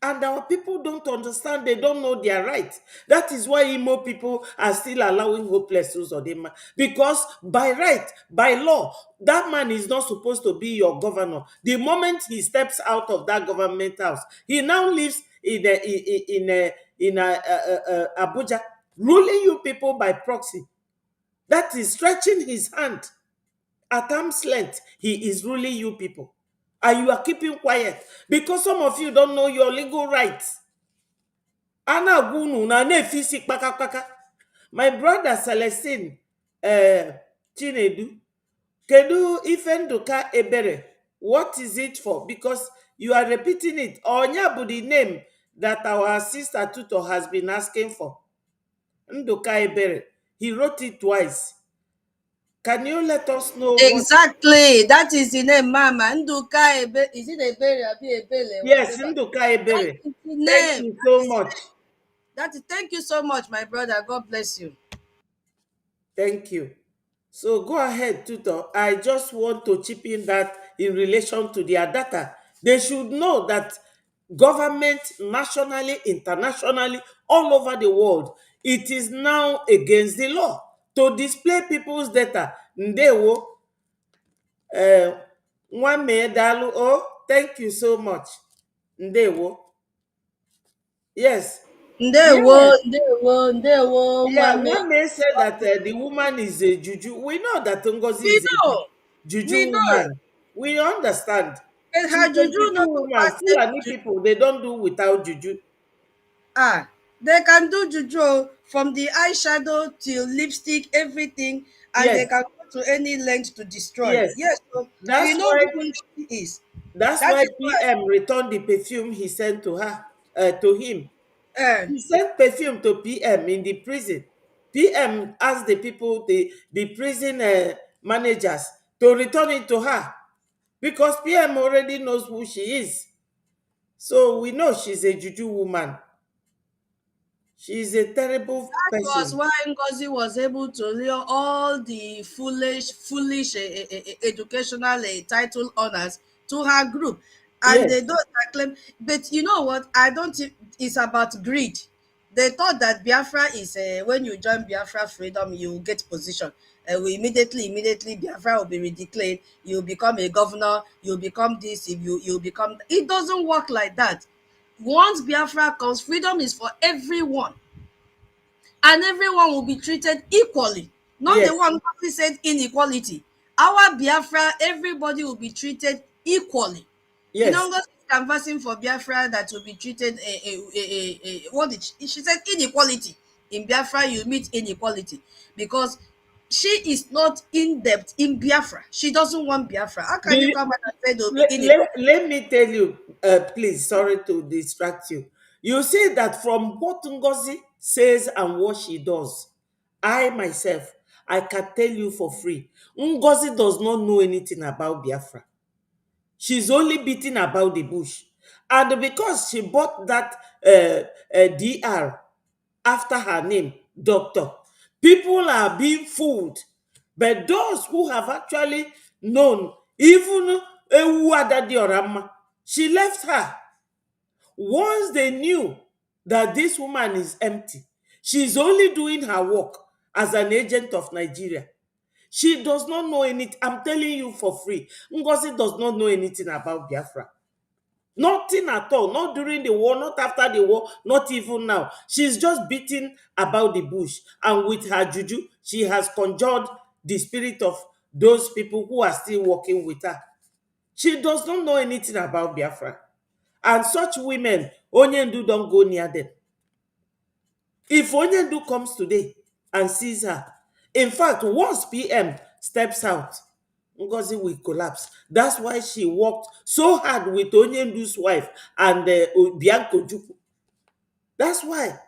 And our people don't understand, they don't know their rights. That is why Imo people are still allowing hopeless Uzodinma. Because by right, by law, that man is not supposed to be your governor. The moment he steps out of that government house, he now lives in Abuja, ruling you people by proxy. That is stretching his hand at arm's length. He is ruling you people. And you are keeping quiet because some of you don't know your legal rights. Anagunu na nefisi kpaka kpaka. My brother Celestine Chinedu, kedu Ifenduka Ebere, what is it for? Because you are repeating it. Onya bụ the name that our sister Tuto has been asking for. Nduka Ebere. He wrote it twice. Can you let us know what? Exactly. That is the name, Mama. Nduka Ebe. Is it Ebere? Abi Ebele? Yes, Whatever. Nduka That Ebere. is the Thank name. you That so is the much. name. Thank you so much, my brother. God bless you. Thank you. So go ahead, Tutor. I just want to chip in that in relation to their data. They should know that government, nationally, internationally, all over the world, it is now against the law to display people's data. Ndewo, Nwame Dalu, oh, thank you so much. Ndewo. Yes. Ndewo, Yes. ndewo, ndewo, Yeah, Nwame. one may say that the woman is a juju. We know that Ngozi We is a know. juju We know. woman. We understand. And She's her a juju juju not to woman. pass any Fulani juju. people, they don't do without juju. Ah, they can do juju from the eyeshadow till lipstick, everything, and they Yes, can go to any length to destroy. yes. Yes, so we That's know why who she is. that's That why is why. PM returned the perfume he sent to her, to him. Uh, He sent perfume to PM in the prison. PM asked the people, the prison managers, to return it to her because PM already knows who she is. So we know she's a juju woman. She's a terrible that was person. why Ngozi was able to lure all the foolish educational title honors to her group. And Yes, they don't claim, but you know what? I don't think it's about greed. They thought that Biafra is when you join Biafra Freedom, you get position. We immediately Biafra will be redeclared. You become a governor. You become this. If you become, it doesn't work like that. Once Biafra comes, freedom is for everyone, and everyone will be treated equally. Not the yes, one who said inequality. Our Biafra, everybody will be treated equally. You know, yes, God is canvassing for Biafra that will be treated what did she said inequality in Biafra you meet inequality, because she is not in depth in Biafra. She doesn't want Biafra. How Do can you you, come back and say there will be let, inequality? let me tell you, please, sorry to distract you. You see that from what Ngozi says and what she does, I myself, I can tell you for free. Ngozi does not know anything about Biafra. She's only beating about the bush. And because she bought that DR after her name, Doctor, people are being fooled. But those who have actually known, even Ewu Adadi Orama, she left her. Once they knew that this woman is empty, she's only doing her work as an agent of Nigeria. She does not know anything. I'm telling you for free. Ngozi does not know anything about Biafra. Nothing at all. Not during the war, not after the war, not even now. She's just beating about the bush. And with her juju, she has conjured the spirit of those people who are still working with her. She does not know anything about Biafra. And such women, Onyendu don't go near them. If Onyendu comes today and sees her, in fact, once PM steps out, Ngozi will collapse. That's why she worked so hard with Onyendu's wife and Bianco Juku. That's why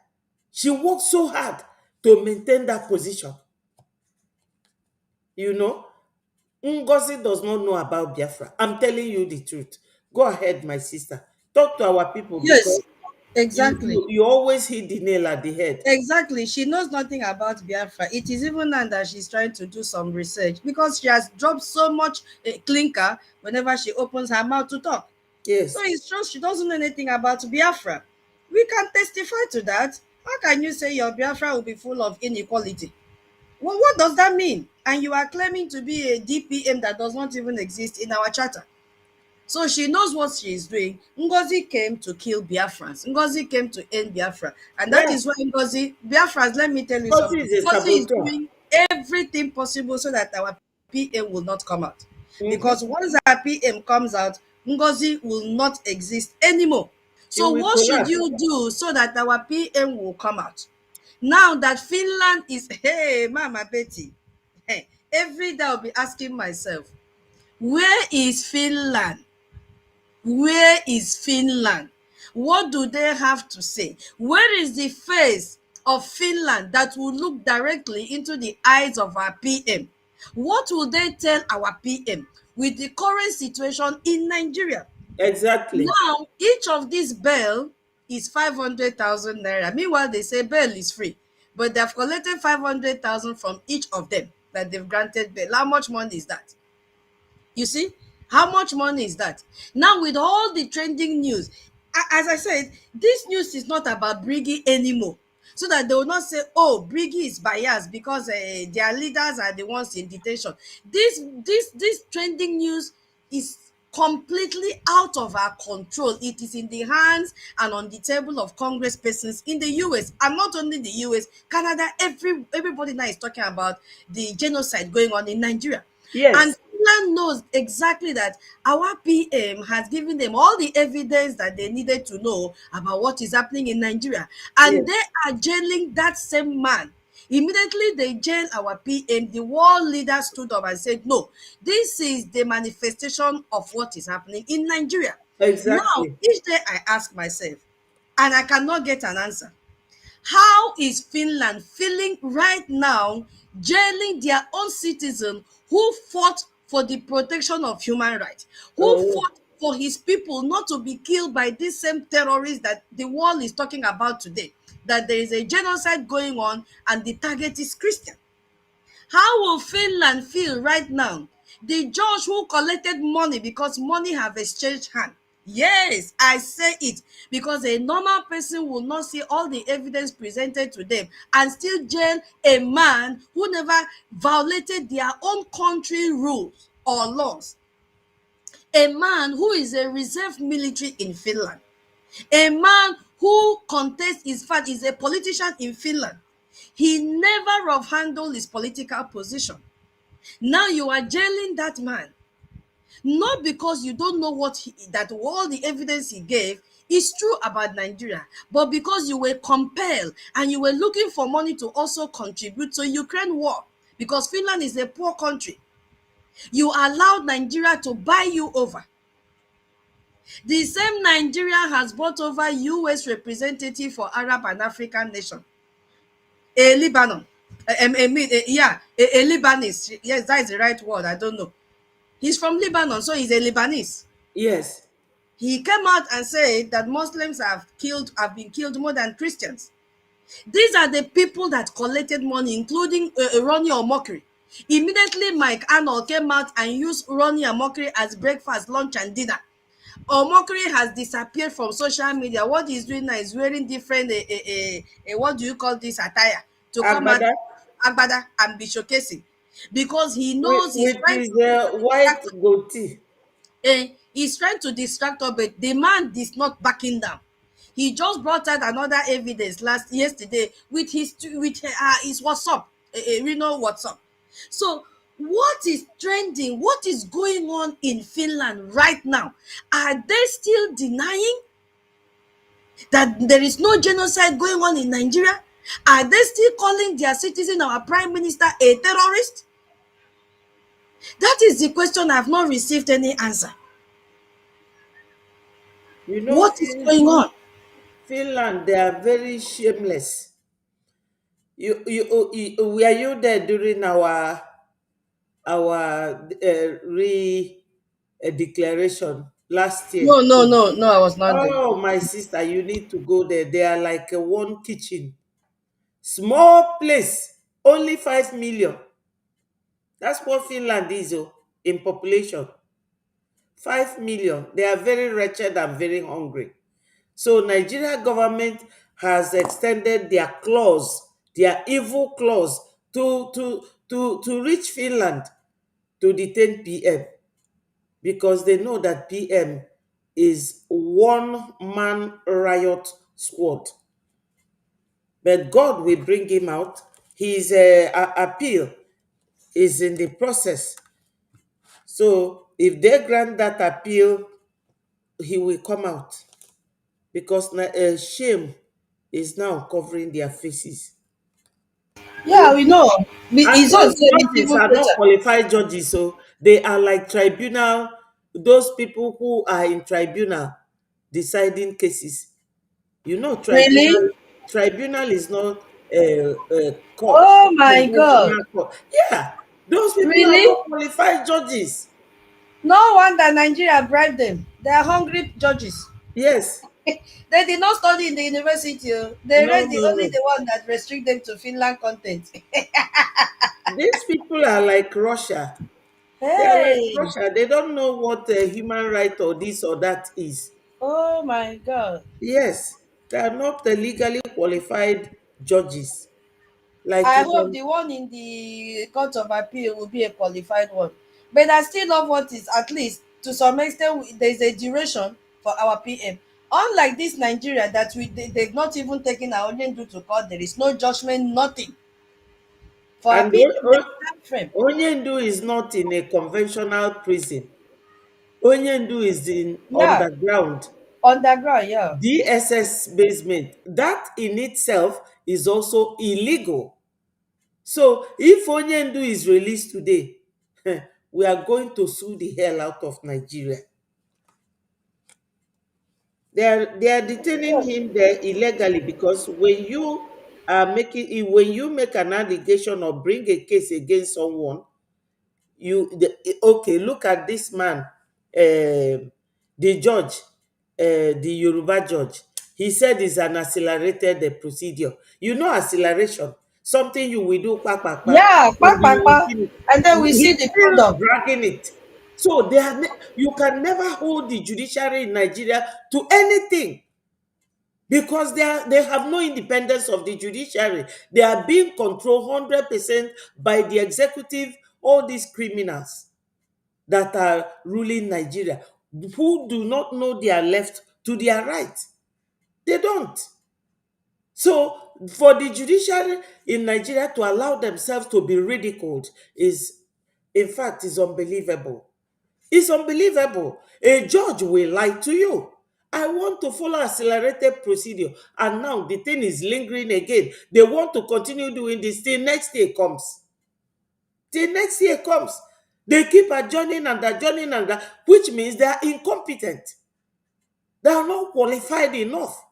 she worked so hard to maintain that position. You know, Ngozi does not know about Biafra. I'm telling you the truth. Go ahead, my sister. Talk to our people because Yes, exactly. you always hit the nail at the head. Exactly. She knows nothing about Biafra. It is even now that she's trying to do some research, because she has dropped so much clinker whenever she opens her mouth to talk. So Yes, it's just she doesn't know anything about Biafra. We can testify to that. How can you say your Biafra will be full of inequality? Well, what does that mean? And you are claiming to be a DPM that does not even exist in our charter. So she knows what she is doing. Ngozi came to kill Biafrans. Ngozi came to end Biafra. And that yeah. is why Ngozi, Biafrans, let me tell you Ngozi something. is a Ngozi is saboteur. doing everything possible so that our PM will not come out. Mhm. Because once our PM comes out, Ngozi will not exist anymore. He So will what should collapse. you do so that our PM will come out? Now that Finland is, hey, Mama Betty, hey, every day I'll be asking myself, where is Finland? Where is Finland? What do they have to say? Where is the face of Finland that will look directly into the eyes of our PM? What will they tell our PM with the current situation in Nigeria? Exactly. Now, each of these bail is 500,000 naira. Meanwhile, they say bail is free, but they've collected 500,000 from each of them that they've granted bail. How much money is that? You see, how much money is that? Now, with all the trending news, as I said, this news is not about Briggy anymore. So that they will not say, oh, Briggy is biased because their leaders are the ones in detention. This trending news is completely out of our control. It is in the hands and on the table of congresspersons in the US, and not only the US, Canada. Everybody now is talking about the genocide going on in Nigeria. And Yes, Finland knows exactly that our PM has given them all the evidence that they needed to know about what is happening in Nigeria. And yes, they are jailing that same man. Immediately they jailed our PM, the world leader stood up and said, no, this is the manifestation of what is happening in Nigeria. Now, exactly. each day I ask myself, and I cannot get an answer. How is Finland feeling right now, jailing their own citizen who fought for the protection of human rights, who Oh, fought for his people not to be killed by these same terrorists that the world is talking about today, that there is a genocide going on and the target is Christian? How will Finland feel right now? The judge who collected money because money have exchanged hand. Yes, I say it because a normal person will not see all the evidence presented to them and still jail a man who never violated their own country rules or laws. A man who is a reserve military in Finland. A man who contests, in fact, is a politician in Finland. He never rough handled his political position. Now you are jailing that man, not because you don't know that all the evidence he gave It's true about Nigeria, but because you were compelled and you were looking for money to also contribute to Ukraine war, because Finland is a poor country, you allowed Nigeria to buy you over. The same Nigeria has brought over US representative for Arab and African nation, a Lebanon. A Lebanese. Yes, that is the right word. I don't know. He's from Lebanon, so he's a Lebanese. Yes. He came out and said that Muslims have been killed more than Christians. These are the people that collected money, including Ronnie Omokri. Immediately, Mike Arnold came out and used Ronnie Omokri as breakfast, lunch, and dinner. Omokri has disappeared from social media. What he's doing now is wearing different, what do you call this, attire to come out, Agbada agbada, and be showcasing, because he with, knows he's with trying his to white distract. goatee. He's trying to distract us, but the man is not backing down. He just brought out another evidence yesterday with his WhatsApp, Reno WhatsApp. So what is trending? What is going on in Finland right now? Are they still denying that there is no genocide going on in Nigeria? Are they still calling their citizen, our prime minister, a terrorist? That is the question. I have not received any answer. You know, What is going on? Finland, they are very shameless. Were you there during our declaration last year? No, I was not there. Oh, my sister, you need to go there. They are like a one kitchen, small place, only 5 million. That's what Finland is, in population. 5 million. They are very wretched and very hungry. So Nigeria government has extended their clause, their evil clause, to reach Finland to detain PM, because they know that PM is one man riot squad. But God will bring him out. His appeal is in the process. So if they grant that appeal, he will come out, because shame is now covering their faces. Yeah, we know. And It's those just it's judges even are not better. qualified judges, so they are like tribunal, those people who are in tribunal deciding cases. You know, Really? tribunal is not a court, Oh my God. conventional court. Yeah, those people are Really? not qualified judges. No wonder Nigeria bribed them. They are hungry judges. Yes. They did not study in the university. Oh. They No, read no, only no. the one that restrict them to Finland content. These people are like Russia. They are like Hey. Russia. They don't know what human right or this or that is. Oh my God. Yes, they are not the legally qualified judges. Like I in hope the one in the Court of Appeal will be a qualified one. But I still love what is, at least to some extent, there's a duration for our PM. Unlike this Nigeria that they've not even taken our Onyendu to court, there is no judgment, nothing. For our and PM, there's time frame. Onyendu is not in a conventional prison. Onyendu is in Yeah, underground, underground, yeah. DSS basement. That in itself is also illegal. So if Onyendu is released today, we are going to sue the hell out of Nigeria. They are detaining him there illegally, because when you make an allegation or bring a case against someone, okay, look at this man, the judge, the Yoruba judge. He said it's an accelerated procedure. You know, acceleration, something you will do, Yeah, and you will pa. finish. And then we see He's the still product. dragging it. So you can never hold the judiciary in Nigeria to anything, because they have no independence of the judiciary. They are being controlled 100% by the executive, all these criminals that are ruling Nigeria, who do not know their left to their right. They don't. So for the judiciary in Nigeria to allow themselves to be ridiculed is, in fact, is unbelievable. It's unbelievable. A judge will lie to you. I want to follow accelerated procedure. And now the thing is lingering again. They want to continue doing this till next year comes. Till next year comes. They keep adjourning and adjourning and that, which means they are incompetent. They are not qualified enough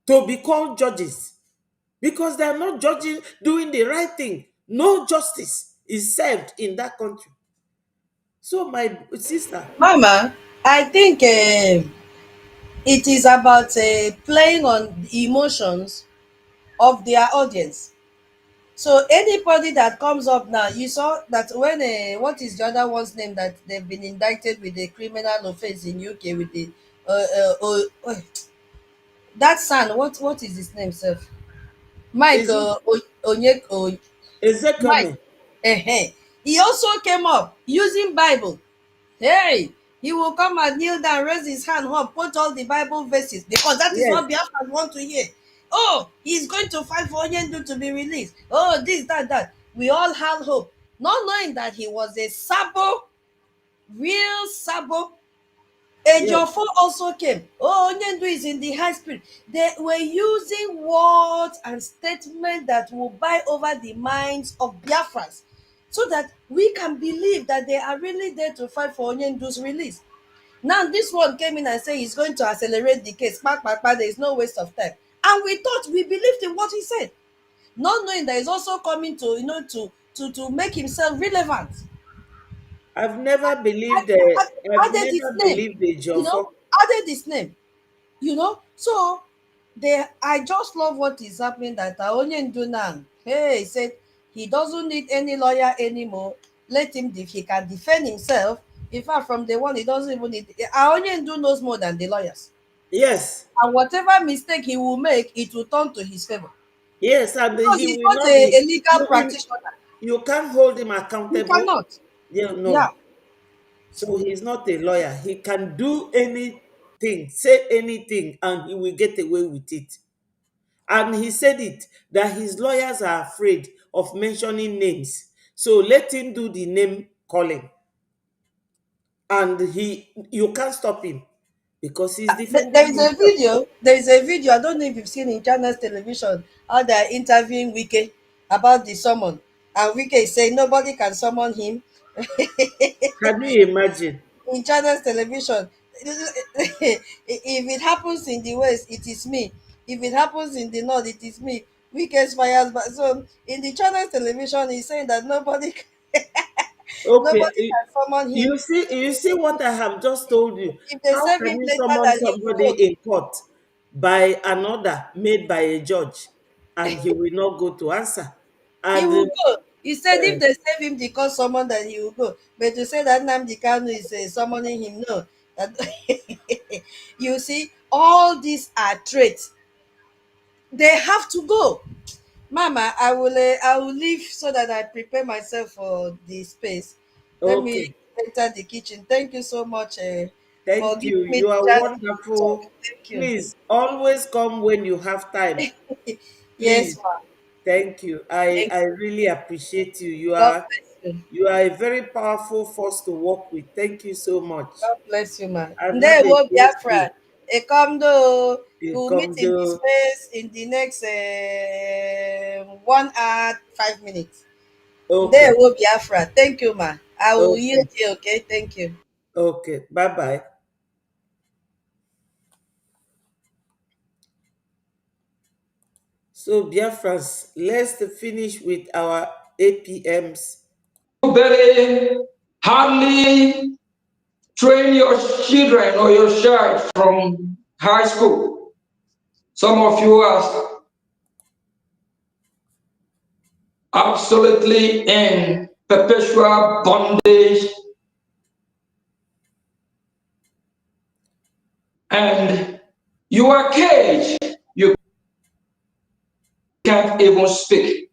to be called judges because they are not judging, doing the right thing. No justice is served in that country. So, my sister, Mama, I think it is about playing on the emotions of their audience. So anybody that comes up now, you saw that when what is the other one's name that they've been indicted with a criminal offense in UK with the that son, what is his name, sir? Mike is it Mike. Ezekame? He also came up using Bible. Hey, he will come and kneel down, raise his hand up, put all the Bible verses because that is Yes, what Biafrans want to hear. Oh, he's going to fight for Onyendu to be released. Oh, this, that, that. We all had hope, not knowing that he was a sabo, real sabo. yes, Ejiofor also came. Oh, Onyendu is in the high spirit. They were using words and statements that will buy over the minds of Biafrans so that we can believe that they are really there to fight for Onyendu's release. Now, this one came in and said he's going to accelerate the case. There is no waste of time. And we thought, we believed in what he said, not knowing that he's also coming to, to make himself relevant. I've never believed. I've Added his never name, believed the you know, Jofo. added his name. So I just love what is happening that Onyendu now, hey, he said he doesn't need any lawyer anymore. Let him, if he can defend himself. In fact, from the one, he doesn't even need Onyendu knows more than the lawyers. Yes, And whatever mistake he will make, it will turn to his favor. yes, and Because he he's will not not be. a legal practitioner. You can't hold him You accountable. cannot. Yeah, Yeah. no. So he's not a lawyer. He can do anything, say anything, and he will get away with it. And he said it that his lawyers are afraid of mentioning names. So let him do the name calling. And you can't stop him because he's There defending is a himself. video. There is a video. I don't know if you've seen in China's television how they are interviewing Wike about the summon, and Wike is saying nobody can summon him. Can you imagine? In China's television, if it happens in the west, it is me. If it happens in the north, it is me. Wike fires back. So in the China's television, he's saying that Okay, nobody can summon him. you see what I have just told you. If they How save can him you later, summon that he will somebody go. in court by an order made by a judge and he will not go to answer? He And will go. He said uh, if they save him, they call someone that he will go. But to say that Nnamdi Kanu is summoning him, no. That you see, all these are traits. They have to go. Mama, I will leave so that I prepare myself for the space. Let me okay, enter the kitchen. Thank you so much for thank you. giving me You the are chance to talk. wonderful. Thank you. Please always come when you have time. Yes, Please, ma. thank you. I Thank I you. really appreciate you. You God are bless you. you are a very powerful force to work with. Thank you so much. God bless you, man. And have a Ndewo great day. Biafra. Ekamdo. We'll meet in this Welcome. space in the next 1 hour, 5 minutes. Okay. Ndewo Biafra. Thank you, ma. I will Okay. yield you, okay? Thank you. Okay. Bye bye. So, Biafrans, let's finish with our APMs. Very hardly train your children or your child from high school. Some of you are absolutely in perpetual bondage, and you are caged. You can't even speak.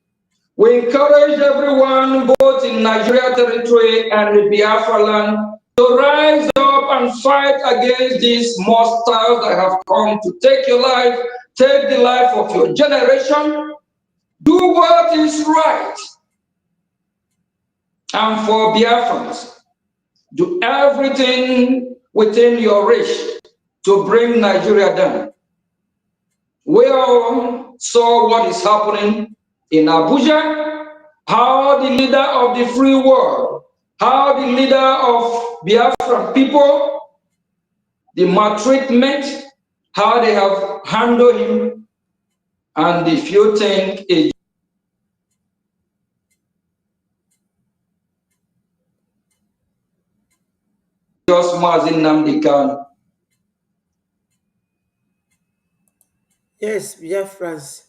We encourage everyone, both in Nigeria territory and the Biafra land, to rise up and fight against these monsters that have come to take your life, take the life of your generation. Do what is right. And for Biafrans, do everything within your reach to bring Nigeria down. We all saw what is happening in Abuja, how the leader of the free world, how the leader of Biafran people, the maltreatment, how they have handled him, and if you think it just Mazin Namdekan. Yes, Biafrans.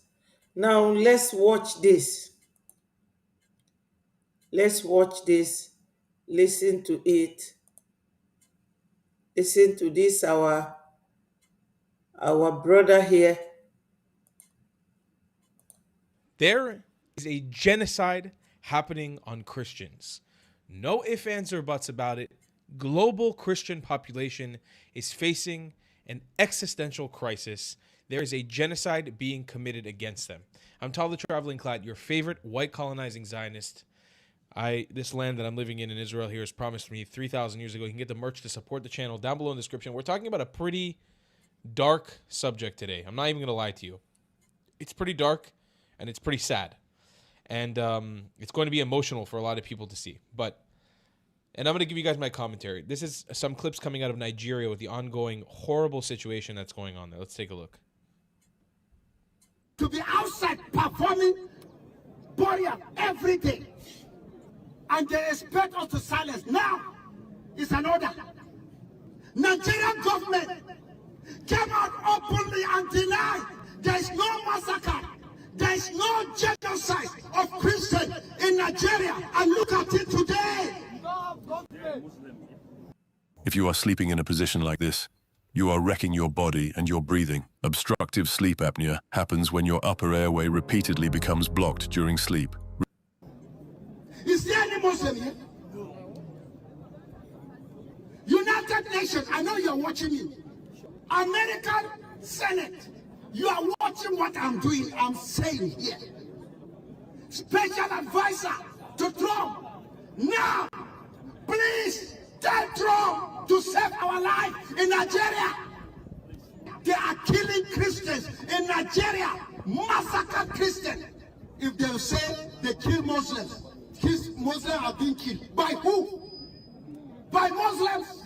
Now let's watch this. Let's watch this. Listen to it. Listen to this, our brother here. There is a genocide happening on Christians. No ifs, ands, or buts about it. Global Christian population is facing an existential crisis. There is a genocide being committed against them. I'm Tal the Traveling Clad, your favorite white colonizing Zionist. This land that I'm living in Israel here is promised me 3,000 years ago. You can get the merch to support the channel down below in the description. We're talking about a pretty dark subject today. I'm not even going to lie to you. It's pretty dark and it's pretty sad. And it's going to be emotional for a lot of people to see. And I'm going to give you guys my commentary. This is some clips coming out of Nigeria with the ongoing horrible situation that's going on there. Let's take a look. To be outside performing burial every day, and they expect us to silence. Now it's an order. Nigerian government came out openly and denied there is no massacre, there is no genocide of Christians in Nigeria, and look at it today. If you are sleeping in a position like this, you are wrecking your body and your breathing. Obstructive sleep apnea happens when your upper airway repeatedly becomes blocked during sleep. Is there any Muslim here? United Nations, I know you're watching me. American Senate, you are watching what I'm doing, I'm saying here. Special advisor to Trump, now, please tell Trump to save our life in Nigeria. They are killing Christians in Nigeria, massacre Christians. If they say they kill Muslims, Muslims are being killed. By who? By Muslims.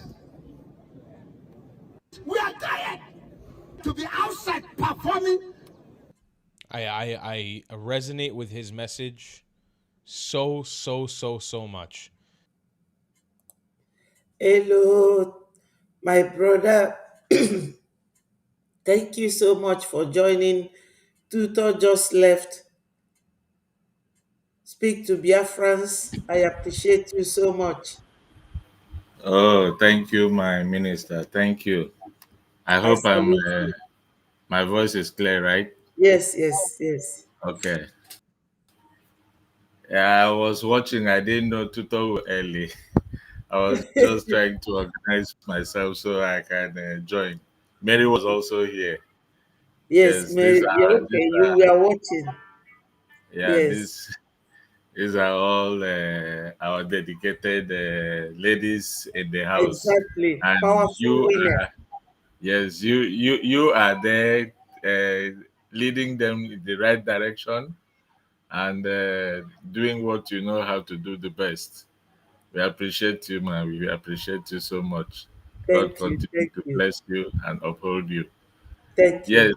We are tired to be outside performing. I resonate with his message so much. Hello, my brother. Thank you so much for joining. Tutor just left. Speak to Biafrans. I appreciate you so much. Oh, thank you, my minister. Thank you. I I hope salute you. my voice is clear, right? Yes. Okay. Yeah, I was watching. I didn't know tutor early. I was just trying to organize myself so I can join. Mary was also here. Yes, Yes, Mary. Okay, you were watching. yeah, Yes, these are all our dedicated ladies in the house, exactly. and Powerful women. yes, you are there leading them in the right direction and doing what you know how to do the best. We appreciate you, man. We appreciate you so much. God Thank you. continue Thank to you. bless you and uphold you. Thank Yes. you.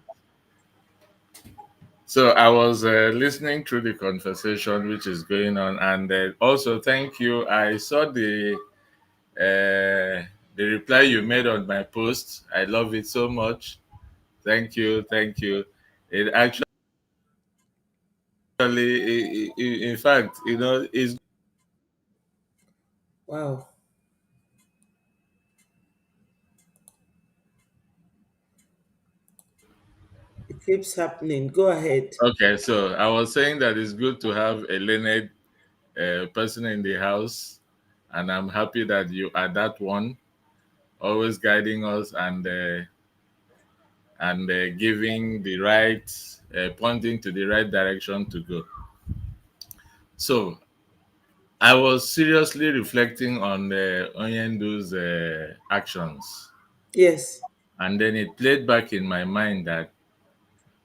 So I was listening through the conversation which is going on, and also thank you. I saw the reply you made on my post. I love it so much. Thank you. It actually, in fact, is Wow. It keeps happening. Go ahead. okay. So I was saying that it's good to have a learned person in the house, and I'm happy that you are that one, always guiding us and giving the right, pointing to the right direction to go. So I was seriously reflecting on Onyendu's actions. Yes. And then it played back in my mind that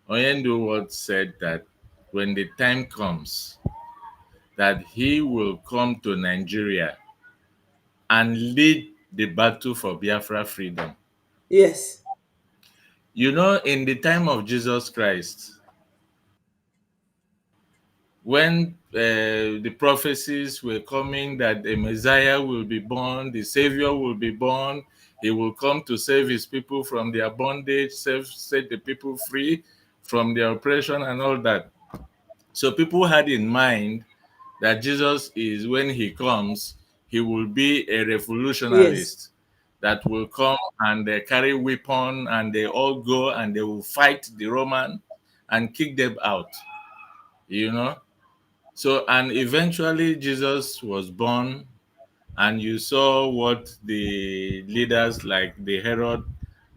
Oyendu said that when the time comes that he will come to Nigeria and lead the battle for Biafra freedom. Yes. You know, in the time of Jesus Christ, when the prophecies were coming that a Messiah will be born, the Savior will be born, he will come to save his people from their bondage, set the people free from their oppression and all that. So people had in mind that Jesus is, when he comes, he will be a Yes. revolutionist that will come and they carry weapon and they all go and they will fight the Roman and kick them out, you know. So, and eventually Jesus was born, and you saw what the leaders like the Herod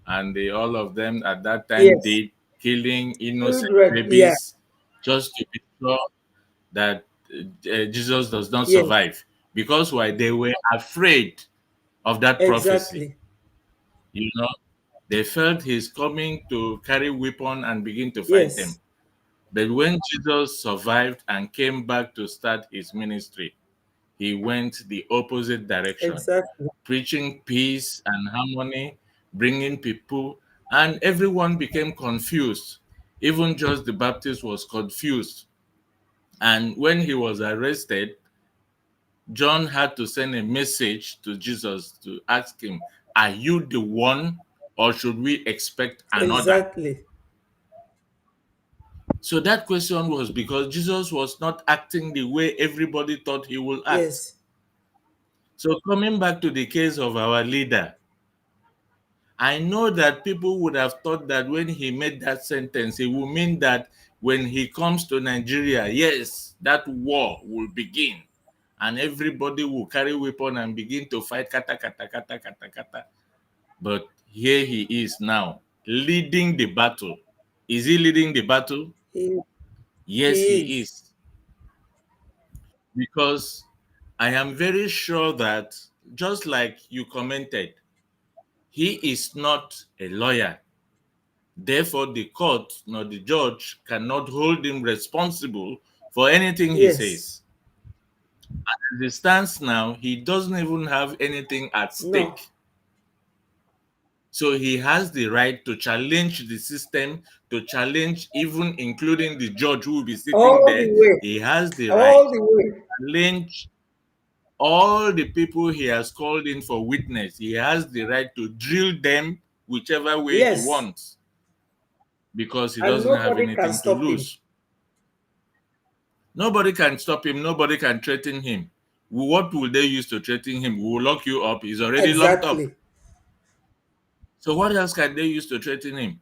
and all of them at that time Yes. did, killing innocent Children. Yeah. babies just to be sure that Jesus does not Yes. survive. Because why? They were afraid of that prophecy. Exactly. You know, they felt he's coming to carry weapon and begin to fight them. Yes. But when Jesus survived and came back to start his ministry, he went the opposite direction, Exactly. preaching peace and harmony, bringing people, and everyone became confused. Even John the Baptist was confused. And when he was arrested, John had to send a message to Jesus to ask him, are you the one, or should we expect another? Exactly. So that question was because Jesus was not acting the way everybody thought he would act. Yes. So coming back to the case of our leader, I know that people would have thought that when he made that sentence, it would mean that when he comes to Nigeria, yes, that war will begin and everybody will carry weapon and begin to fight kata kata kata kata kata. But here he is now leading the battle. Is he leading the battle? He, Yes, he he is. is. Because I am very sure that, just like you commented, he is not a lawyer. Therefore, the court nor the judge cannot hold him responsible for anything he Yes. says. As it stands now, he doesn't even have anything at No. stake. So he has the right to challenge the system, to challenge even including the judge who will be sitting All the there. way. He has the right All the way. to challenge all the people he has called in for witness. He has the right to drill them whichever way he Yes. wants because he And doesn't have nobody can anything to stop him. lose. Nobody can stop him. Nobody can threaten him. What will they use to threaten him? We will lock you up. He's already locked up. Exactly. So what else can they use to threaten him?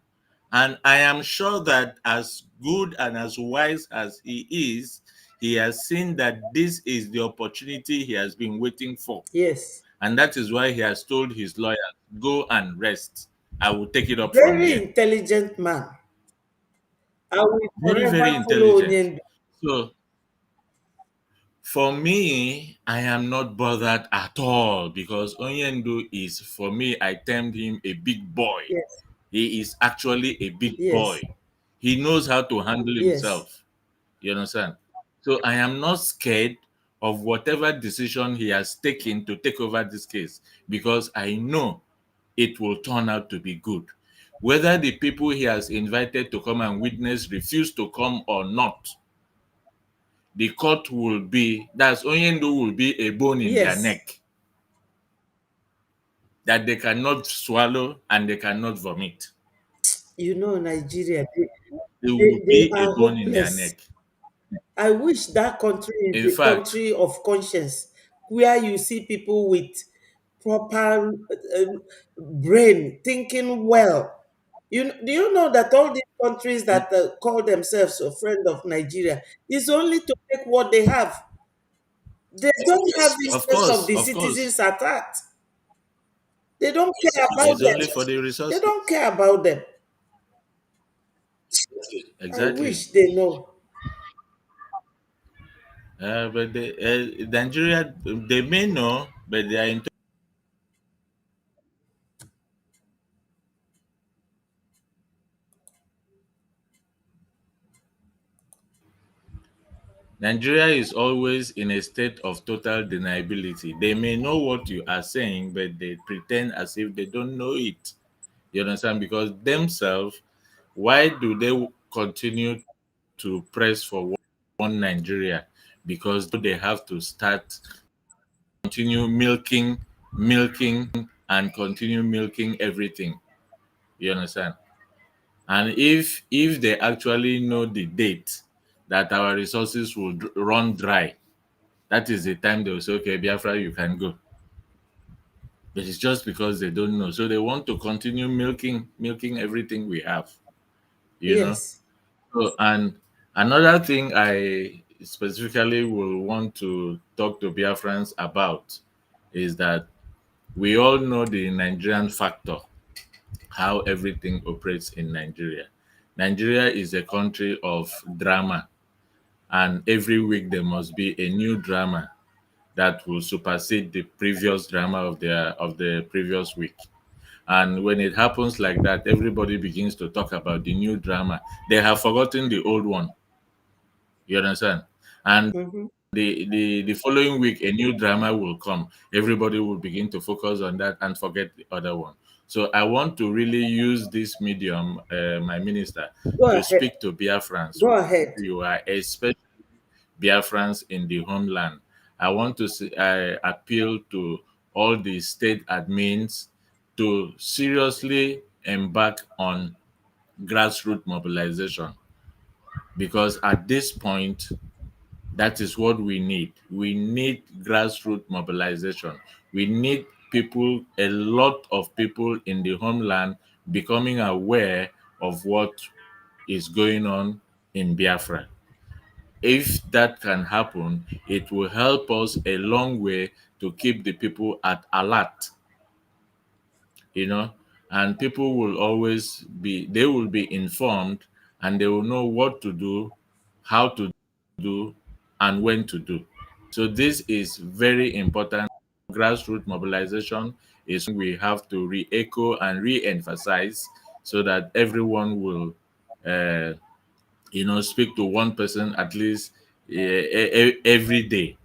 And I am sure that as good and as wise as he is, he has seen that this is the opportunity he has been waiting for. Yes. And that is why he has told his lawyer, go and rest. I will take it up from Very here. intelligent man. I will Very, very forever follow intelligent. Onyendu. So for me, I am not bothered at all because Onyendu is, for me, I termed him a big boy. Yes. He is actually a big Yes. boy. He knows how to handle Yes. himself. You understand? So I am not scared of whatever decision he has taken to take over this case because I know it will turn out to be good. Whether the people he has invited to come and witness refuse to come or not, the court will be, that's Onyendu will be a bone in their Yes. neck that they cannot swallow and they cannot vomit. You know, Nigeria, It will they be a are bone in their hopeless. neck. I wish that country is In the fact, country of conscience, where you see people with proper brain thinking well. Do you know that all these countries that call themselves a friend of Nigeria is only to take what they have. They don't have of interest of course, the of course, citizens at heart. They don't care about it's only them. for the They don't resources. care about them. I Exactly. wish they know. But Nigeria, they may know, but they are in Nigeria is always in a state of total deniability. They may know what you are saying, but they pretend as if they don't know it. You understand? Because themselves, why do they continue to press for one Nigeria? Because they have to start, continue milking, and continue milking everything. You understand? And if they actually know the date that our resources will run dry, that is the time they will say, okay, Biafra, you can go. But it's just because they don't know. So they want to continue milking everything we have, you know. Yes. So, and another thing I specifically will want to talk to Biafrans about is that we all know the Nigerian factor, how everything operates in Nigeria. Nigeria is a country of drama, and every week there must be a new drama that will supersede the previous drama of the previous week. And when it happens like that, everybody begins to talk about the new drama. They have forgotten the old one. You understand? And Mm-hmm. the following week, a new drama will come. Everybody will begin to focus on that and forget the other one. So I want to really use this medium, my minister, Go to ahead. speak to Biafrans. Go ahead. You are especially Biafrans in the homeland. I want to appeal to all the state admins to seriously embark on grassroots mobilization, because at this point, that is what we need. We need grassroots mobilization. We need people, a lot of people in the homeland becoming aware of what is going on in Biafra. If that can happen, it will help us a long way to keep the people at alert, you know, and people will always be, they will be informed, and they will know what to do, how to do, and when to do. So this is very important. Grassroots mobilization is we have to re-echo and re-emphasize, so that everyone will uh, speak to one person at least every day.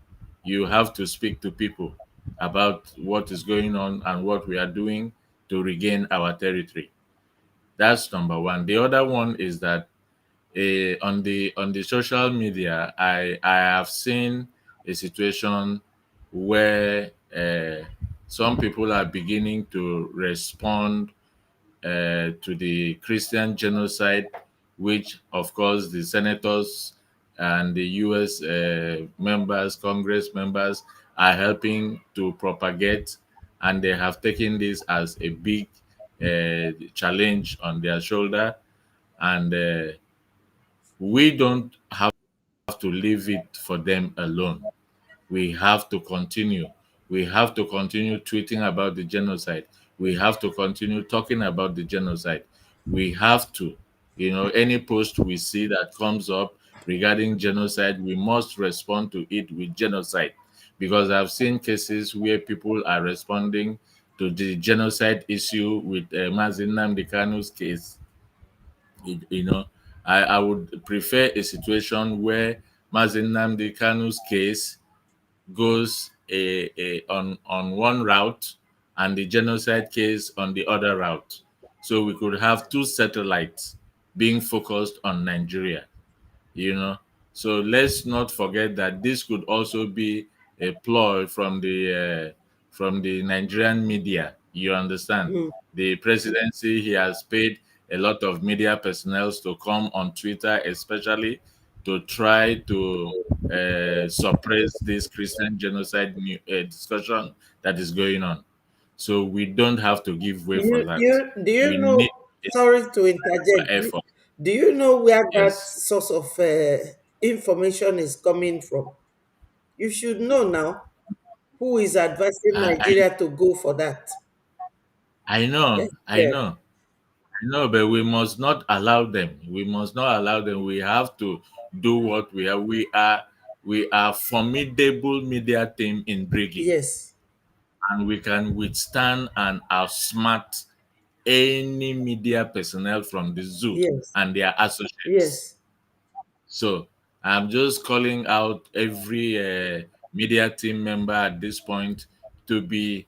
You have to speak to people about what is going on and what we are doing to regain our territory. That's number one. The other one is that on the social media, I have seen a situation where some people are beginning to respond to the Christian genocide, which, of course, the senators and the US members, Congress members, are helping to propagate, and they have taken this as a big challenge on their shoulder. And we don't have to leave it for them alone. We have to continue. We have to continue tweeting about the genocide. We have to continue talking about the genocide. We have to, any post we see that comes up regarding genocide, we must respond to it with genocide. Because I've seen cases where people are responding to the genocide issue with Mazin Nnamdi Kanu's case. You know, I would prefer a situation where Mazin Nnamdi Kanu's case goes on one route, and the genocide case on the other route. So we could have two satellites being focused on Nigeria, you know. So let's not forget that this could also be a ploy from the Nigerian media. You understand? Mm. The presidency, he has paid a lot of media personnel to come on Twitter, especially to try to suppress this Christian genocide discussion that is going on. So we don't have to give way for that. Do you We know? need Sorry to extra interject. effort. Do you know where that Yes. source of information is coming from? You should know now who is advising I, I Nigeria to go for that. I know, Yes, I sir. know, I know, but we must not allow them. We must not allow them. We have to do what we are. We are formidable media team in Briggy, Yes, and we can withstand and outsmart any media personnel from the zoo yes, and their associates. yes. So I'm just calling out every media team member at this point to be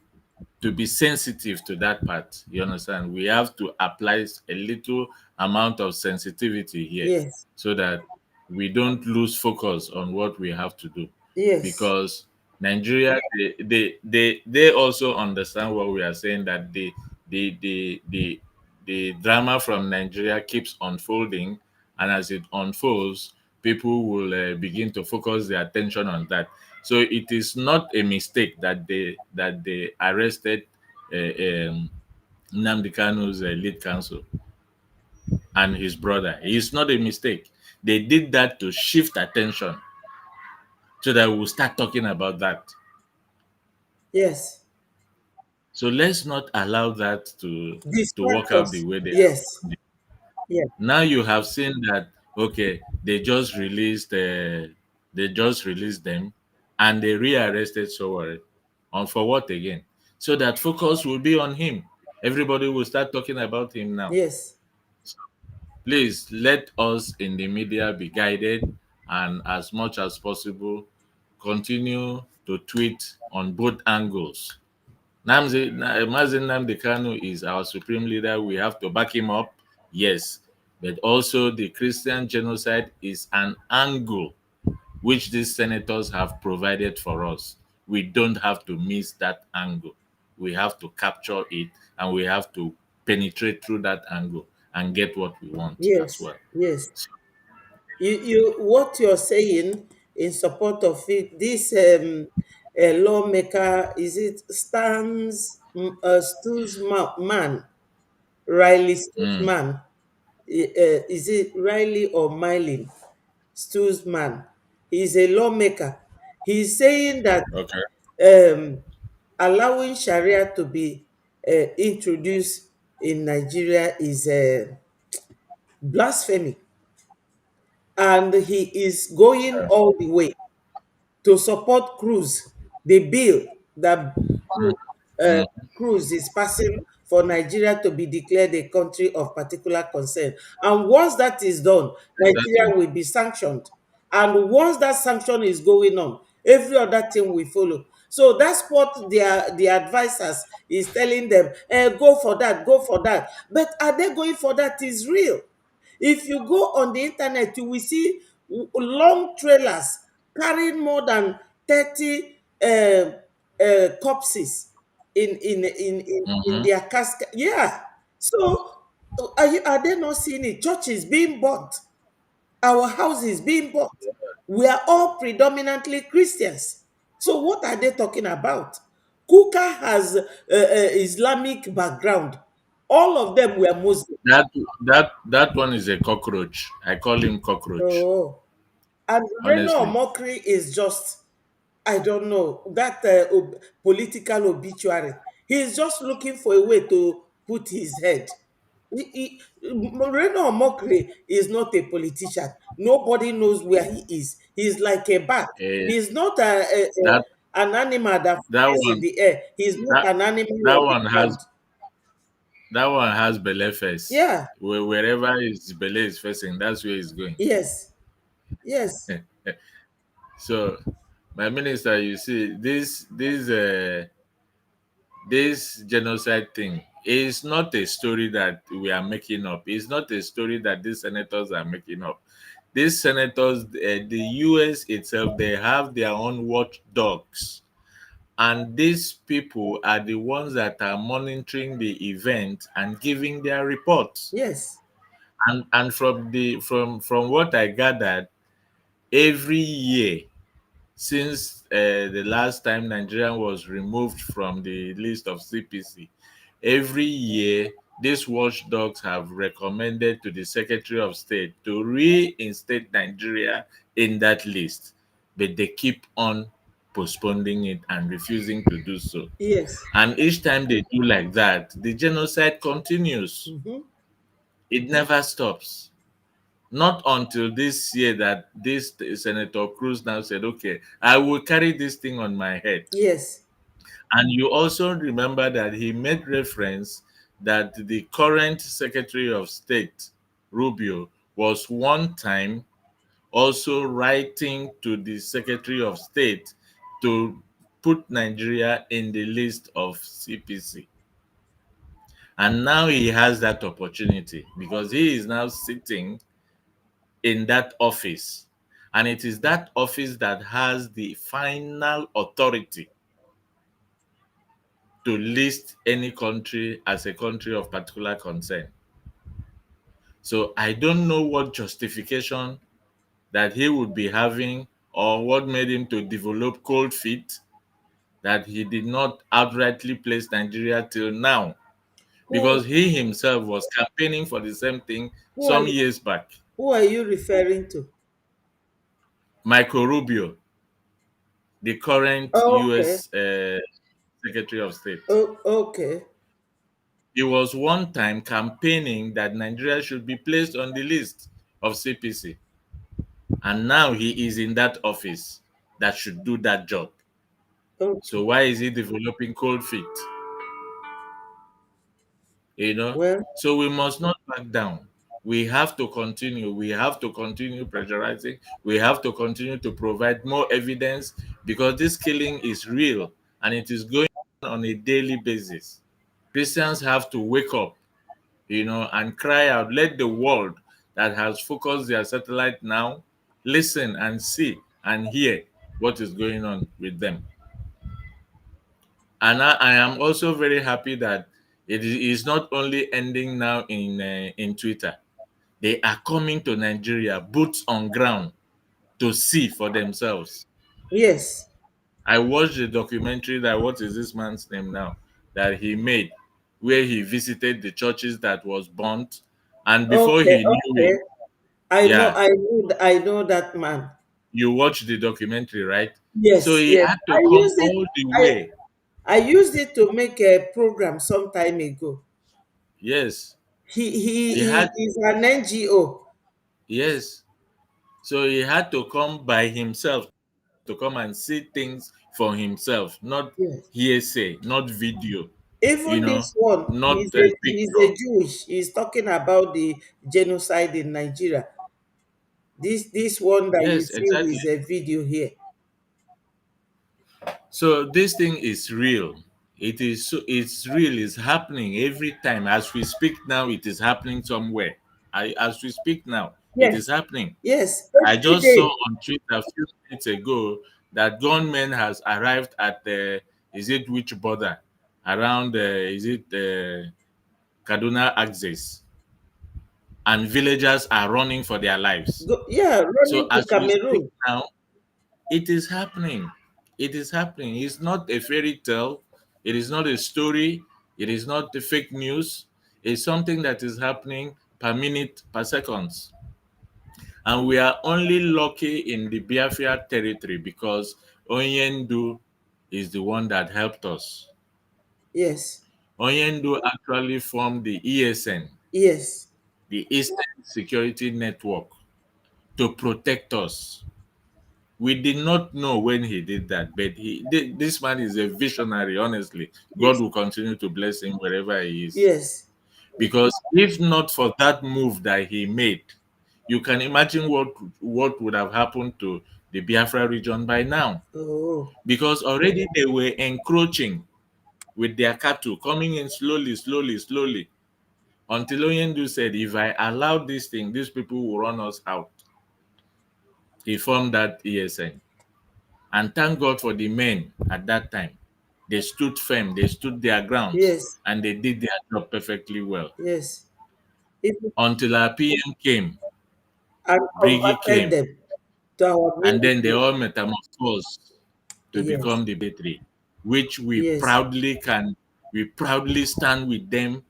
sensitive to that part. You understand? We have to apply a little amount of sensitivity here Yes. so that we don't lose focus on what we have to do. Yes. Because Nigeria, they also understand what we are saying, that the the the the drama from Nigeria keeps unfolding, and as it unfolds, people will begin to focus their attention on that. So it is not a mistake that they arrested uh, Nnamdi Kanu's lead counsel and his brother. It's not a mistake. They did that to shift attention so that we'll start talking about that. Yes. So let's not allow that to work Distract out the us. way they Yes. are. Yes. Now you have seen that, okay, they just released them, and they rearrested Sowore. On for what again? So that focus will be on him. Everybody will start talking about him now. Yes. Please let us in the media be guided, and as much as possible continue to tweet on both angles. Mazen Nnamdi Kanu is our supreme leader. We have to back him up, yes. But also, the Christian genocide is an angle which these senators have provided for us. We don't have to miss that angle. We have to capture it, and we have to penetrate through that angle and get what we want as Yes. well. Yes. You what you're saying in support of it, this lawmaker, is it Man, Riley Mm, Stutzman, is it Riley or Mylin Stutzman? He's a lawmaker. He's saying that okay. um, allowing Sharia to be introduced in Nigeria is blasphemy, and he is going all the way to support Cruz, the bill that Mm, uh, mm, Cruz is passing for Nigeria to be declared a country of particular concern. And once that is done, exactly. Nigeria will be sanctioned. And once that sanction is going on, every other thing will follow. So that's what the advisors is telling them. Go for that, go for that. But are they going for that is real? If you go on the internet, you will see long trailers carrying more than 30 corpses in Mhm. their casket. Yeah. So are they not seeing it? Churches being bought, our houses being bought. We are all predominantly Christians. So what are they talking about? Kuka has Islamic background. All of them were Muslim. That one is a cockroach. I call him cockroach. Oh. And Reno Honestly. Mockery is just, I don't know, that political obituary. He's just looking for a way to put his head. Reno Mockery is not a politician. Nobody knows where he is. He's like a bat. Eh, He's not that an animal that that flies in one the air. He's not that an animal that on the one has ground. that one has belly face. Yeah. Wherever his belly is facing, that's where he's going. Yes. Yes. So, my minister, you see, this genocide thing is not a story that we are making up. It's not a story that these senators are making up. These senators, the US itself, they have their own watchdogs, and these people are the ones that are monitoring the event and giving their reports. Yes. And from what I gathered, every year since the last time Nigeria was removed from the list of CPC, every year these watchdogs have recommended to the Secretary of State to reinstate Nigeria in that list, but they keep on postponing it and refusing to do so. Yes. And each time they do like that, the genocide continues. Mhm. It never stops. Not until this year that this Senator Cruz now said, okay, I will carry this thing on my head. Yes. And you also remember that he made reference that the current Secretary of State, Rubio, was one time also writing to the Secretary of State to put Nigeria in the list of CPC. And now he has that opportunity because he is now sitting in that office. And it is that office that has the final authority to list any country as a country of particular concern. So I don't know what justification that he would be having or what made him to develop cold feet that he did not outrightly place Nigeria till now, Who because he himself was campaigning for the same thing who are some years back. who are you referring to? Michael Rubio, the current Okay. US Secretary of State. Oh, okay. He was one time campaigning that Nigeria should be placed on the list of CPC. And now he is in that office that should do that job. Okay. So why is he developing cold feet? Well, So we must not back down. We have to continue. We have to continue pressurizing. We have to continue to provide more evidence because this killing is real and it is going on a daily basis. Christians have to wake up, and cry out. Let the world that has focused their satellite now listen and see and hear what is going on with them. And I am also very happy that it is not only ending now in Twitter. They are coming to Nigeria, boots on ground, to see for themselves. yes. I watched the documentary that what is this man's name now that he made, where he visited the churches that was burnt, and before Okay, he knew okay. it, yeah, I know that man. you watched the documentary, right? So Yes, he yes. had to I come used it. all the I way. I used it to make a program some time ago. Yes, he He had. is an NGO. Yes, so he had to come by himself to come and see things for himself, not Yes. hearsay, not video, Even this one, not a he's picture. a Jewish. He's talking about the genocide in Nigeria. This one that you Yes, see exactly. is a video here. So this thing is real. It's real. It's happening every time. As we speak now, it is happening somewhere. As we speak now, it Yes, is happening. yes. I Every just saw day. on Twitter a few minutes ago that gunmen has arrived at the is it which border around is it Kaduna axis, and villagers are running for their lives. Yeah, So running to as we speak Cameroon. now, it is happening. It is happening. It's not a fairy tale. It is not a story. It is not the fake news. It's something that is happening per minute, per seconds. And we are only lucky in the Biafra territory because Onyendu is the one that helped us. Yes, Onyendu actually formed the ESN, yes, the Eastern Security Network, to protect us. We did not know when he did that, but this man is a visionary, honestly. God yes, will continue to bless him wherever he is. yes. Because if not for that move that he made, you can imagine what would have happened to the Biafra region by now. Oh, Because already they were encroaching with their cattle, coming in slowly, slowly, slowly. Until Oyendu said, if I allow this thing, these people will run us out. He formed that ESN. And thank God for the men at that time. They stood firm, they stood their grounds, yes, and they did their job perfectly well. yes. It, Until our PM came, and Briggy converted came, them to our and then they military. all metamorphosed to Yes, become the military, which yes, we proudly stand with them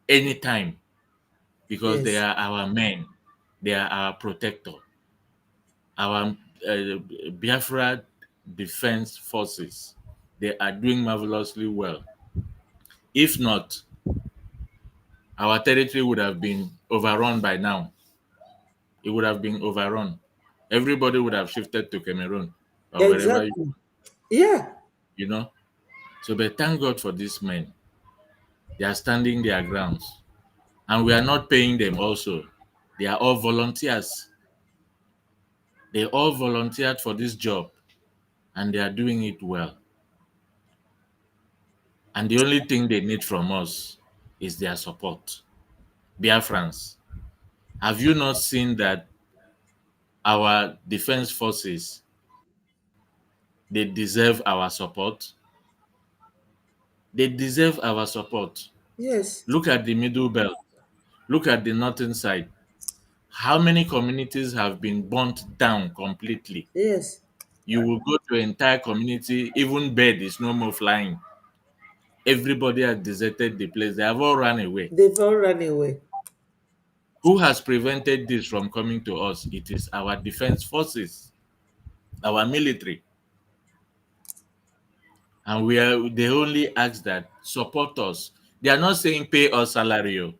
anytime because they yes, are our men, they are our protector, our Biafra Defense Forces. They are doing marvelously well. If not, our territory would have been overrun by now. It would have been overrun. Everybody would have shifted to Cameroon or wherever, exactly. Yeah, you know. So, but thank God for these men. They are standing their grounds. And we are not paying them also. They are all volunteers. They all volunteered for this job and they are doing it well. And the only thing they need from us is their support. Biafrans, have you not seen that our defense forces, they deserve our support? They deserve our support. Yes. Look at the middle belt. Look at the northern side. How many communities have been burnt down completely? Yes. You will go to an entire community, even bird is no more flying. Everybody has deserted the place. They have all run away. They've all run away. Who has prevented this from coming to us? It is our defense forces, our military. And they only ask that support us. They are not saying pay us salary. Oh.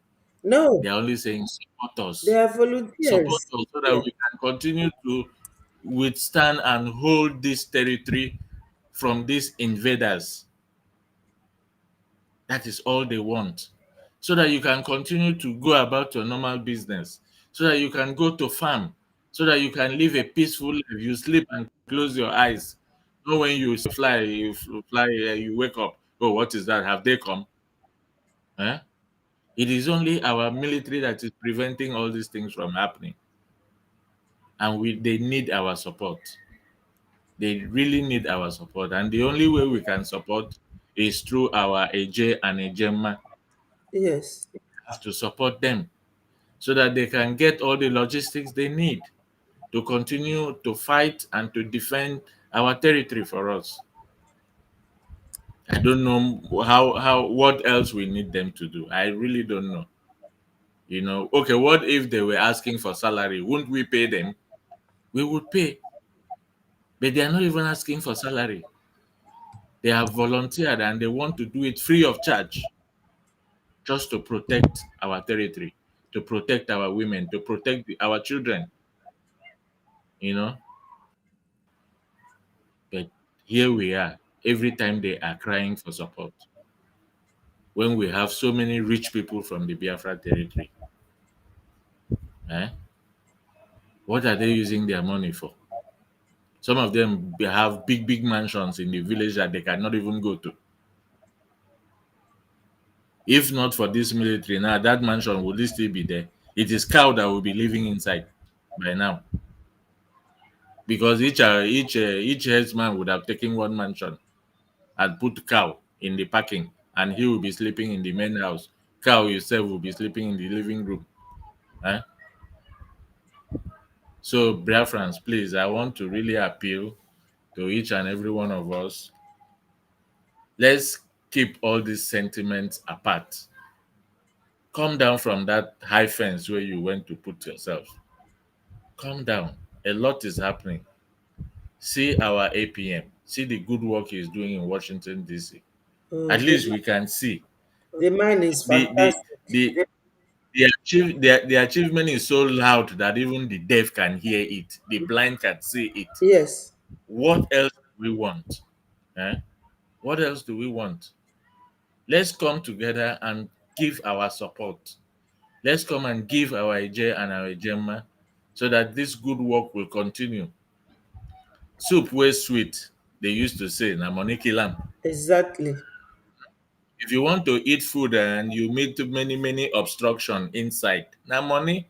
No, They are only saying support they us. are Support volunteers. us so that Yeah. we can continue to withstand and hold this territory from these invaders. That is all they want. So that you can continue to go about your normal business. So that you can go to farm. So that you can live a peaceful life. You sleep and close your eyes. Not when you fly, you wake up. Oh, what is that? Have they come? Eh? It is only our military that is preventing all these things from happening. And they need our support. They really need our support. And the only way we can support is through our AJ and Ejema. Yes. Have to support them so that they can get all the logistics they need to continue to fight and to defend our territory for us. I don't know how what else we need them to do. I really don't know. Okay, what if they were asking for salary? Wouldn't we pay them? We would pay, but they are not even asking for salary. They have volunteered and they want to do it free of charge just to protect our territory, to protect our women, to protect our children, you know. But here we are, every time they are crying for support, when we have so many rich people from the Biafra territory. Eh? What are they using their money for? Some of them have big, big mansions in the village that they cannot even go to. If not for this military now, that mansion would still be there. It is cow that will be living inside by now. Because each headsman would have taken one mansion and put cow in the parking, and he will be sleeping in the main house. Cow himself will be sleeping in the living room. Eh? So, Biafrans, please, I want to really appeal to each and every one of us. Let's keep all these sentiments apart. Come down from that high fence where you went to put yourself. Come down. A lot is happening. See our APM. See the good work he's doing in Washington, D.C. At least we can see. The mine is The the fantastic. the the achievement is so loud that even the deaf can hear it. The blind can see it. Yes. What else do we want? Eh? What else do we want? Let's come together and give our support. Let's come and give our Ije and our Ejema so that this good work will continue. Soup was sweet, they used to say, na money kill am. Exactly. If you want to eat food and you meet many, many obstruction inside, na money,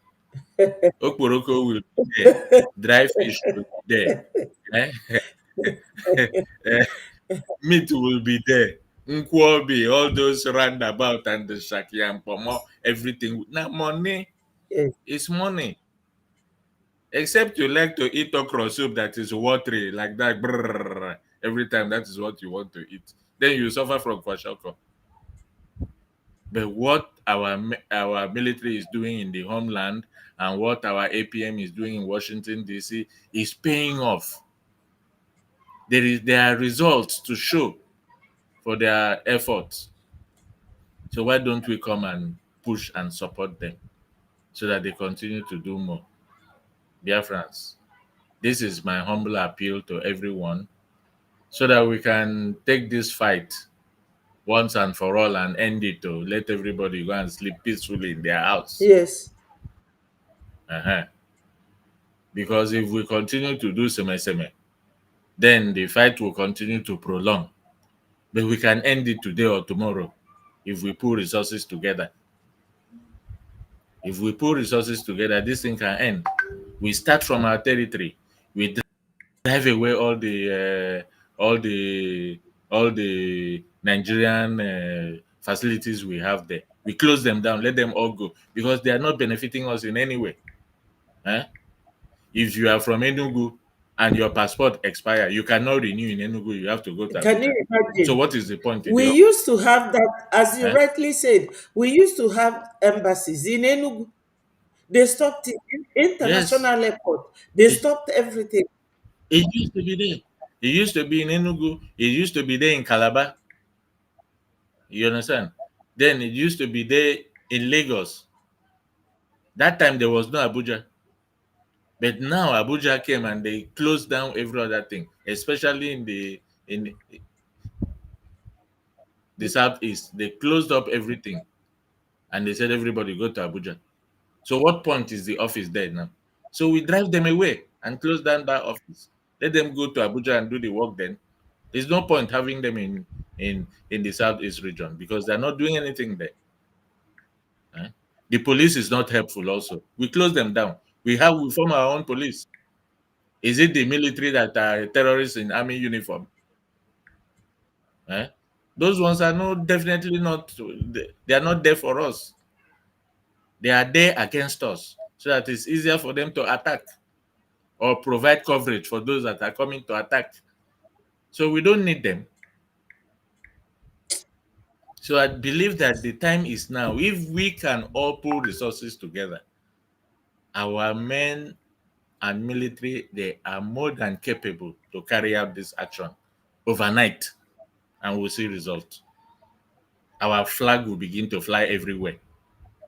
okporoko will be there, dry fish will be there, eh? Meat will be there, nkwobi, all those roundabout and the shaki and pomo, everything. Na money, Yes. it's money. Except you like to eat okra soup that is watery like that, brrr, every time that is what you want to eat. Then you suffer from kwashiorkor. But what our military is doing in the homeland and what our APM is doing in Washington D.C. is paying off. There are results to show for their efforts. So why don't we come and push and support them so that they continue to do more? Biafrans, this is my humble appeal to everyone so that we can take this fight once and for all and end it to let everybody go and sleep peacefully in their house. Yes. Uh-huh. Because if we continue to do seme, then the fight will continue to prolong. But we can end it today or tomorrow if we put resources together. If we put resources together, this thing can end. We start from our territory. We drive away all the all the Nigerian facilities we have there. We close them down, let them all go because they are not benefiting us in any way. Eh? If you are from Enugu and your passport expire, you cannot renew in Enugu. You have to go to Can you Abuja. So imagine? what is the point in We the used to have that, as you eh? rightly said, we used to have embassies in Enugu. They stopped it. Yes, International airport. They it, stopped everything. it used to be there. It used to be in Enugu. It used to be there in Calabar. You understand? Then it used to be there in Lagos. That time there was no Abuja. But now Abuja came and they closed down every other thing, especially in the southeast. They closed up everything and they said everybody go to Abuja. So what point is the office there now? So we drive them away and close down that office. Let them go to Abuja and do the work then. There's no point having them in the southeast region because they're not doing anything there. Eh? The police is not helpful also. We close them down. We form our own police. Is it the military that are terrorists in army uniform? Eh? Those ones are definitely not. They are not there for us. They are there against us, so that it's easier for them to attack or provide coverage for those that are coming to attack. So we don't need them. So I believe that the time is now. If we can all pull resources together, our men and military, they are more than capable to carry out this action overnight, and we'll see results. Our flag will begin to fly everywhere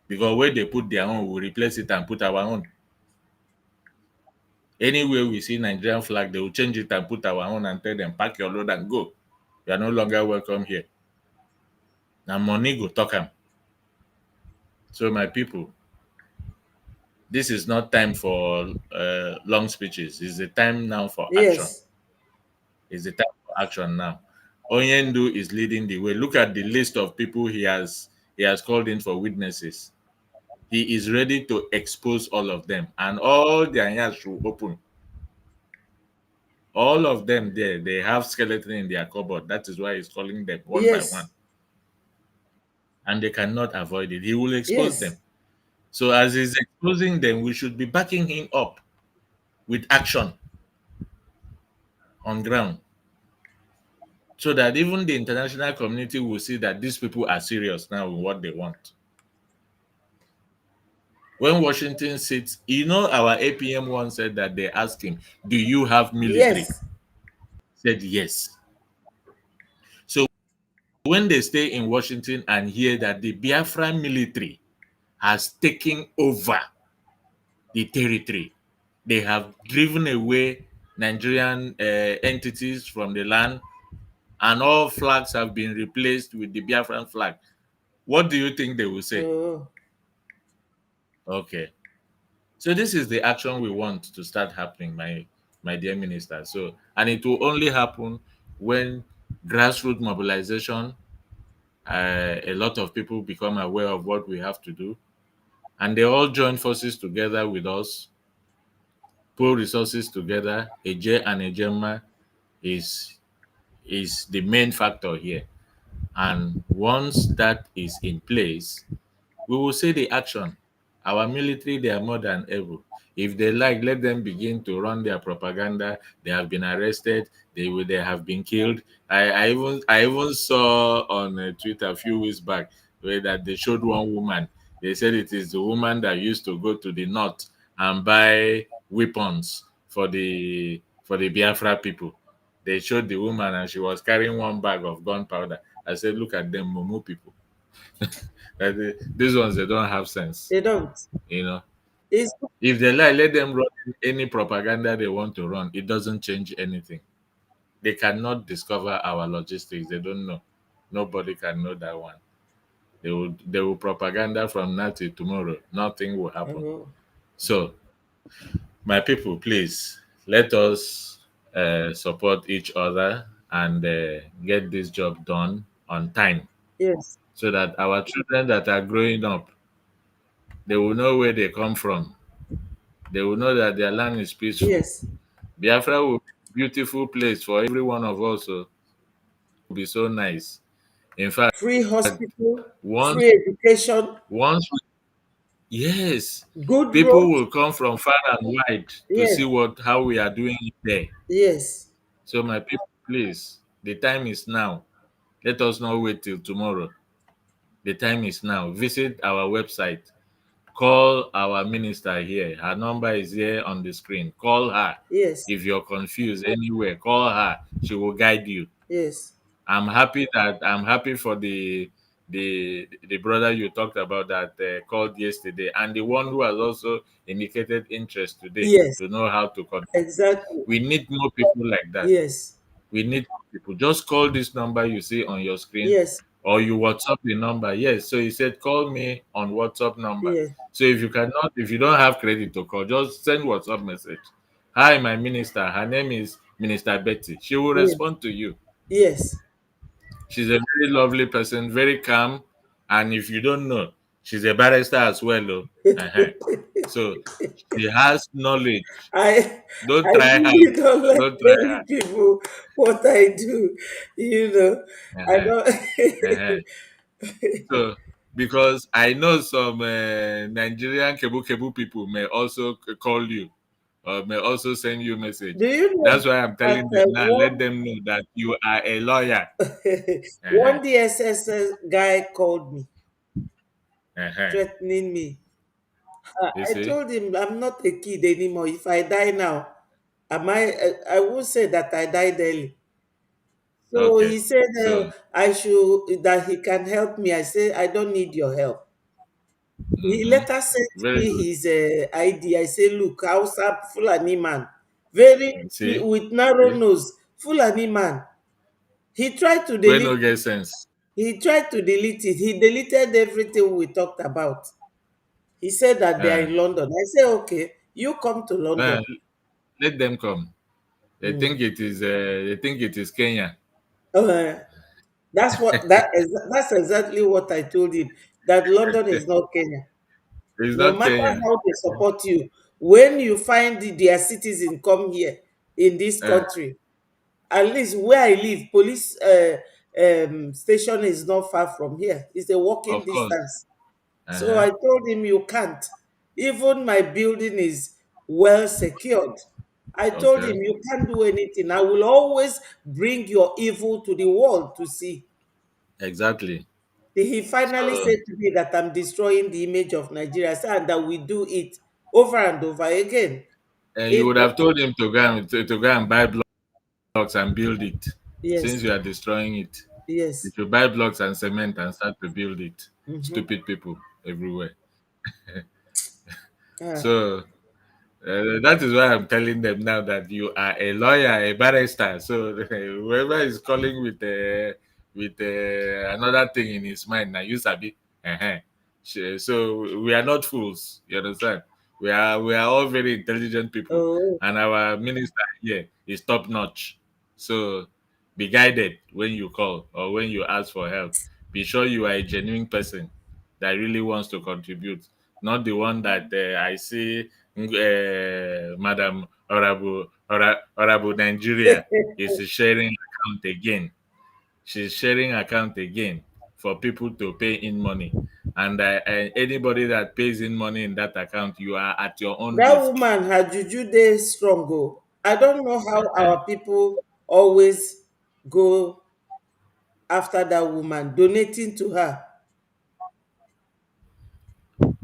because where they put their own, we'll replace it and put our own. Anywhere we see Nigerian flag, they will change it and put our own and tell them, pack your load and go. You are no longer welcome here. Now money go talk am. So my people, this is not time for long speeches. It's the time now for action. Yes. It's the time for action now. Onyendu is leading the way. Look at the list of people he has called in for witnesses. He is ready to expose all of them, and all their ears should open. All of them there, they have skeleton in their cupboard. That is why he's calling them one by one, Yes. and they cannot avoid it. He will expose them. Yes. So as he's exposing them, we should be backing him up with action on ground, so that even the international community will see that these people are serious now with what they want. When Washington sits, our APM one said that they asked him, "Do you have military?" Yes. Said yes. So when they stay in Washington and hear that the Biafran military has taken over the territory, they have driven away Nigerian entities from the land, and all flags have been replaced with the Biafran flag. What do you think they will say? Oh. Okay. So this is the action we want to start happening, my dear minister. So, and it will only happen when grassroots mobilization, a lot of people become aware of what we have to do, and they all join forces together with us, pull resources together. Eje and Ejema is is the main factor here. And once that is in place, we will see the action. Our military, they are more than able. If they like, let them begin to run their propaganda. They have been arrested. They have been killed. I even saw on Twitter a few weeks back where that they showed one woman. They said it is the woman that used to go to the north and buy weapons for the Biafra people. They showed the woman and she was carrying one bag of gunpowder. I said, look at them, Momo people. These ones, they don't have sense. They don't. You know, It's if they lie, let them run any propaganda they want to run. It doesn't change anything. They cannot discover our logistics. They don't know. Nobody can know that one. They will propaganda from now till tomorrow. Nothing will happen. oh. So My people, please let us support each other and get this job done on time Yes. so that our children that are growing up, they will know where they come from. They will know that their land is peaceful. Yes. Biafra will be a beautiful place for every one of us. So it will be so nice. In fact, Free hospital, once free education, once yes, good people roads. will come from far and wide to Yes. see how we are doing it there. Yes. So my people, please, the time is now. Let us not wait till tomorrow. The time is now. Visit our website. Call our minister here. Her number is here on the screen. Call her. Yes. If you're confused anywhere, call her. She will guide you. Yes. I'm happy for the brother you talked about that called yesterday, and the one who has also indicated interest today Yes. to know how to contact. Exactly. We need more people like that. Yes. We need people. Just call this number you see on your screen, Yes. or you WhatsApp the number. Yes. So he said, call me on WhatsApp number. Yes. So if you don't have credit to call, just send WhatsApp message. Hi, my minister. Her name is Minister Betty. She will Yes. respond to you. Yes. She's a very lovely person, very calm. And if you don't know, she's a barrister as well. Oh. Uh-huh. So she has knowledge. I Don't I try really hard. don't like Don't try telling hard. people what I do. You know, I Uh-huh. don't. Uh-huh. So, because I know some Nigerian Kebu Kebu people may also call you or may also send you message. Do you know That's why I'm that telling them now, let them know that you are a lawyer. Uh-huh. one DSS guy called me, Uh-huh. threatening me. You I see? told him I'm not a kid anymore. If I die now, am I won't say that I died early. So Okay. he said So, I should that he can help me. I said I don't need your help. He mhm. later sent Very me good. his ID. I say, look, Hausa Fulani man, very See? with narrow See? nose, Fulani man. He tried to We delete. no get sense. He tried to delete it. He deleted everything we talked about. He said that they are Uh, in London. I said, okay, you come to uh, London. let them come. Mm. They think it is Kenya. Uh, that's exactly what I told him. That London is not Kenya. It's No not matter Kenya. how they support you, when you find their citizen come here in this Uh, country, at least where I live, police station is not far from here. It's a walking of course. distance. So Uh-huh. I told him, you can't. Even my building is well secured. I told him, Okay. you can't do anything. I will always bring your evil to the world to see. Exactly. He finally So said to me that I'm destroying the image of Nigeria, and that we do it over and over again. you It, would have told him to go and buy blocks and build it. yes, Since you are destroying it, you yes. should buy blocks and cement and start to build it. Mm-hmm. Stupid people everywhere. Ah, So that is why I'm telling them now that you are a lawyer, a barrister. So whoever is calling with another thing in his mind, now you sabi. Uh-huh. So we are not fools. You understand? We are all very intelligent people, oh, and our minister here is top notch. So be guided when you call or when you ask for help. Be sure you are a genuine person that really wants to contribute, not the one that I see Madam Honorable Nigeria is sharing account again. She's sharing account again for people to pay in money. And anybody that pays in money in that account, you are at your own that risk. woman, her juju dey strong. Oh, I don't know how Eh, our people always go after that woman, donating to her.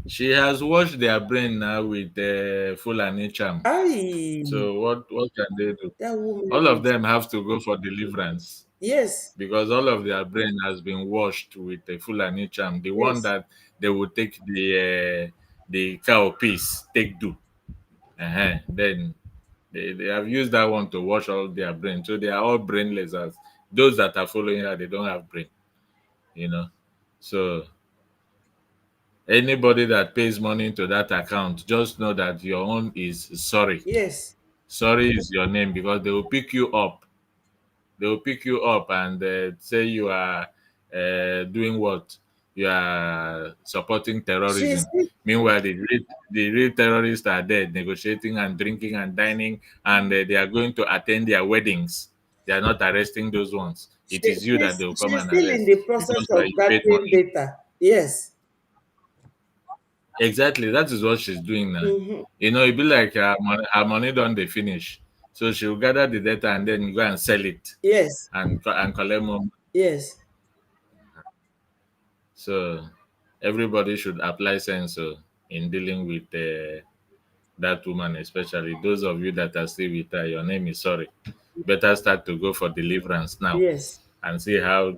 She has washed their brain now with Fulani charm. Aye, So what can they do? that All woman of is them have to go for deliverance, yes, because all of their brain has been washed with a Fulani charm. The one yes. that they would take the cow piece, take do. Then they have used that one to wash all their brain. So they are all brainless. As those that are following her, they don't have brain, you know. So Anybody that pays money into that account, just know that your own is sorry. Yes. Sorry is your name, because they will pick you up. They will pick you up and say you are doing what? You are supporting She's terrorism. Meanwhile, the real terrorists are there negotiating and drinking and dining, and they are going to attend their weddings. They are not arresting those ones. It is you that they will come she's and still in arrest the process because of you paid gathering money. data. Yes. Exactly, that is what she's doing now. Mm-hmm. It be like her money don't they finish, so she will gather the data and then go and sell it Yes. and collect more. Yes. So everybody should apply sense in dealing with that woman, especially those of you that are still with her. Your name is sorry. Better start to go for deliverance now Yes. and see how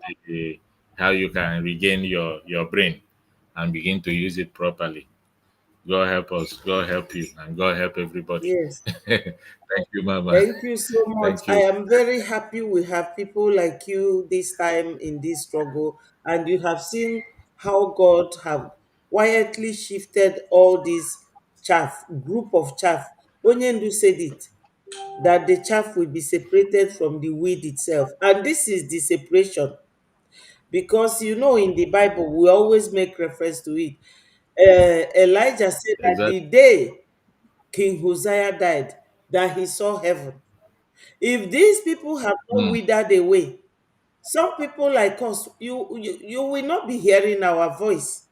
you can regain your brain and begin to use it properly. God help us. God help you, and God help everybody. Yes. Thank you, Mama. Thank you so much. Thank I you. am very happy we have people like you this time in this struggle, and you have seen how God have quietly shifted all this chaff, group of chaff. Onyendu said it, that the chaff will be separated from the weed itself. And this is the separation, because in the Bible, we always make reference to it. Elijah said that Exactly. the day King Hosea died, that he saw heaven. If these people have not Mm. withered away, some people like us, you will not be hearing our voice.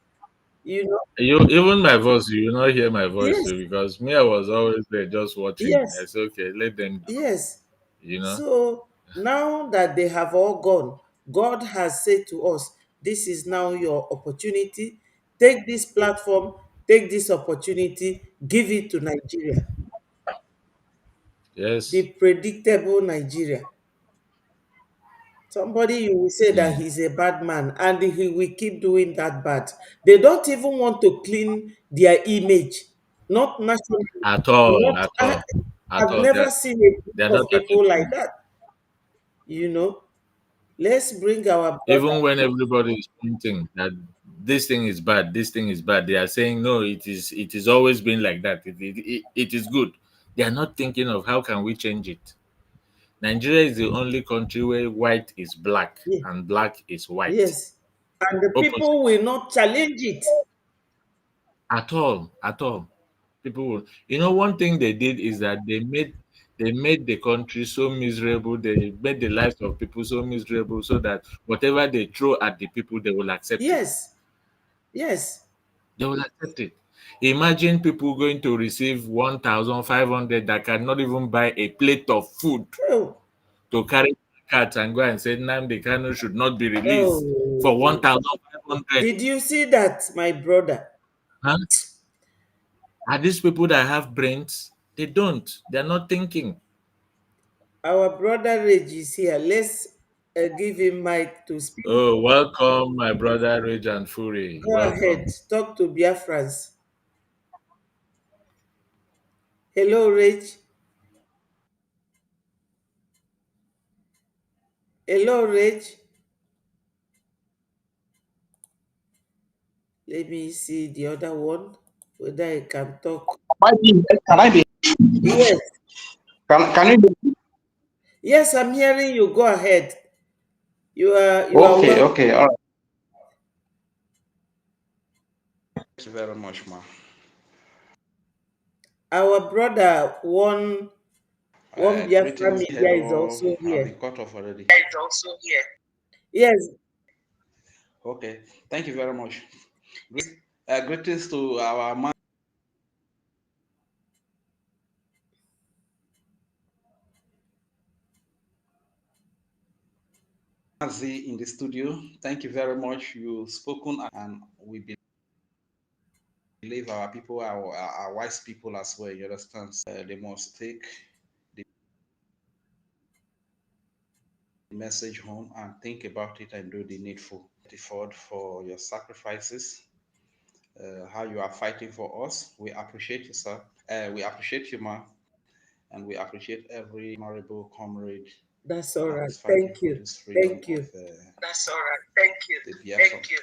You know? You even my voice, you will not hear my voice Yes, too, because me, I was always there just watching. I yes, said, okay, let them do. yes. You know. So now that they have all gone, God has said to us, this is now your opportunity. Take this platform, take this opportunity, give it to Nigeria, Yes. the predictable Nigeria. Somebody you will say that Mm. he's a bad man and he will keep doing that bad. They don't even want to clean their image, not nationally, At all, not at all, at I've all. never seen a They group are of not people like attempting. that. You know, let's bring our brother. Even when everybody is pointing that this thing is bad, this thing is bad, they are saying no. It is always been like that. It is good. They are not thinking of how can we change it. Nigeria is the only country where white is black Ye- and black is white. Yes, and the Opposite. people will not challenge it. At all, at all. People will. One thing they did is that they made the country so miserable. They made the lives of people so miserable, so that whatever they throw at the people, they will accept it. Yes, yes. They will accept it. Imagine people going to receive 1,500 that cannot even buy a plate of food Oh, to carry cards and go and say Nnamdi Kanu should not be released for oh. 1,500. Did you see that, my brother? Huh? Are these people that have brains? They don't. They're not thinking. Our brother Reg is here. Let's give him mic to speak. Oh, welcome, my brother Rage and Fury. Go ahead. Welcome. Talk to Biafrans. Hello, Reg. Hello, Reg. Let me see the other one, whether I can talk. Can I be? Yes. Can you be? Yes, I'm hearing you. Go ahead. You are Okay, welcome. okay, all right. Thank you very much, ma. Our brother, one Biafra Greetings, media is hello. also I've here. been cut off already. Is also here. Yes, Okay, thank you very much. Greetings to our Mazi in the studio. Thank you very much. You've spoken, and we believe our people are wise people as well. You understand? They must take the message home and think about it and do the needful. Effort for your sacrifices, how you are fighting for us. We appreciate you, sir. We appreciate you, ma, and we appreciate every honorable comrade that's all that right. is fighting Thank for you. this freedom Thank of you. That's all right. Thank you. The the Biafran. Thank you.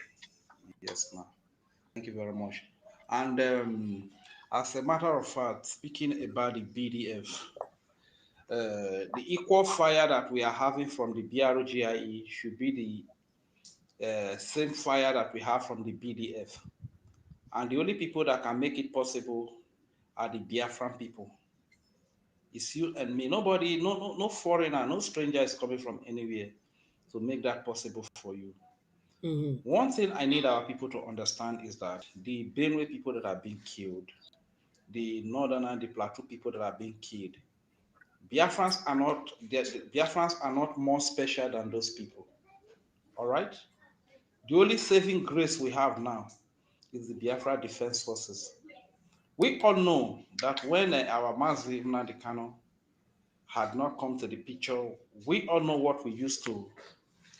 Yes, ma. Thank you very much. And as a matter of fact, speaking about the BDF, the equal fire that we are having from the BROGIE should be the same fire that we have from the BDF. And the only people that can make it possible are the Biafran people. It's you and me. Nobody, no foreigner, no stranger is coming from anywhere to make that possible for you. One thing I need our people to understand is that the Benue people that are being killed, the northern and the plateau people that are being killed, Biafrans are not more special than those people. All right? The only saving grace we have now is the Biafra Defense Forces. We all know that when our Mazi Nnamdi Kanu had not come to the picture, we all know what we used to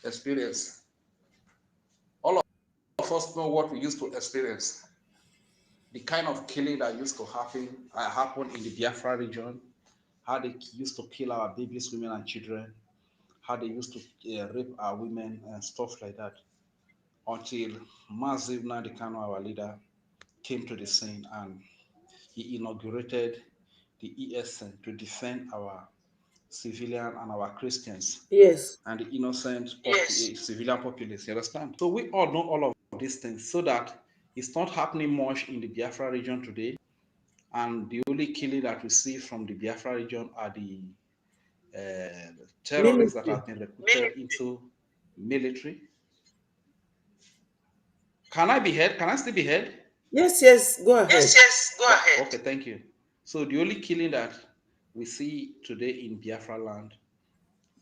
experience. All of us know what we used to experience. The kind of killing that used to happen in the Biafra region, how they used to kill our babies, women, and children, how they used to rape our women and stuff like that, until Mazi Nnamdi Kanu, our leader, came to the scene and he inaugurated the ESN to defend our civilian and our Christians. Yes. And the innocent civilian populace. You understand? So we all know all of these things, so that it's not happening much in the Biafra region today. And the only killing that we see from the Biafra region are the terrorists that have been recruited into military. Can I be heard? Can I still be heard? Yes, go ahead. Yes, go ahead. Okay, thank you. So the only killing that we see today in Biafra land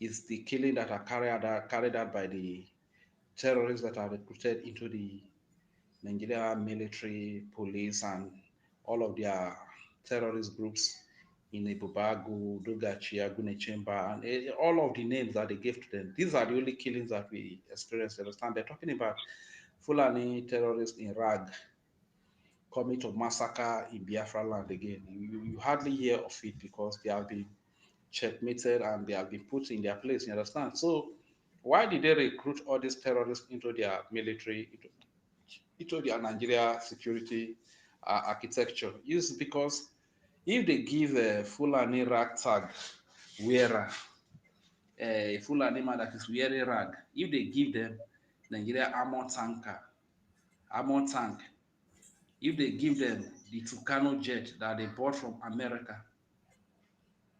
is the killing that are carried out by the terrorists that are recruited into the Nigeria military, police, and all of their terrorist groups in Ibubagu, Dogachi, Agunechemba, and all of the names that they gave to them. These are the only killings that we experienced. Understand? They're talking about Fulani terrorists in Rag coming to massacre in Biafra land again. You hardly hear of it because they have been checkmated and they have been put in their place. You understand? So why did they recruit all these terrorists into their military, into their Nigeria security architecture? Is because if they give a Fulani rag tag wearer, a Fulani man that is wearing rag, if they give them Nigeria armor tank, if they give them the Tucano jet that they bought from America,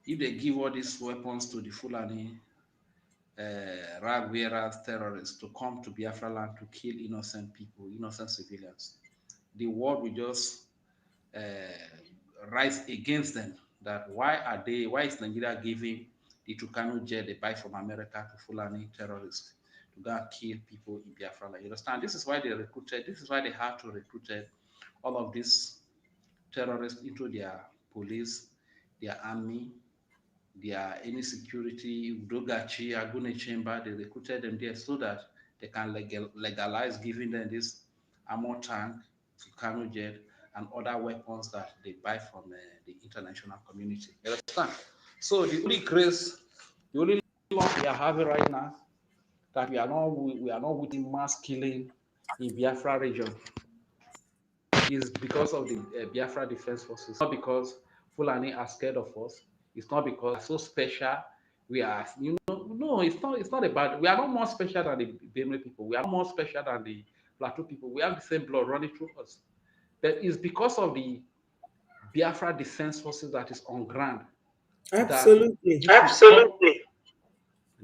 if they give all these weapons to the Fulani rag wearers, terrorists to come to Biafra land to kill innocent people, innocent civilians, the world will just rise against them. That why is Nigeria giving the Tucano jet they buy from America to Fulani terrorists to go and kill people in Biafra land? You understand? This is why they had to recruit all of these terrorists into their police, their army, their any security, Dogachi, Agune Chamber. They recruited them there so that they can legalize giving them this armor tank, Tucano jet, and other weapons that they buy from the international community. You understand? So the only loss we are having right now, that we are not witnessing mass killing in Biafra region, is because of the Biafra Defense Forces. Not because Fulani are scared of us. It's not because we're so special. We are, no, it's not. It's not about. We are not more special than the Benue people. We are not more special than the Plateau people. We have the same blood running through us. But it's because of the Biafra Defense Forces that is on ground. Absolutely.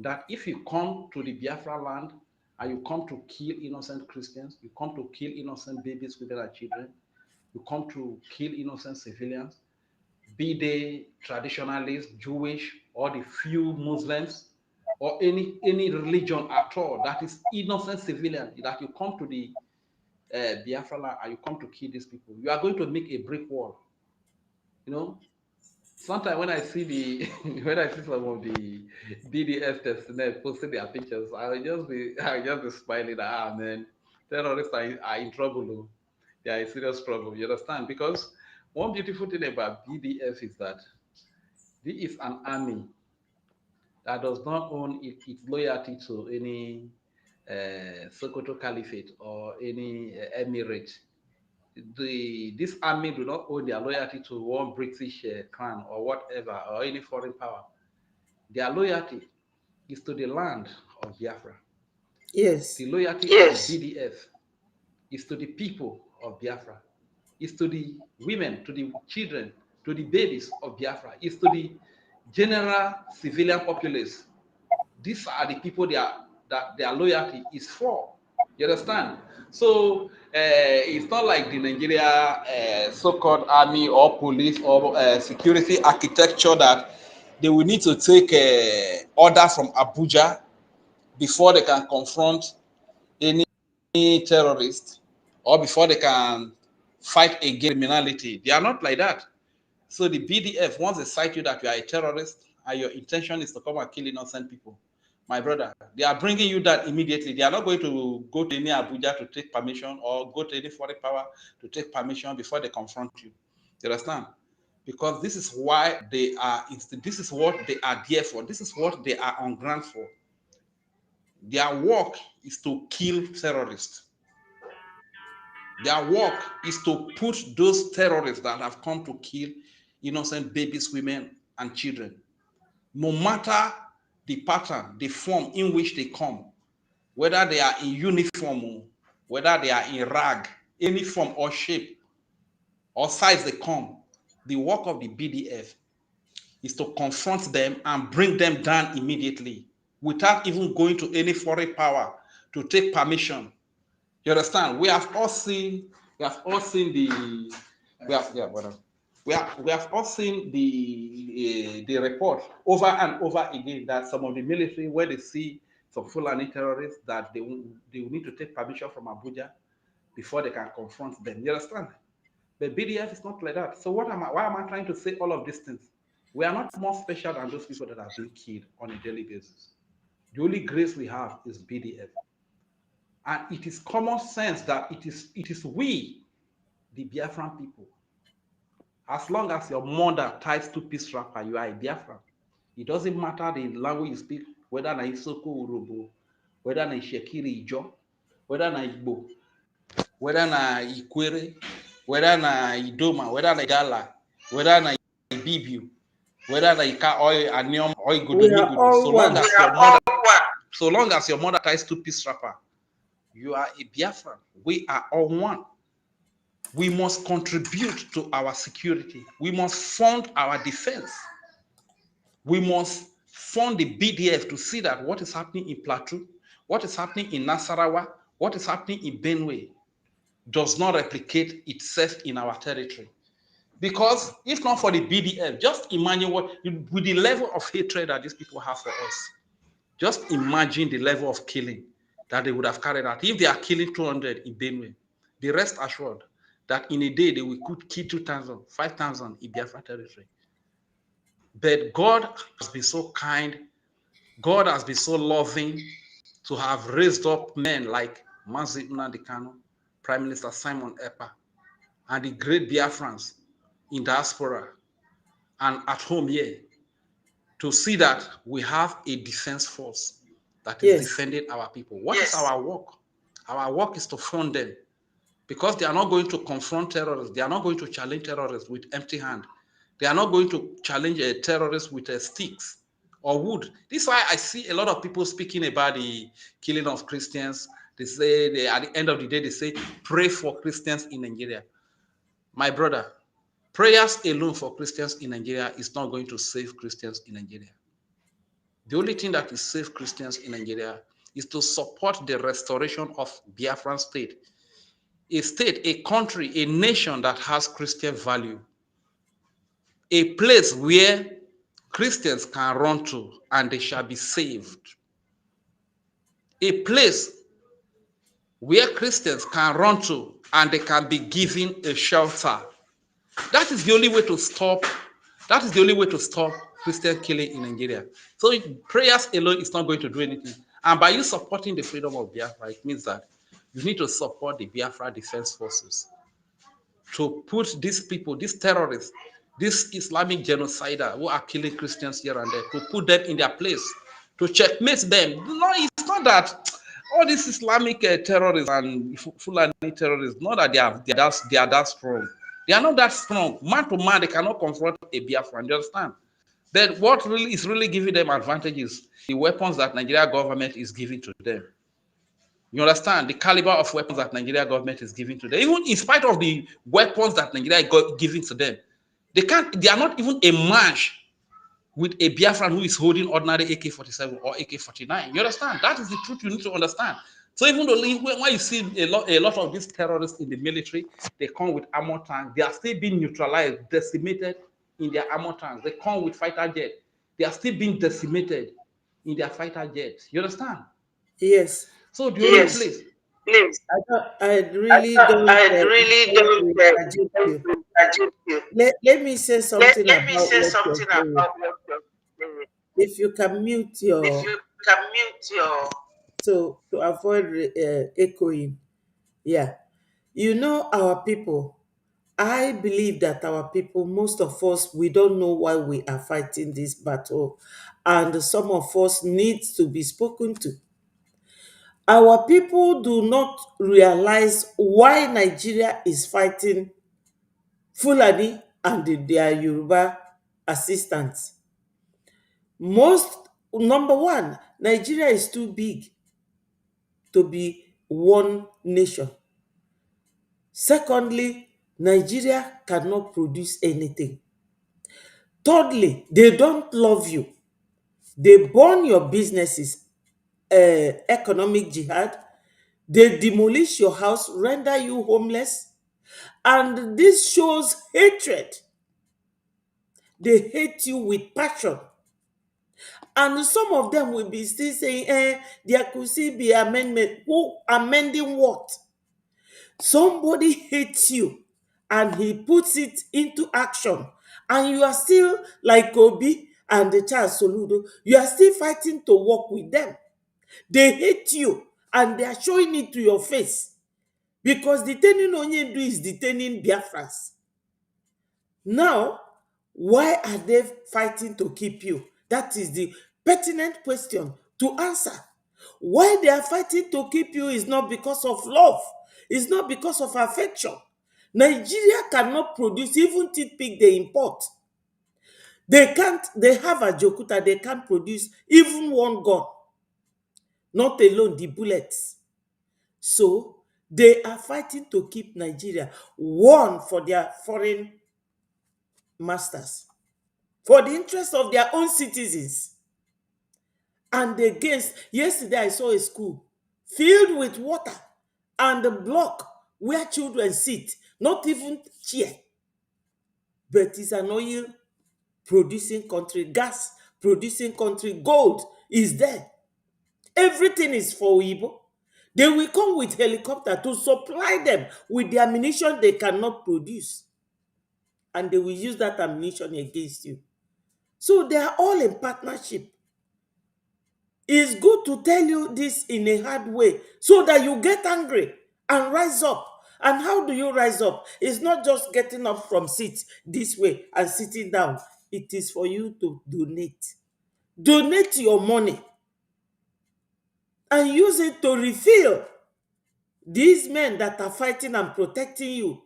That if you come to the Biafra land and you come to kill innocent Christians, you come to kill innocent babies, women, and children, you come to kill innocent civilians, be they traditionalists, Jewish, or the few Muslims, or any religion at all that is innocent civilian, that you come to the Biafra land and you come to kill these people, you are going to make a brick wall. You know, sometimes when I see the when I see some of the BDS testnet posting their pictures, I'll just be smiling that man, terrorists are in trouble. Oh. They are in serious trouble. You understand? Because one beautiful thing about BDF is that this is an army that does not own its loyalty to any Sokoto Caliphate or any emirate. this army do not owe their loyalty to one British crown or whatever, or any foreign power. Their loyalty is to the land of Biafra. Yes. The loyalty of the BDF is to the people of Biafra. Is to the women, to the children, to the babies of Biafra. Is to the general civilian populace. These are the people that their loyalty is for. You understand? So it's not like the Nigeria so-called army or police or security architecture that they will need to take orders from Abuja before they can confront any terrorist or before they can fight against criminality. They are not like that. So the BDF, once they cite you that you are a terrorist and your intention is to come and kill innocent people, my brother, they are bringing you that immediately. They are not going to go to any Abuja to take permission or go to any foreign power to take permission before they confront you. You understand? Because this is why they are, this is what they are there for. This is what they are on ground for. Their work is to kill terrorists. Their work is to put those terrorists that have come to kill innocent babies, women, and children, no matter the pattern, the form in which they come, whether they are in uniform, whether they are in rag, any form or shape or size they come, the work of the BDF is to confront them and bring them down immediately without even going to any foreign power to take permission. You understand? We have all seen the report over and over again that some of the military, where they see some Fulani terrorists, that they will need to take permission from Abuja before they can confront them. You understand? But BDF is not like that. So why am I trying to say all of these things? We are not more special than those people that are being killed on a daily basis. The only grace we have is BDF. And it is common sense that it is we, the Biafran people. As long as your mother ties two-piece wrapper, you are a Biafran. It doesn't matter the language you speak, whether na Isoko Urobo, whether na Shekiri Ijo, whether na Igbo, whether na Ikwere, whether na Idoma, whether na Igala, whether na Ibibiu, whether na Ika or Aniom or Igudu. So long as your mother ties two-piece wrapper, you are a Biafran. We are all one. We must contribute to our security. We must fund our defense. We must fund the BDF to see that what is happening in Plateau, what is happening in Nasarawa, what is happening in Benue does not replicate itself in our territory. Because if not for the BDF, just imagine with the level of hatred that these people have for us, just imagine the level of killing that they would have carried out. If they are killing 200 in Benue, be rest assured that in a day they will kill 2,000, 5,000 in Biafra territory. But God has been so kind, God has been so loving to have raised up men like Mazi Nnamdi Kanu, Prime Minister Simon Ekpa, and the great Biafrans in diaspora and at home here to see that we have a defense force that is defending our people. What is our work? Our work is to fund them, because they are not going to confront terrorists. They are not going to challenge terrorists with empty hand. They are not going to challenge a terrorist with sticks or wood. This is why I see a lot of people speaking about the killing of Christians. They say, at the end of the day, they say, pray for Christians in Nigeria. My brother, prayers alone for Christians in Nigeria is not going to save Christians in Nigeria. The only thing that will save Christians in Nigeria is to support the restoration of Biafran state. A state, a country, a nation that has Christian value. A place where Christians can run to and they shall be saved. A place where Christians can run to and they can be given a shelter. That is the only way to stop. That is the only way to stop Christian killing in Nigeria. So prayers alone is not going to do anything. And by you supporting the freedom of Biafra, it means that you need to support the Biafra Defense Forces to put these people, these terrorists, these Islamic genocider who are killing Christians here and there, to put them in their place, to checkmate them. No, it's not that All these Islamic terrorists and Fulani terrorists, not that they are that strong. They are not that strong. Man to man, they cannot confront a Biafran. You understand? Then what really is really giving them advantages? The weapons that Nigeria government is giving to them. You understand the caliber of weapons that Nigeria government is giving to them. Even in spite of the weapons that Nigeria is giving to them, they are not even a match with a Biafran who is holding ordinary AK-47 or AK-49. You understand? That is the truth you need to understand. So even though when you see a lot of these terrorists in the military, they come with armor tanks. They are still being neutralized, decimated in their armor tanks. They come with fighter jets. They are still being decimated in their fighter jets. You understand? Yes. So the only place. Please. I really don't intend to interject you. Let me say something about what you're saying. If you can mute your to avoid echoing. Yeah. You know, our people, I believe that our people, most of us, we don't know why we are fighting this battle. And some of us needs to be spoken to. Our people do not realize why Nigeria is fighting Fulani and their Yoruba assistants. Number one, Nigeria is too big to be one nation. Secondly, Nigeria cannot produce anything. Thirdly, they don't love you. They burn your businesses, economic jihad. They demolish your house, render you homeless. And this shows hatred. They hate you with passion. And some of them will be still saying, there could still be amendment. Who amending what? Somebody hates you and he puts it into action. And you are still like Obi and the child Soludo. You are still fighting to work with them. They hate you and they are showing it to your face. Because detaining Onyendu is detaining Biafrans. Now, why are they fighting to keep you? That is the pertinent question to answer. Why they are fighting to keep you is not because of love. It's not because of affection. Nigeria cannot produce even toothpick they import. They have a Jokuta, they can't produce even one gun. Not alone the bullets. So, they are fighting to keep Nigeria one for their foreign masters, for the interest of their own citizens. And against, yesterday I saw a school filled with water and a block where children sit, not even chair. But it's an oil producing country, gas producing country, gold is there. Everything is for Igbo. They will come with helicopter to supply them with the ammunition they cannot produce. And they will use that ammunition against you. So they are all in partnership. It's good to tell you this in a hard way so that you get angry and rise up. And how do you rise up? It's not just getting up from seat this way and sitting down. It is for you to donate. Donate your money and use it to refill these men that are fighting and protecting you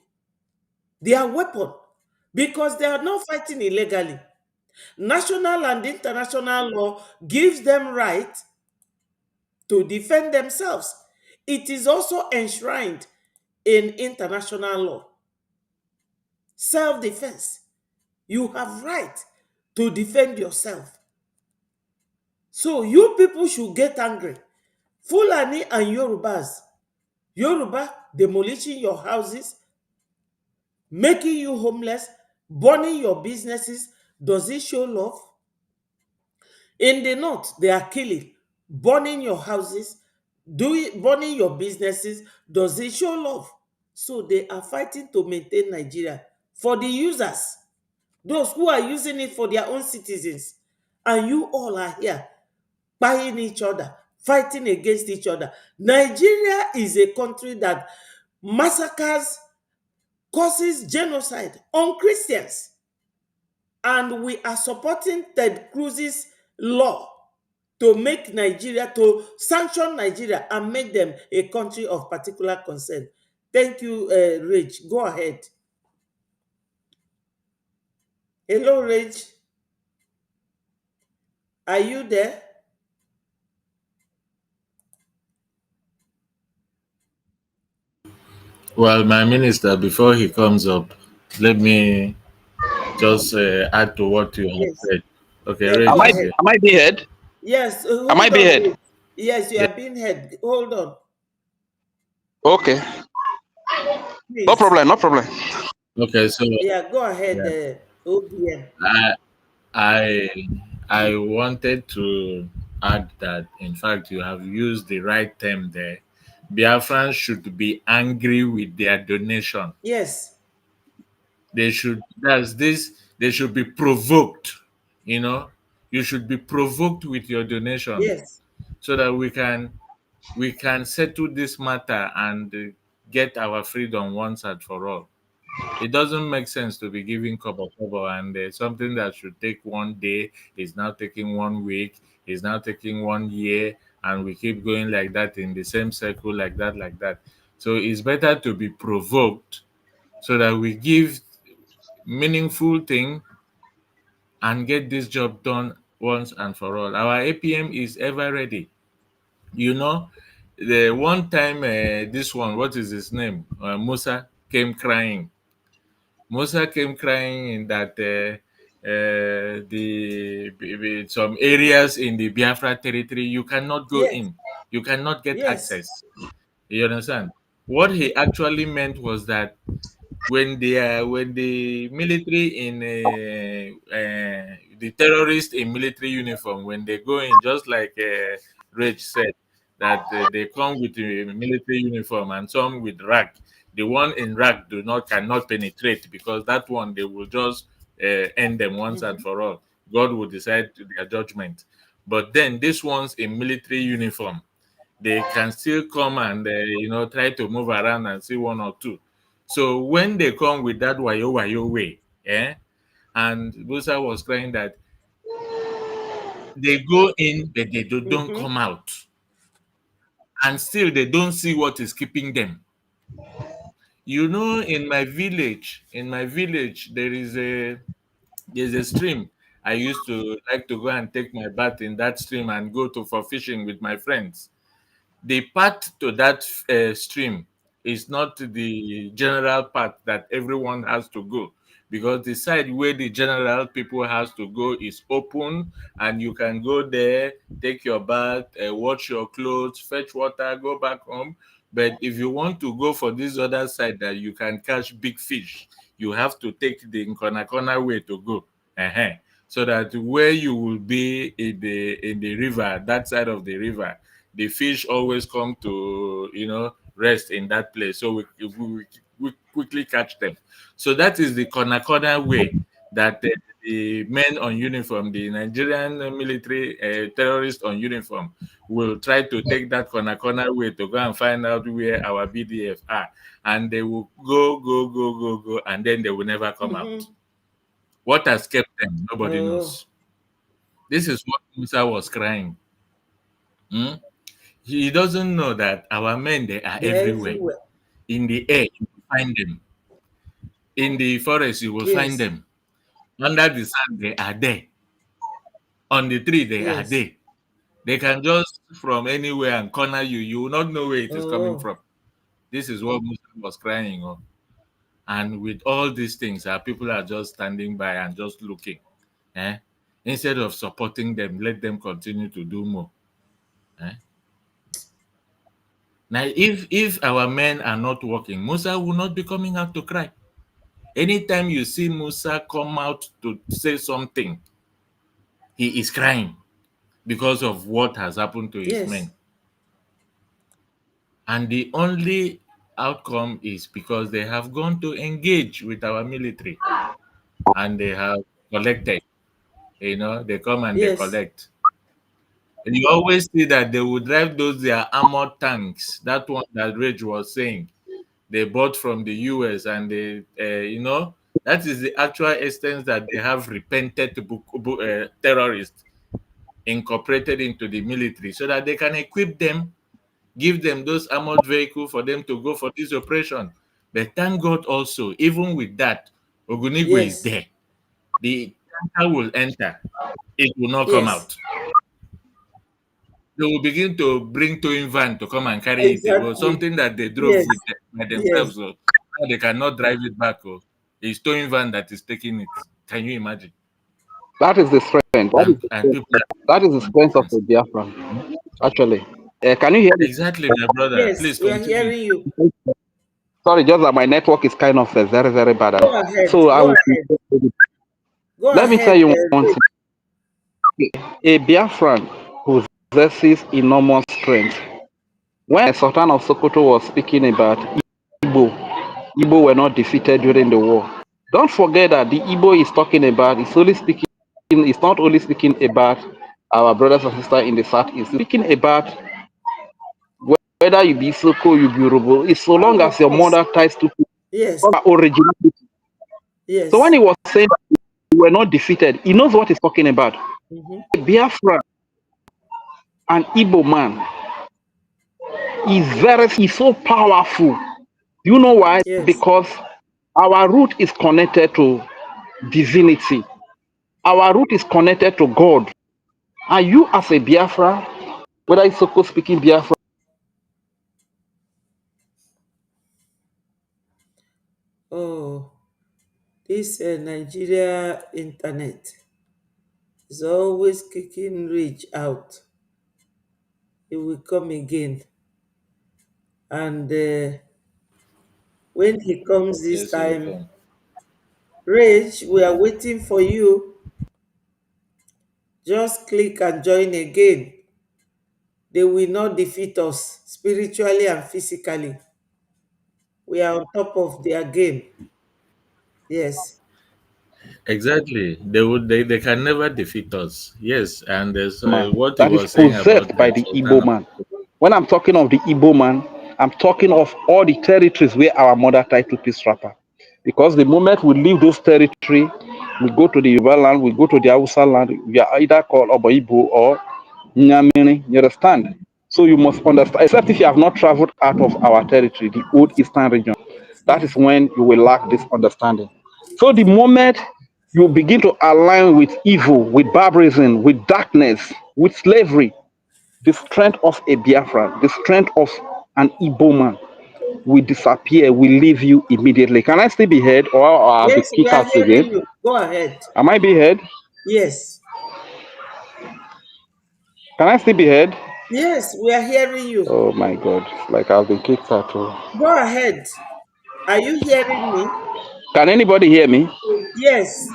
their weapon, because they are not fighting illegally. National and international law gives them right to defend themselves. It is also enshrined in international law. Self-defense. You have right to defend yourself. So you people should get angry. Fulani and Yorubas. Yoruba demolishing your houses, making you homeless, burning your businesses. Does it show love? In the north, they are killing, burning your houses, burning your businesses. Does it show love? So they are fighting to maintain Nigeria for the users, those who are using it for their own citizens. And you all are here buying each other, fighting against each other. Nigeria is a country that massacres, causes genocide on Christians. And we are supporting Ted Cruz's law to make Nigeria, to sanction Nigeria and make them a country of particular concern. Thank you, Rage. Go ahead. Hello, Rage. Are you there? Well, my minister, before he comes up, let me just add to what you have Yes. said. Okay, Yeah, Rage go Am I is ahead. here. am I being heard? Yes, Am I hold being on, heard? Rage. Yes, you Yeah. are being heard. Hold on, Okay. No please. problem, no problem. Okay, so Yeah, go ahead, yeah, OBM. I I I wanted to add that in fact you have used the right term there. Biafrans should be angry with their donation. Yes, They should that's this they should be provoked, you know. You should be provoked with your donation yes. so that we can settle this matter and get our freedom once and for all. It doesn't make sense to be giving cover and something that should take one day is now taking 1 week, is now taking 1 year, and we keep going like that in the same circle, like that. So it's better to be provoked so that we give meaningful thing and get this job done once and for all. Our APM is ever ready. You know, the one time this one, what is his name? Musa came crying. Musa came crying in that some areas in the Biafra territory you cannot go Yes, in, you cannot get yes, access. You understand? What he actually meant was that when the military in the terrorists in military uniform, when they go in, just like Reg said, that they come with a military uniform and some with rag. The one in rag do not cannot penetrate because that one they will just end them once and for all. God will decide to their judgment. But then these ones in military uniform, they can still come and try to move around and see one or two. So when they come with that wayo way, and Musa was crying that they go in but they don't mm-hmm. come out, and still they don't see what is keeping them. In my village, there's a stream. I used to like to go and take my bath in that stream and go to for fishing with my friends. The path to that stream is not the general path that everyone has to go, because the side where the general people has to go is open and you can go there, take your bath, wash your clothes, fetch water, go back home. But if you want to go for this other side that you can catch big fish, you have to take the corner way to go. So that where you will be in the river, that side of the river, the fish always come to rest in that place, so we quickly catch them. So that is the corner way that the men on uniform, the Nigerian military terrorists on uniform, will try to take that corner way to go and find out where our BDF are, and they will go, and then they will never come out. Mm-hmm. What has kept them? Nobody Oh, knows. This is what Musa was crying. Hmm? He doesn't know that our men, they are they're everywhere. everywhere. In the air, you will find them. In the forest, you will find Yes, them. Under the sand, they are there. On the tree, they are yes. there. They can just from anywhere and corner you. You will not know where it is coming Oh, from. This is what Musa was crying on. And with all these things, our people are just standing by and just looking. Eh? Instead of supporting them, let them continue to do more. Eh? Now, if our men are not working, Musa will not be coming out to cry. Anytime you see Musa come out to say something, he is crying because of what has happened to his yes, men. And the only outcome is because they have gone to engage with our military and they have collected. They come and they yes, collect. And you always see that they would drive those their armored tanks. That one that Rage was saying they bought from the US, and that is the actual extent that they have repented terrorists. incorporated into the military so that they can equip them, give them those armored vehicles for them to go for this operation. But thank God also, even with that, Ogunigwe is Yes. there. The tanker will enter. It will not come Yes. out. They will begin to bring towing van to come and carry it. It was Exactly. something that they drove Yes. with by Yes. themselves. So now they cannot drive it back. Oh. It's towing van that is taking it. Can you imagine? That is the strength. And people That is the strength of are the Biafran. Actually, can you hear me? exactly, my brother. Yes, Please we are continue. hearing you. Sorry, just that my network is kind of very, very bad. Go ahead. So I Go will. ahead. Go Let me tell ahead, you one Rich. thing. A Biafran possesses enormous strength. When Sultan of Sokoto was speaking about Igbo were not defeated during the war. Don't forget that the Igbo is talking about is only speaking. It's not only speaking about our brothers and sisters in the south. It's speaking about whether you be Soko, you be Yoruba. It's so long Oh, as of your course. mother ties to Yes. originality. So when Yes. he was saying that we were not defeated, he knows what he's talking about. Mm-hmm. Biafra, an Igbo man, he's so powerful. You know why? Yes. Because our root is connected to divinity. Our root is connected to God. And you as a Biafra, whether it's Soko speaking Biafra, Oh, this Nigeria internet is always kicking Rich out. He will come again. And when he comes this Yes, you will time, come. Rich, we are waiting for you. Just click and join again. They will not defeat us spiritually and physically. We are on top of their game. Yes. Exactly. They can never defeat us. Yes, and there's man, what he that is was saying about possessed by the Sultan Igbo of man. When I'm talking of the Igbo man, I'm talking of all the territories where our mother tied to peace wrapper. Because the moment we leave those territories, we go to the Yoruba land, we go to the Hausa land, we are either called Oboibo or Nyamiri. You understand? So you must understand, except if you have not traveled out of our territory, the old eastern region, that is when you will lack this understanding. So the moment you begin to align with evil, with barbarism, with darkness, with slavery, the strength of a Biafran, the strength of an Igbo man will disappear, will leave you immediately. Can I still be heard or I'll be Yes, we kicked are out hearing again? you. Go ahead. Am I be heard? Yes. Can I still be heard? Yes, we are hearing you. Oh my God, it's like I've been kicked out. Oh. Go ahead. Are you hearing me? Can anybody hear me? Yes.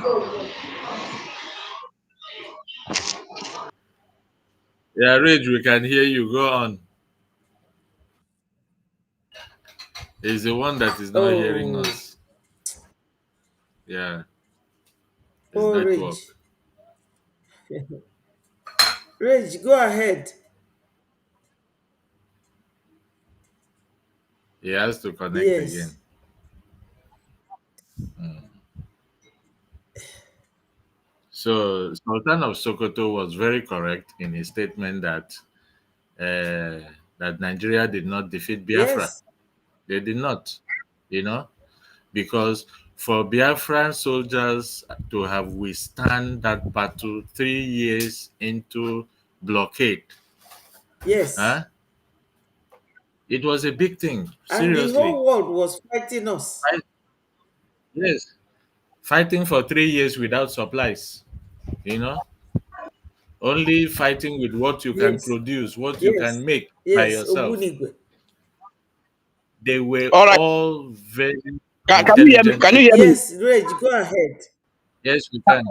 Yeah, Rage, we can hear you. Go on. He's the one that is not hearing Oh, us. Yeah, his poor network. Rage. Rage, go ahead. He has to connect Yes. again. So Sultan of Sokoto was very correct in his statement that Nigeria did not defeat Biafra. Yes. They did not, because for Biafran soldiers to have withstand that battle 3 years into blockade, Yes. huh? It was a big thing. And the Seriously, whole world was fighting us. yes, fighting for 3 years without supplies, you know, only fighting with what you can Yes. produce, what you Yes. can make by Yes. yourself. Ogunigwe. They were All right. all very Can you hear me? intelligent Can you hear people. me? Yes, Rage, go ahead. Yes, we can.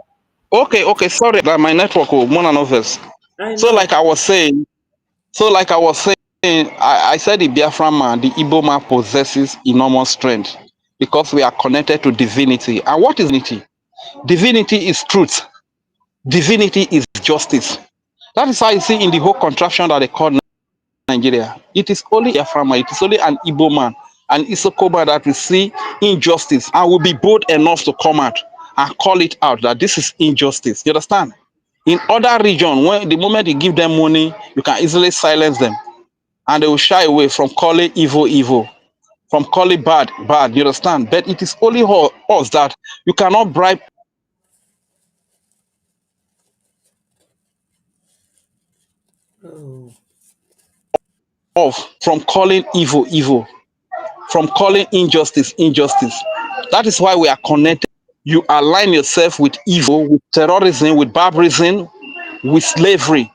Okay. Sorry that my network will one and others. I So like know. I was saying, I said the Biafran man, the Igbo man possesses enormous strength because we are connected to divinity. And what is divinity? Divinity is truth. Divinity is justice. That is why you see in the whole contraption that they call Nigeria, it is only Biafran man, it is only an Igbo man, an Isoko man that will see injustice and will be bold enough to come out and call it out that this is injustice. You understand? In other regions, when the moment you give them money, you can easily silence them, and they will shy away from calling evil evil, from calling bad bad. You understand? But it is only us that you cannot bribe Oh. off from calling evil evil, from calling injustice injustice. That is why we are connected. You align yourself with evil, with terrorism, with barbarism, with slavery.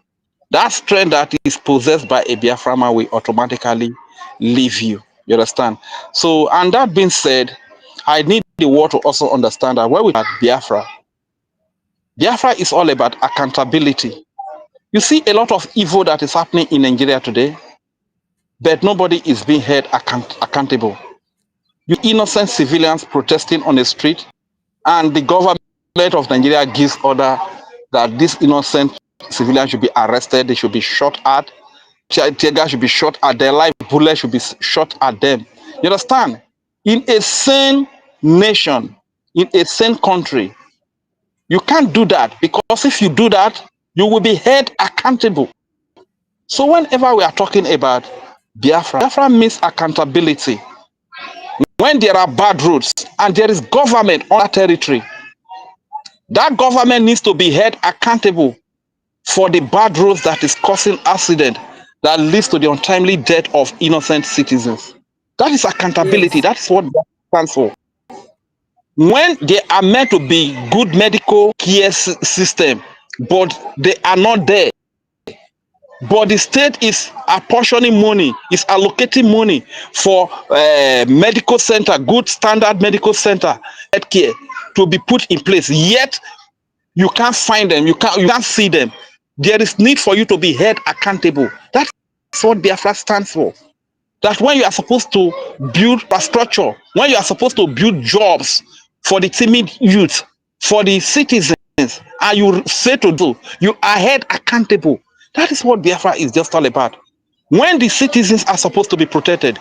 That strength that is possessed by a Biafra man will automatically leave you. You understand? So, and that being said, I need the world to also understand that when we at Biafra, Biafra is all about accountability. You see a lot of evil that is happening in Nigeria today, but nobody is being held accountable. You innocent civilians protesting on the street, and the government of Nigeria gives order that these innocent civilians should be arrested, they should be shot at, tear gas should be shot at their life, bullets should be shot at them. You understand? In a sane nation, in a sane country, you can't do that, because if you do that, you will be held accountable. So whenever we are talking about Biafra, Biafra means accountability. When there are bad roads and there is government on that territory, that government needs to be held accountable for the bad roads that is causing accident that leads to the untimely death of innocent citizens. That is accountability. Yes. That is what that stands for. When they are meant to be good medical care system, but they are not there. But the state is apportioning money, is allocating money for medical center, good standard medical center, healthcare to be put in place. Yet you can't find them, you can't see them. There is need for you to be held accountable. That's what Biafra stands for. That when you are supposed to build infrastructure, when you are supposed to build jobs for the timid youth, for the citizens, and you say to do, you are held accountable. That is what Biafra is just all about. When the citizens are supposed to be protected,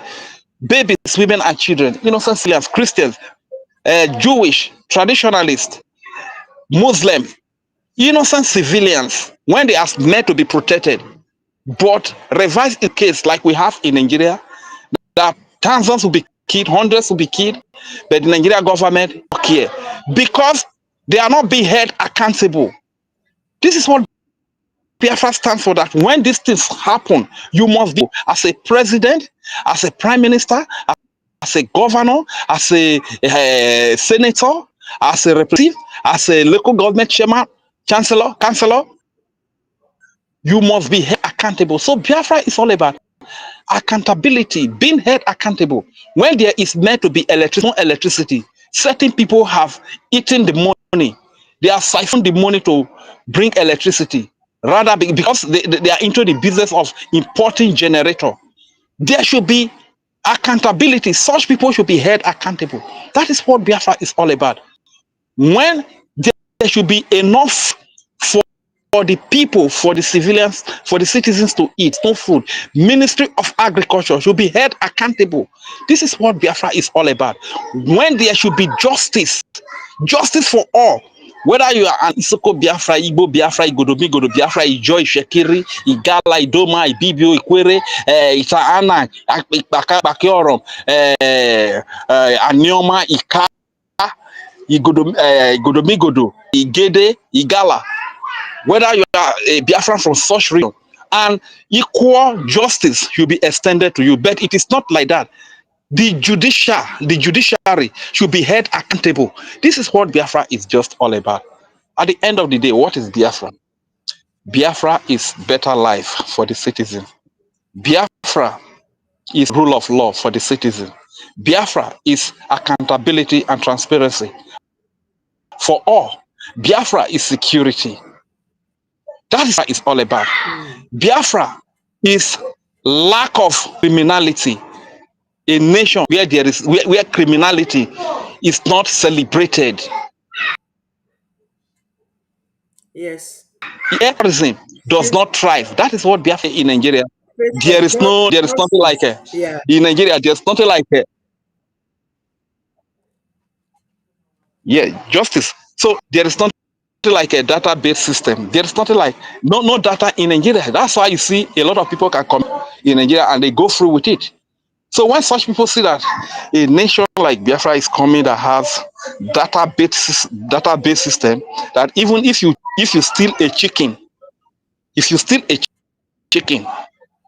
babies, women, and children, innocent civilians, Christians, Jewish, traditionalists, Muslim, innocent civilians, when they are meant to be protected, but revised in case like we have in Nigeria, that thousands will be killed, hundreds will be killed, but the Nigerian government don't care because they are not being held accountable. This is what Biafra stands for, that when these things happen, you must be, as a president, as a prime minister, as a governor, as a senator, as a representative, as a local government chairman, chancellor, councillor, you must be held accountable. So Biafra is all about accountability, being held accountable. When there is meant to be electricity, certain people have eaten the money. They have siphoned the money to bring electricity, rather because they are into the business of importing generator. There should be accountability. Such people should be held accountable. That is what Biafra is all about. When there should be enough for the people, for the civilians, for the citizens to eat, no food. Ministry of Agriculture should be held accountable. This is what Biafra is all about. When there should be justice, justice for all. Whether you are an Isoko Biafra, Igbo Biafra, Igodomi, Godo Biafra, Ijo, Shekiri, Igala, Idoma, Ibibio, Ikwere, Itaana, Bakiorum, Anioma, Ika, Igodomi, Godo, Igede, Igala. Whether you are a Biafran from such region, and equal justice should be extended to you. But it is not like that. The judiciary should be held accountable. This is what Biafra is just all about. At the end of the day, what is Biafra? Biafra is better life for the citizen. Biafra is rule of law for the citizen. Biafra is accountability and transparency for all. Biafra is security. That is what it's all about. Biafra is lack of criminality. A nation where there is where criminality is not celebrated. Yes. Terrorism does not thrive. That is what Biafra in Nigeria. Place There of is there is nothing like justice. Yeah. in Nigeria. There's nothing like yeah, justice. So there is nothing like a database system. There's nothing like no data in Nigeria. That's why you see a lot of people can come in Nigeria and they go through with it. So when such people see that a nation like Biafra is coming that has database system, that even if you steal a chicken, if you steal a chicken,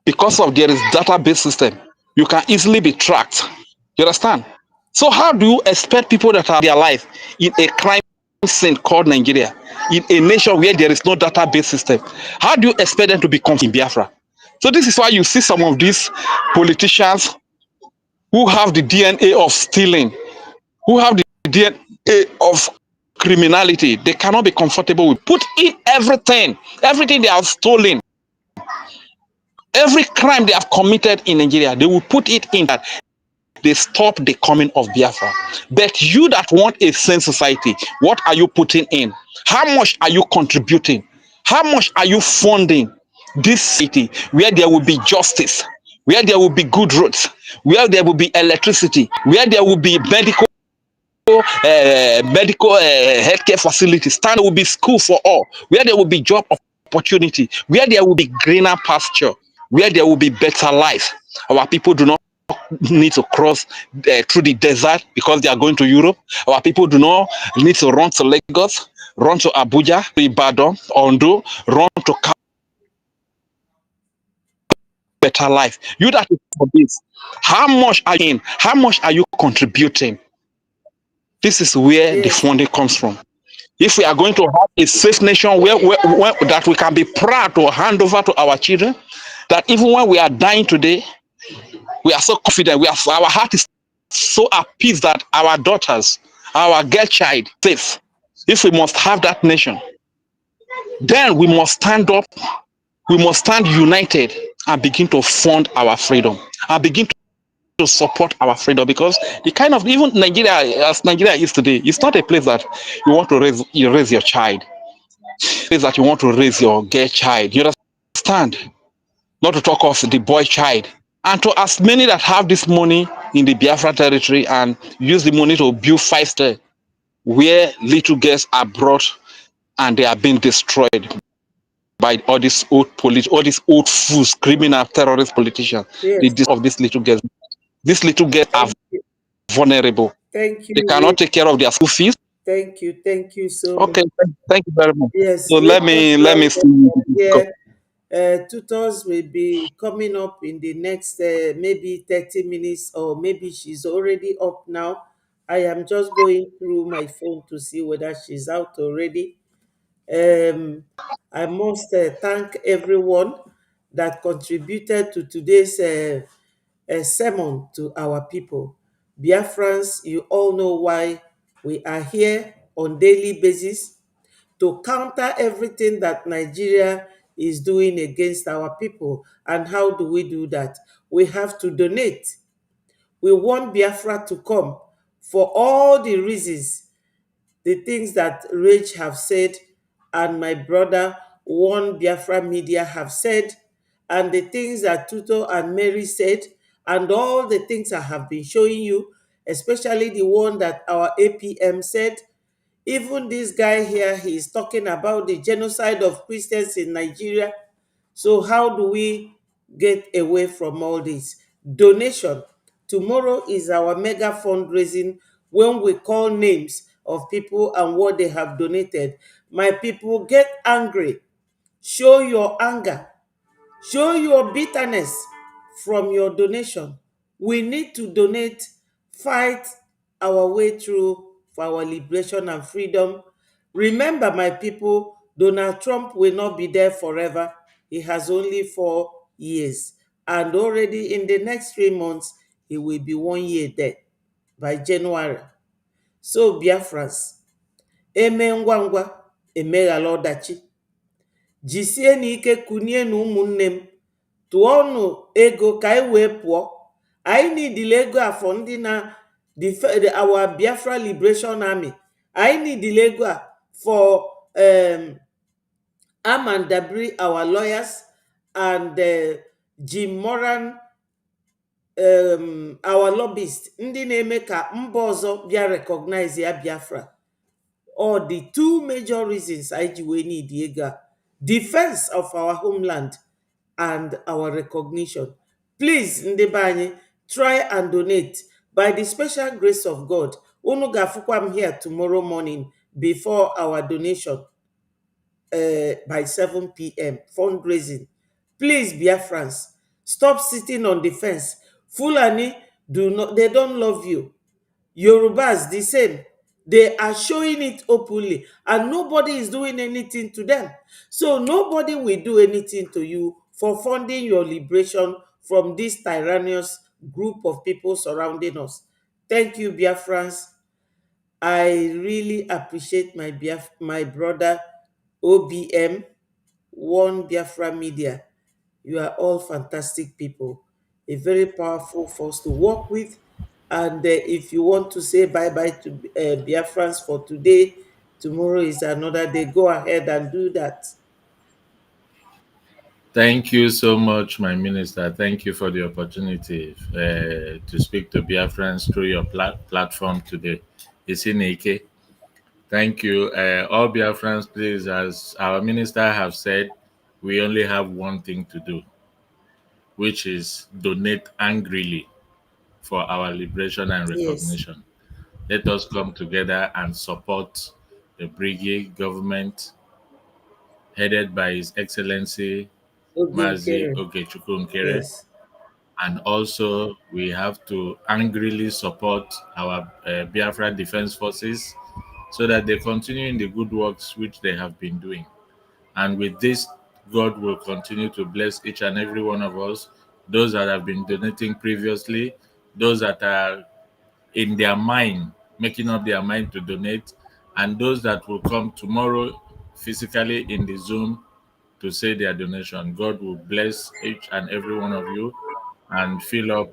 because of there is database system, you can easily be tracked. You understand? So how do you expect people that are their life in a crime scene called Nigeria, in a nation where there is no database system? How do you expect them to be confident in Biafra? So this is why you see some of these politicians who have the DNA of stealing, who have the DNA of criminality. They cannot be comfortable with. Put in everything they have stolen, every crime they have committed in Nigeria, they will put it in that they stop the coming of Biafra. But you that want a sane society, what are you putting in? How much are you contributing? How much are you funding this city where there will be justice, where there will be good roads, where there will be electricity, where there will be medical healthcare facilities, there will be school for all, where there will be job opportunity, where there will be greener pasture, where there will be better life. Our people do not need to cross through the desert because they are going to Europe. Our people do not need to run to Lagos, run to Abuja, to Ibadan, Ondo, run to better life. You that is for this, how much are you in? How much are you contributing? This is where the Yes. funding comes from. If we are going to have a safe nation where that we can be proud to hand over to our children, that even when we are dying today, we are so confident, our heart is so at peace that our daughters, our girl child, safe. If we must have that nation, then we must stand up, we must stand united and begin to fund our freedom and begin to support our freedom, because the kind of, even Nigeria, as Nigeria is today, it's not a place that you want to raise your child. It's a place that you want to raise your girl child. You understand? Not to talk of the boy child. And to as many that have this money in the Biafra territory and use the money to build 5 star, where little girls are brought and they are being destroyed by all these all these old fools, criminal, terrorist politicians. The Yes. of these little girls. These little girls are Thank you. vulnerable. Thank They you. cannot take care of their school fees. Thank you. Thank you so much. Okay, thank you very much. Yes, So let us let me round up see. from here. Tutors will be coming up in the next maybe 30 minutes, or maybe she's already up now. I am just going through my phone to see whether she's out already. Um, I must thank everyone that contributed to today's sermon to our people. Biafrans, you all know why we are here on daily basis, to counter everything that Nigeria is doing against our people. And how do we do that? We have to donate. We want Biafra to come for all the reasons, the things that Rage have said, and my brother One Biafra Media have said, and the things that Tuto and Mary said, and all the things I have been showing you, especially the one that our APM said. Even this guy here, he is talking about the genocide of Christians in Nigeria. So how do we get away from all this? Donation. Tomorrow is our mega fundraising, when we call names of people and what they have donated. My people, get angry. Show your anger. Show your bitterness from your donation. We need to donate, fight our way through for our liberation and freedom. Remember, my people, Donald Trump will not be there forever. He has only 4 years. And already in the next 3 months, he will be 1 year dead by January. So, Biafrans, eme ngwa ngwa, emeghala ọdachi. Jisie n'ike, kunie na ụmụnne m, tụọnụ ego ka anyị wee pụọ. Anyị nidile ego a for ndị na our Biafra Liberation Army. Anyị nidile ego a for Arman Dabiri, our lawyers, and Jim Moran, our lobbyist, ndị na-eme ka mba ọzọ bịa recognize ya Biafra. or the two major reasons we need ego: defense of our homeland and our recognition. Please, Ndebanye, try and donate. By the special grace of God, unu ga-afụkwa m here tomorrow morning before our donation by 7 p.m. fundraising. Please, Biafrans, stop sitting on the fence. Fulani they don't love you. Yorubas the same. They are showing it openly, and nobody is doing anything to them. So nobody will do anything to you for funding your liberation from this tyrannous group of people surrounding us. Thank you, Biafrans. I really appreciate my brother OBM, One Biafra Media. You are all fantastic people, a very powerful force to work with. And if you want to say bye-bye to Biafrans for today, tomorrow is another day, go ahead and do that. Thank you so much, my minister. Thank you for the opportunity to speak to Biafrans through your platform today. Isineke. Thank you. All Biafrans, please, as our minister have said, we only have one thing to do, which is donate angrily for our liberation and Yes. recognition. Let us come together and support the brigade government headed by His Excellency Mazi Oginkere. Ogechukwu Nkere. Yes. And also, we have to angrily support our Biafra Defense Forces so that they continue in the good works which they have been doing. And with this, God will continue to bless each and every one of us, those that have been donating previously, those that are in their mind, making up their mind to donate, and those that will come tomorrow physically in the Zoom to say their donation. God will bless each and every one of you and fill up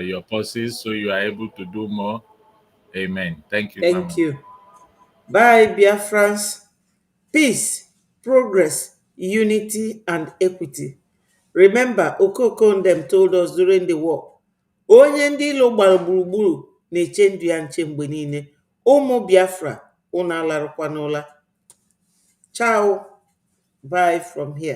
your purses so you are able to do more. Amen. Thank you, Thank Mama. you. Bye, Biafrans. Peace, progress, unity, and equity. Remember, Okoko them told us during the war, onye ndị ilo gbara gburugburu na-eche ndụ ya nche mgbe niile. Ụmụ Biafra, unu alarụkwanụla. Ciao. Bye from here.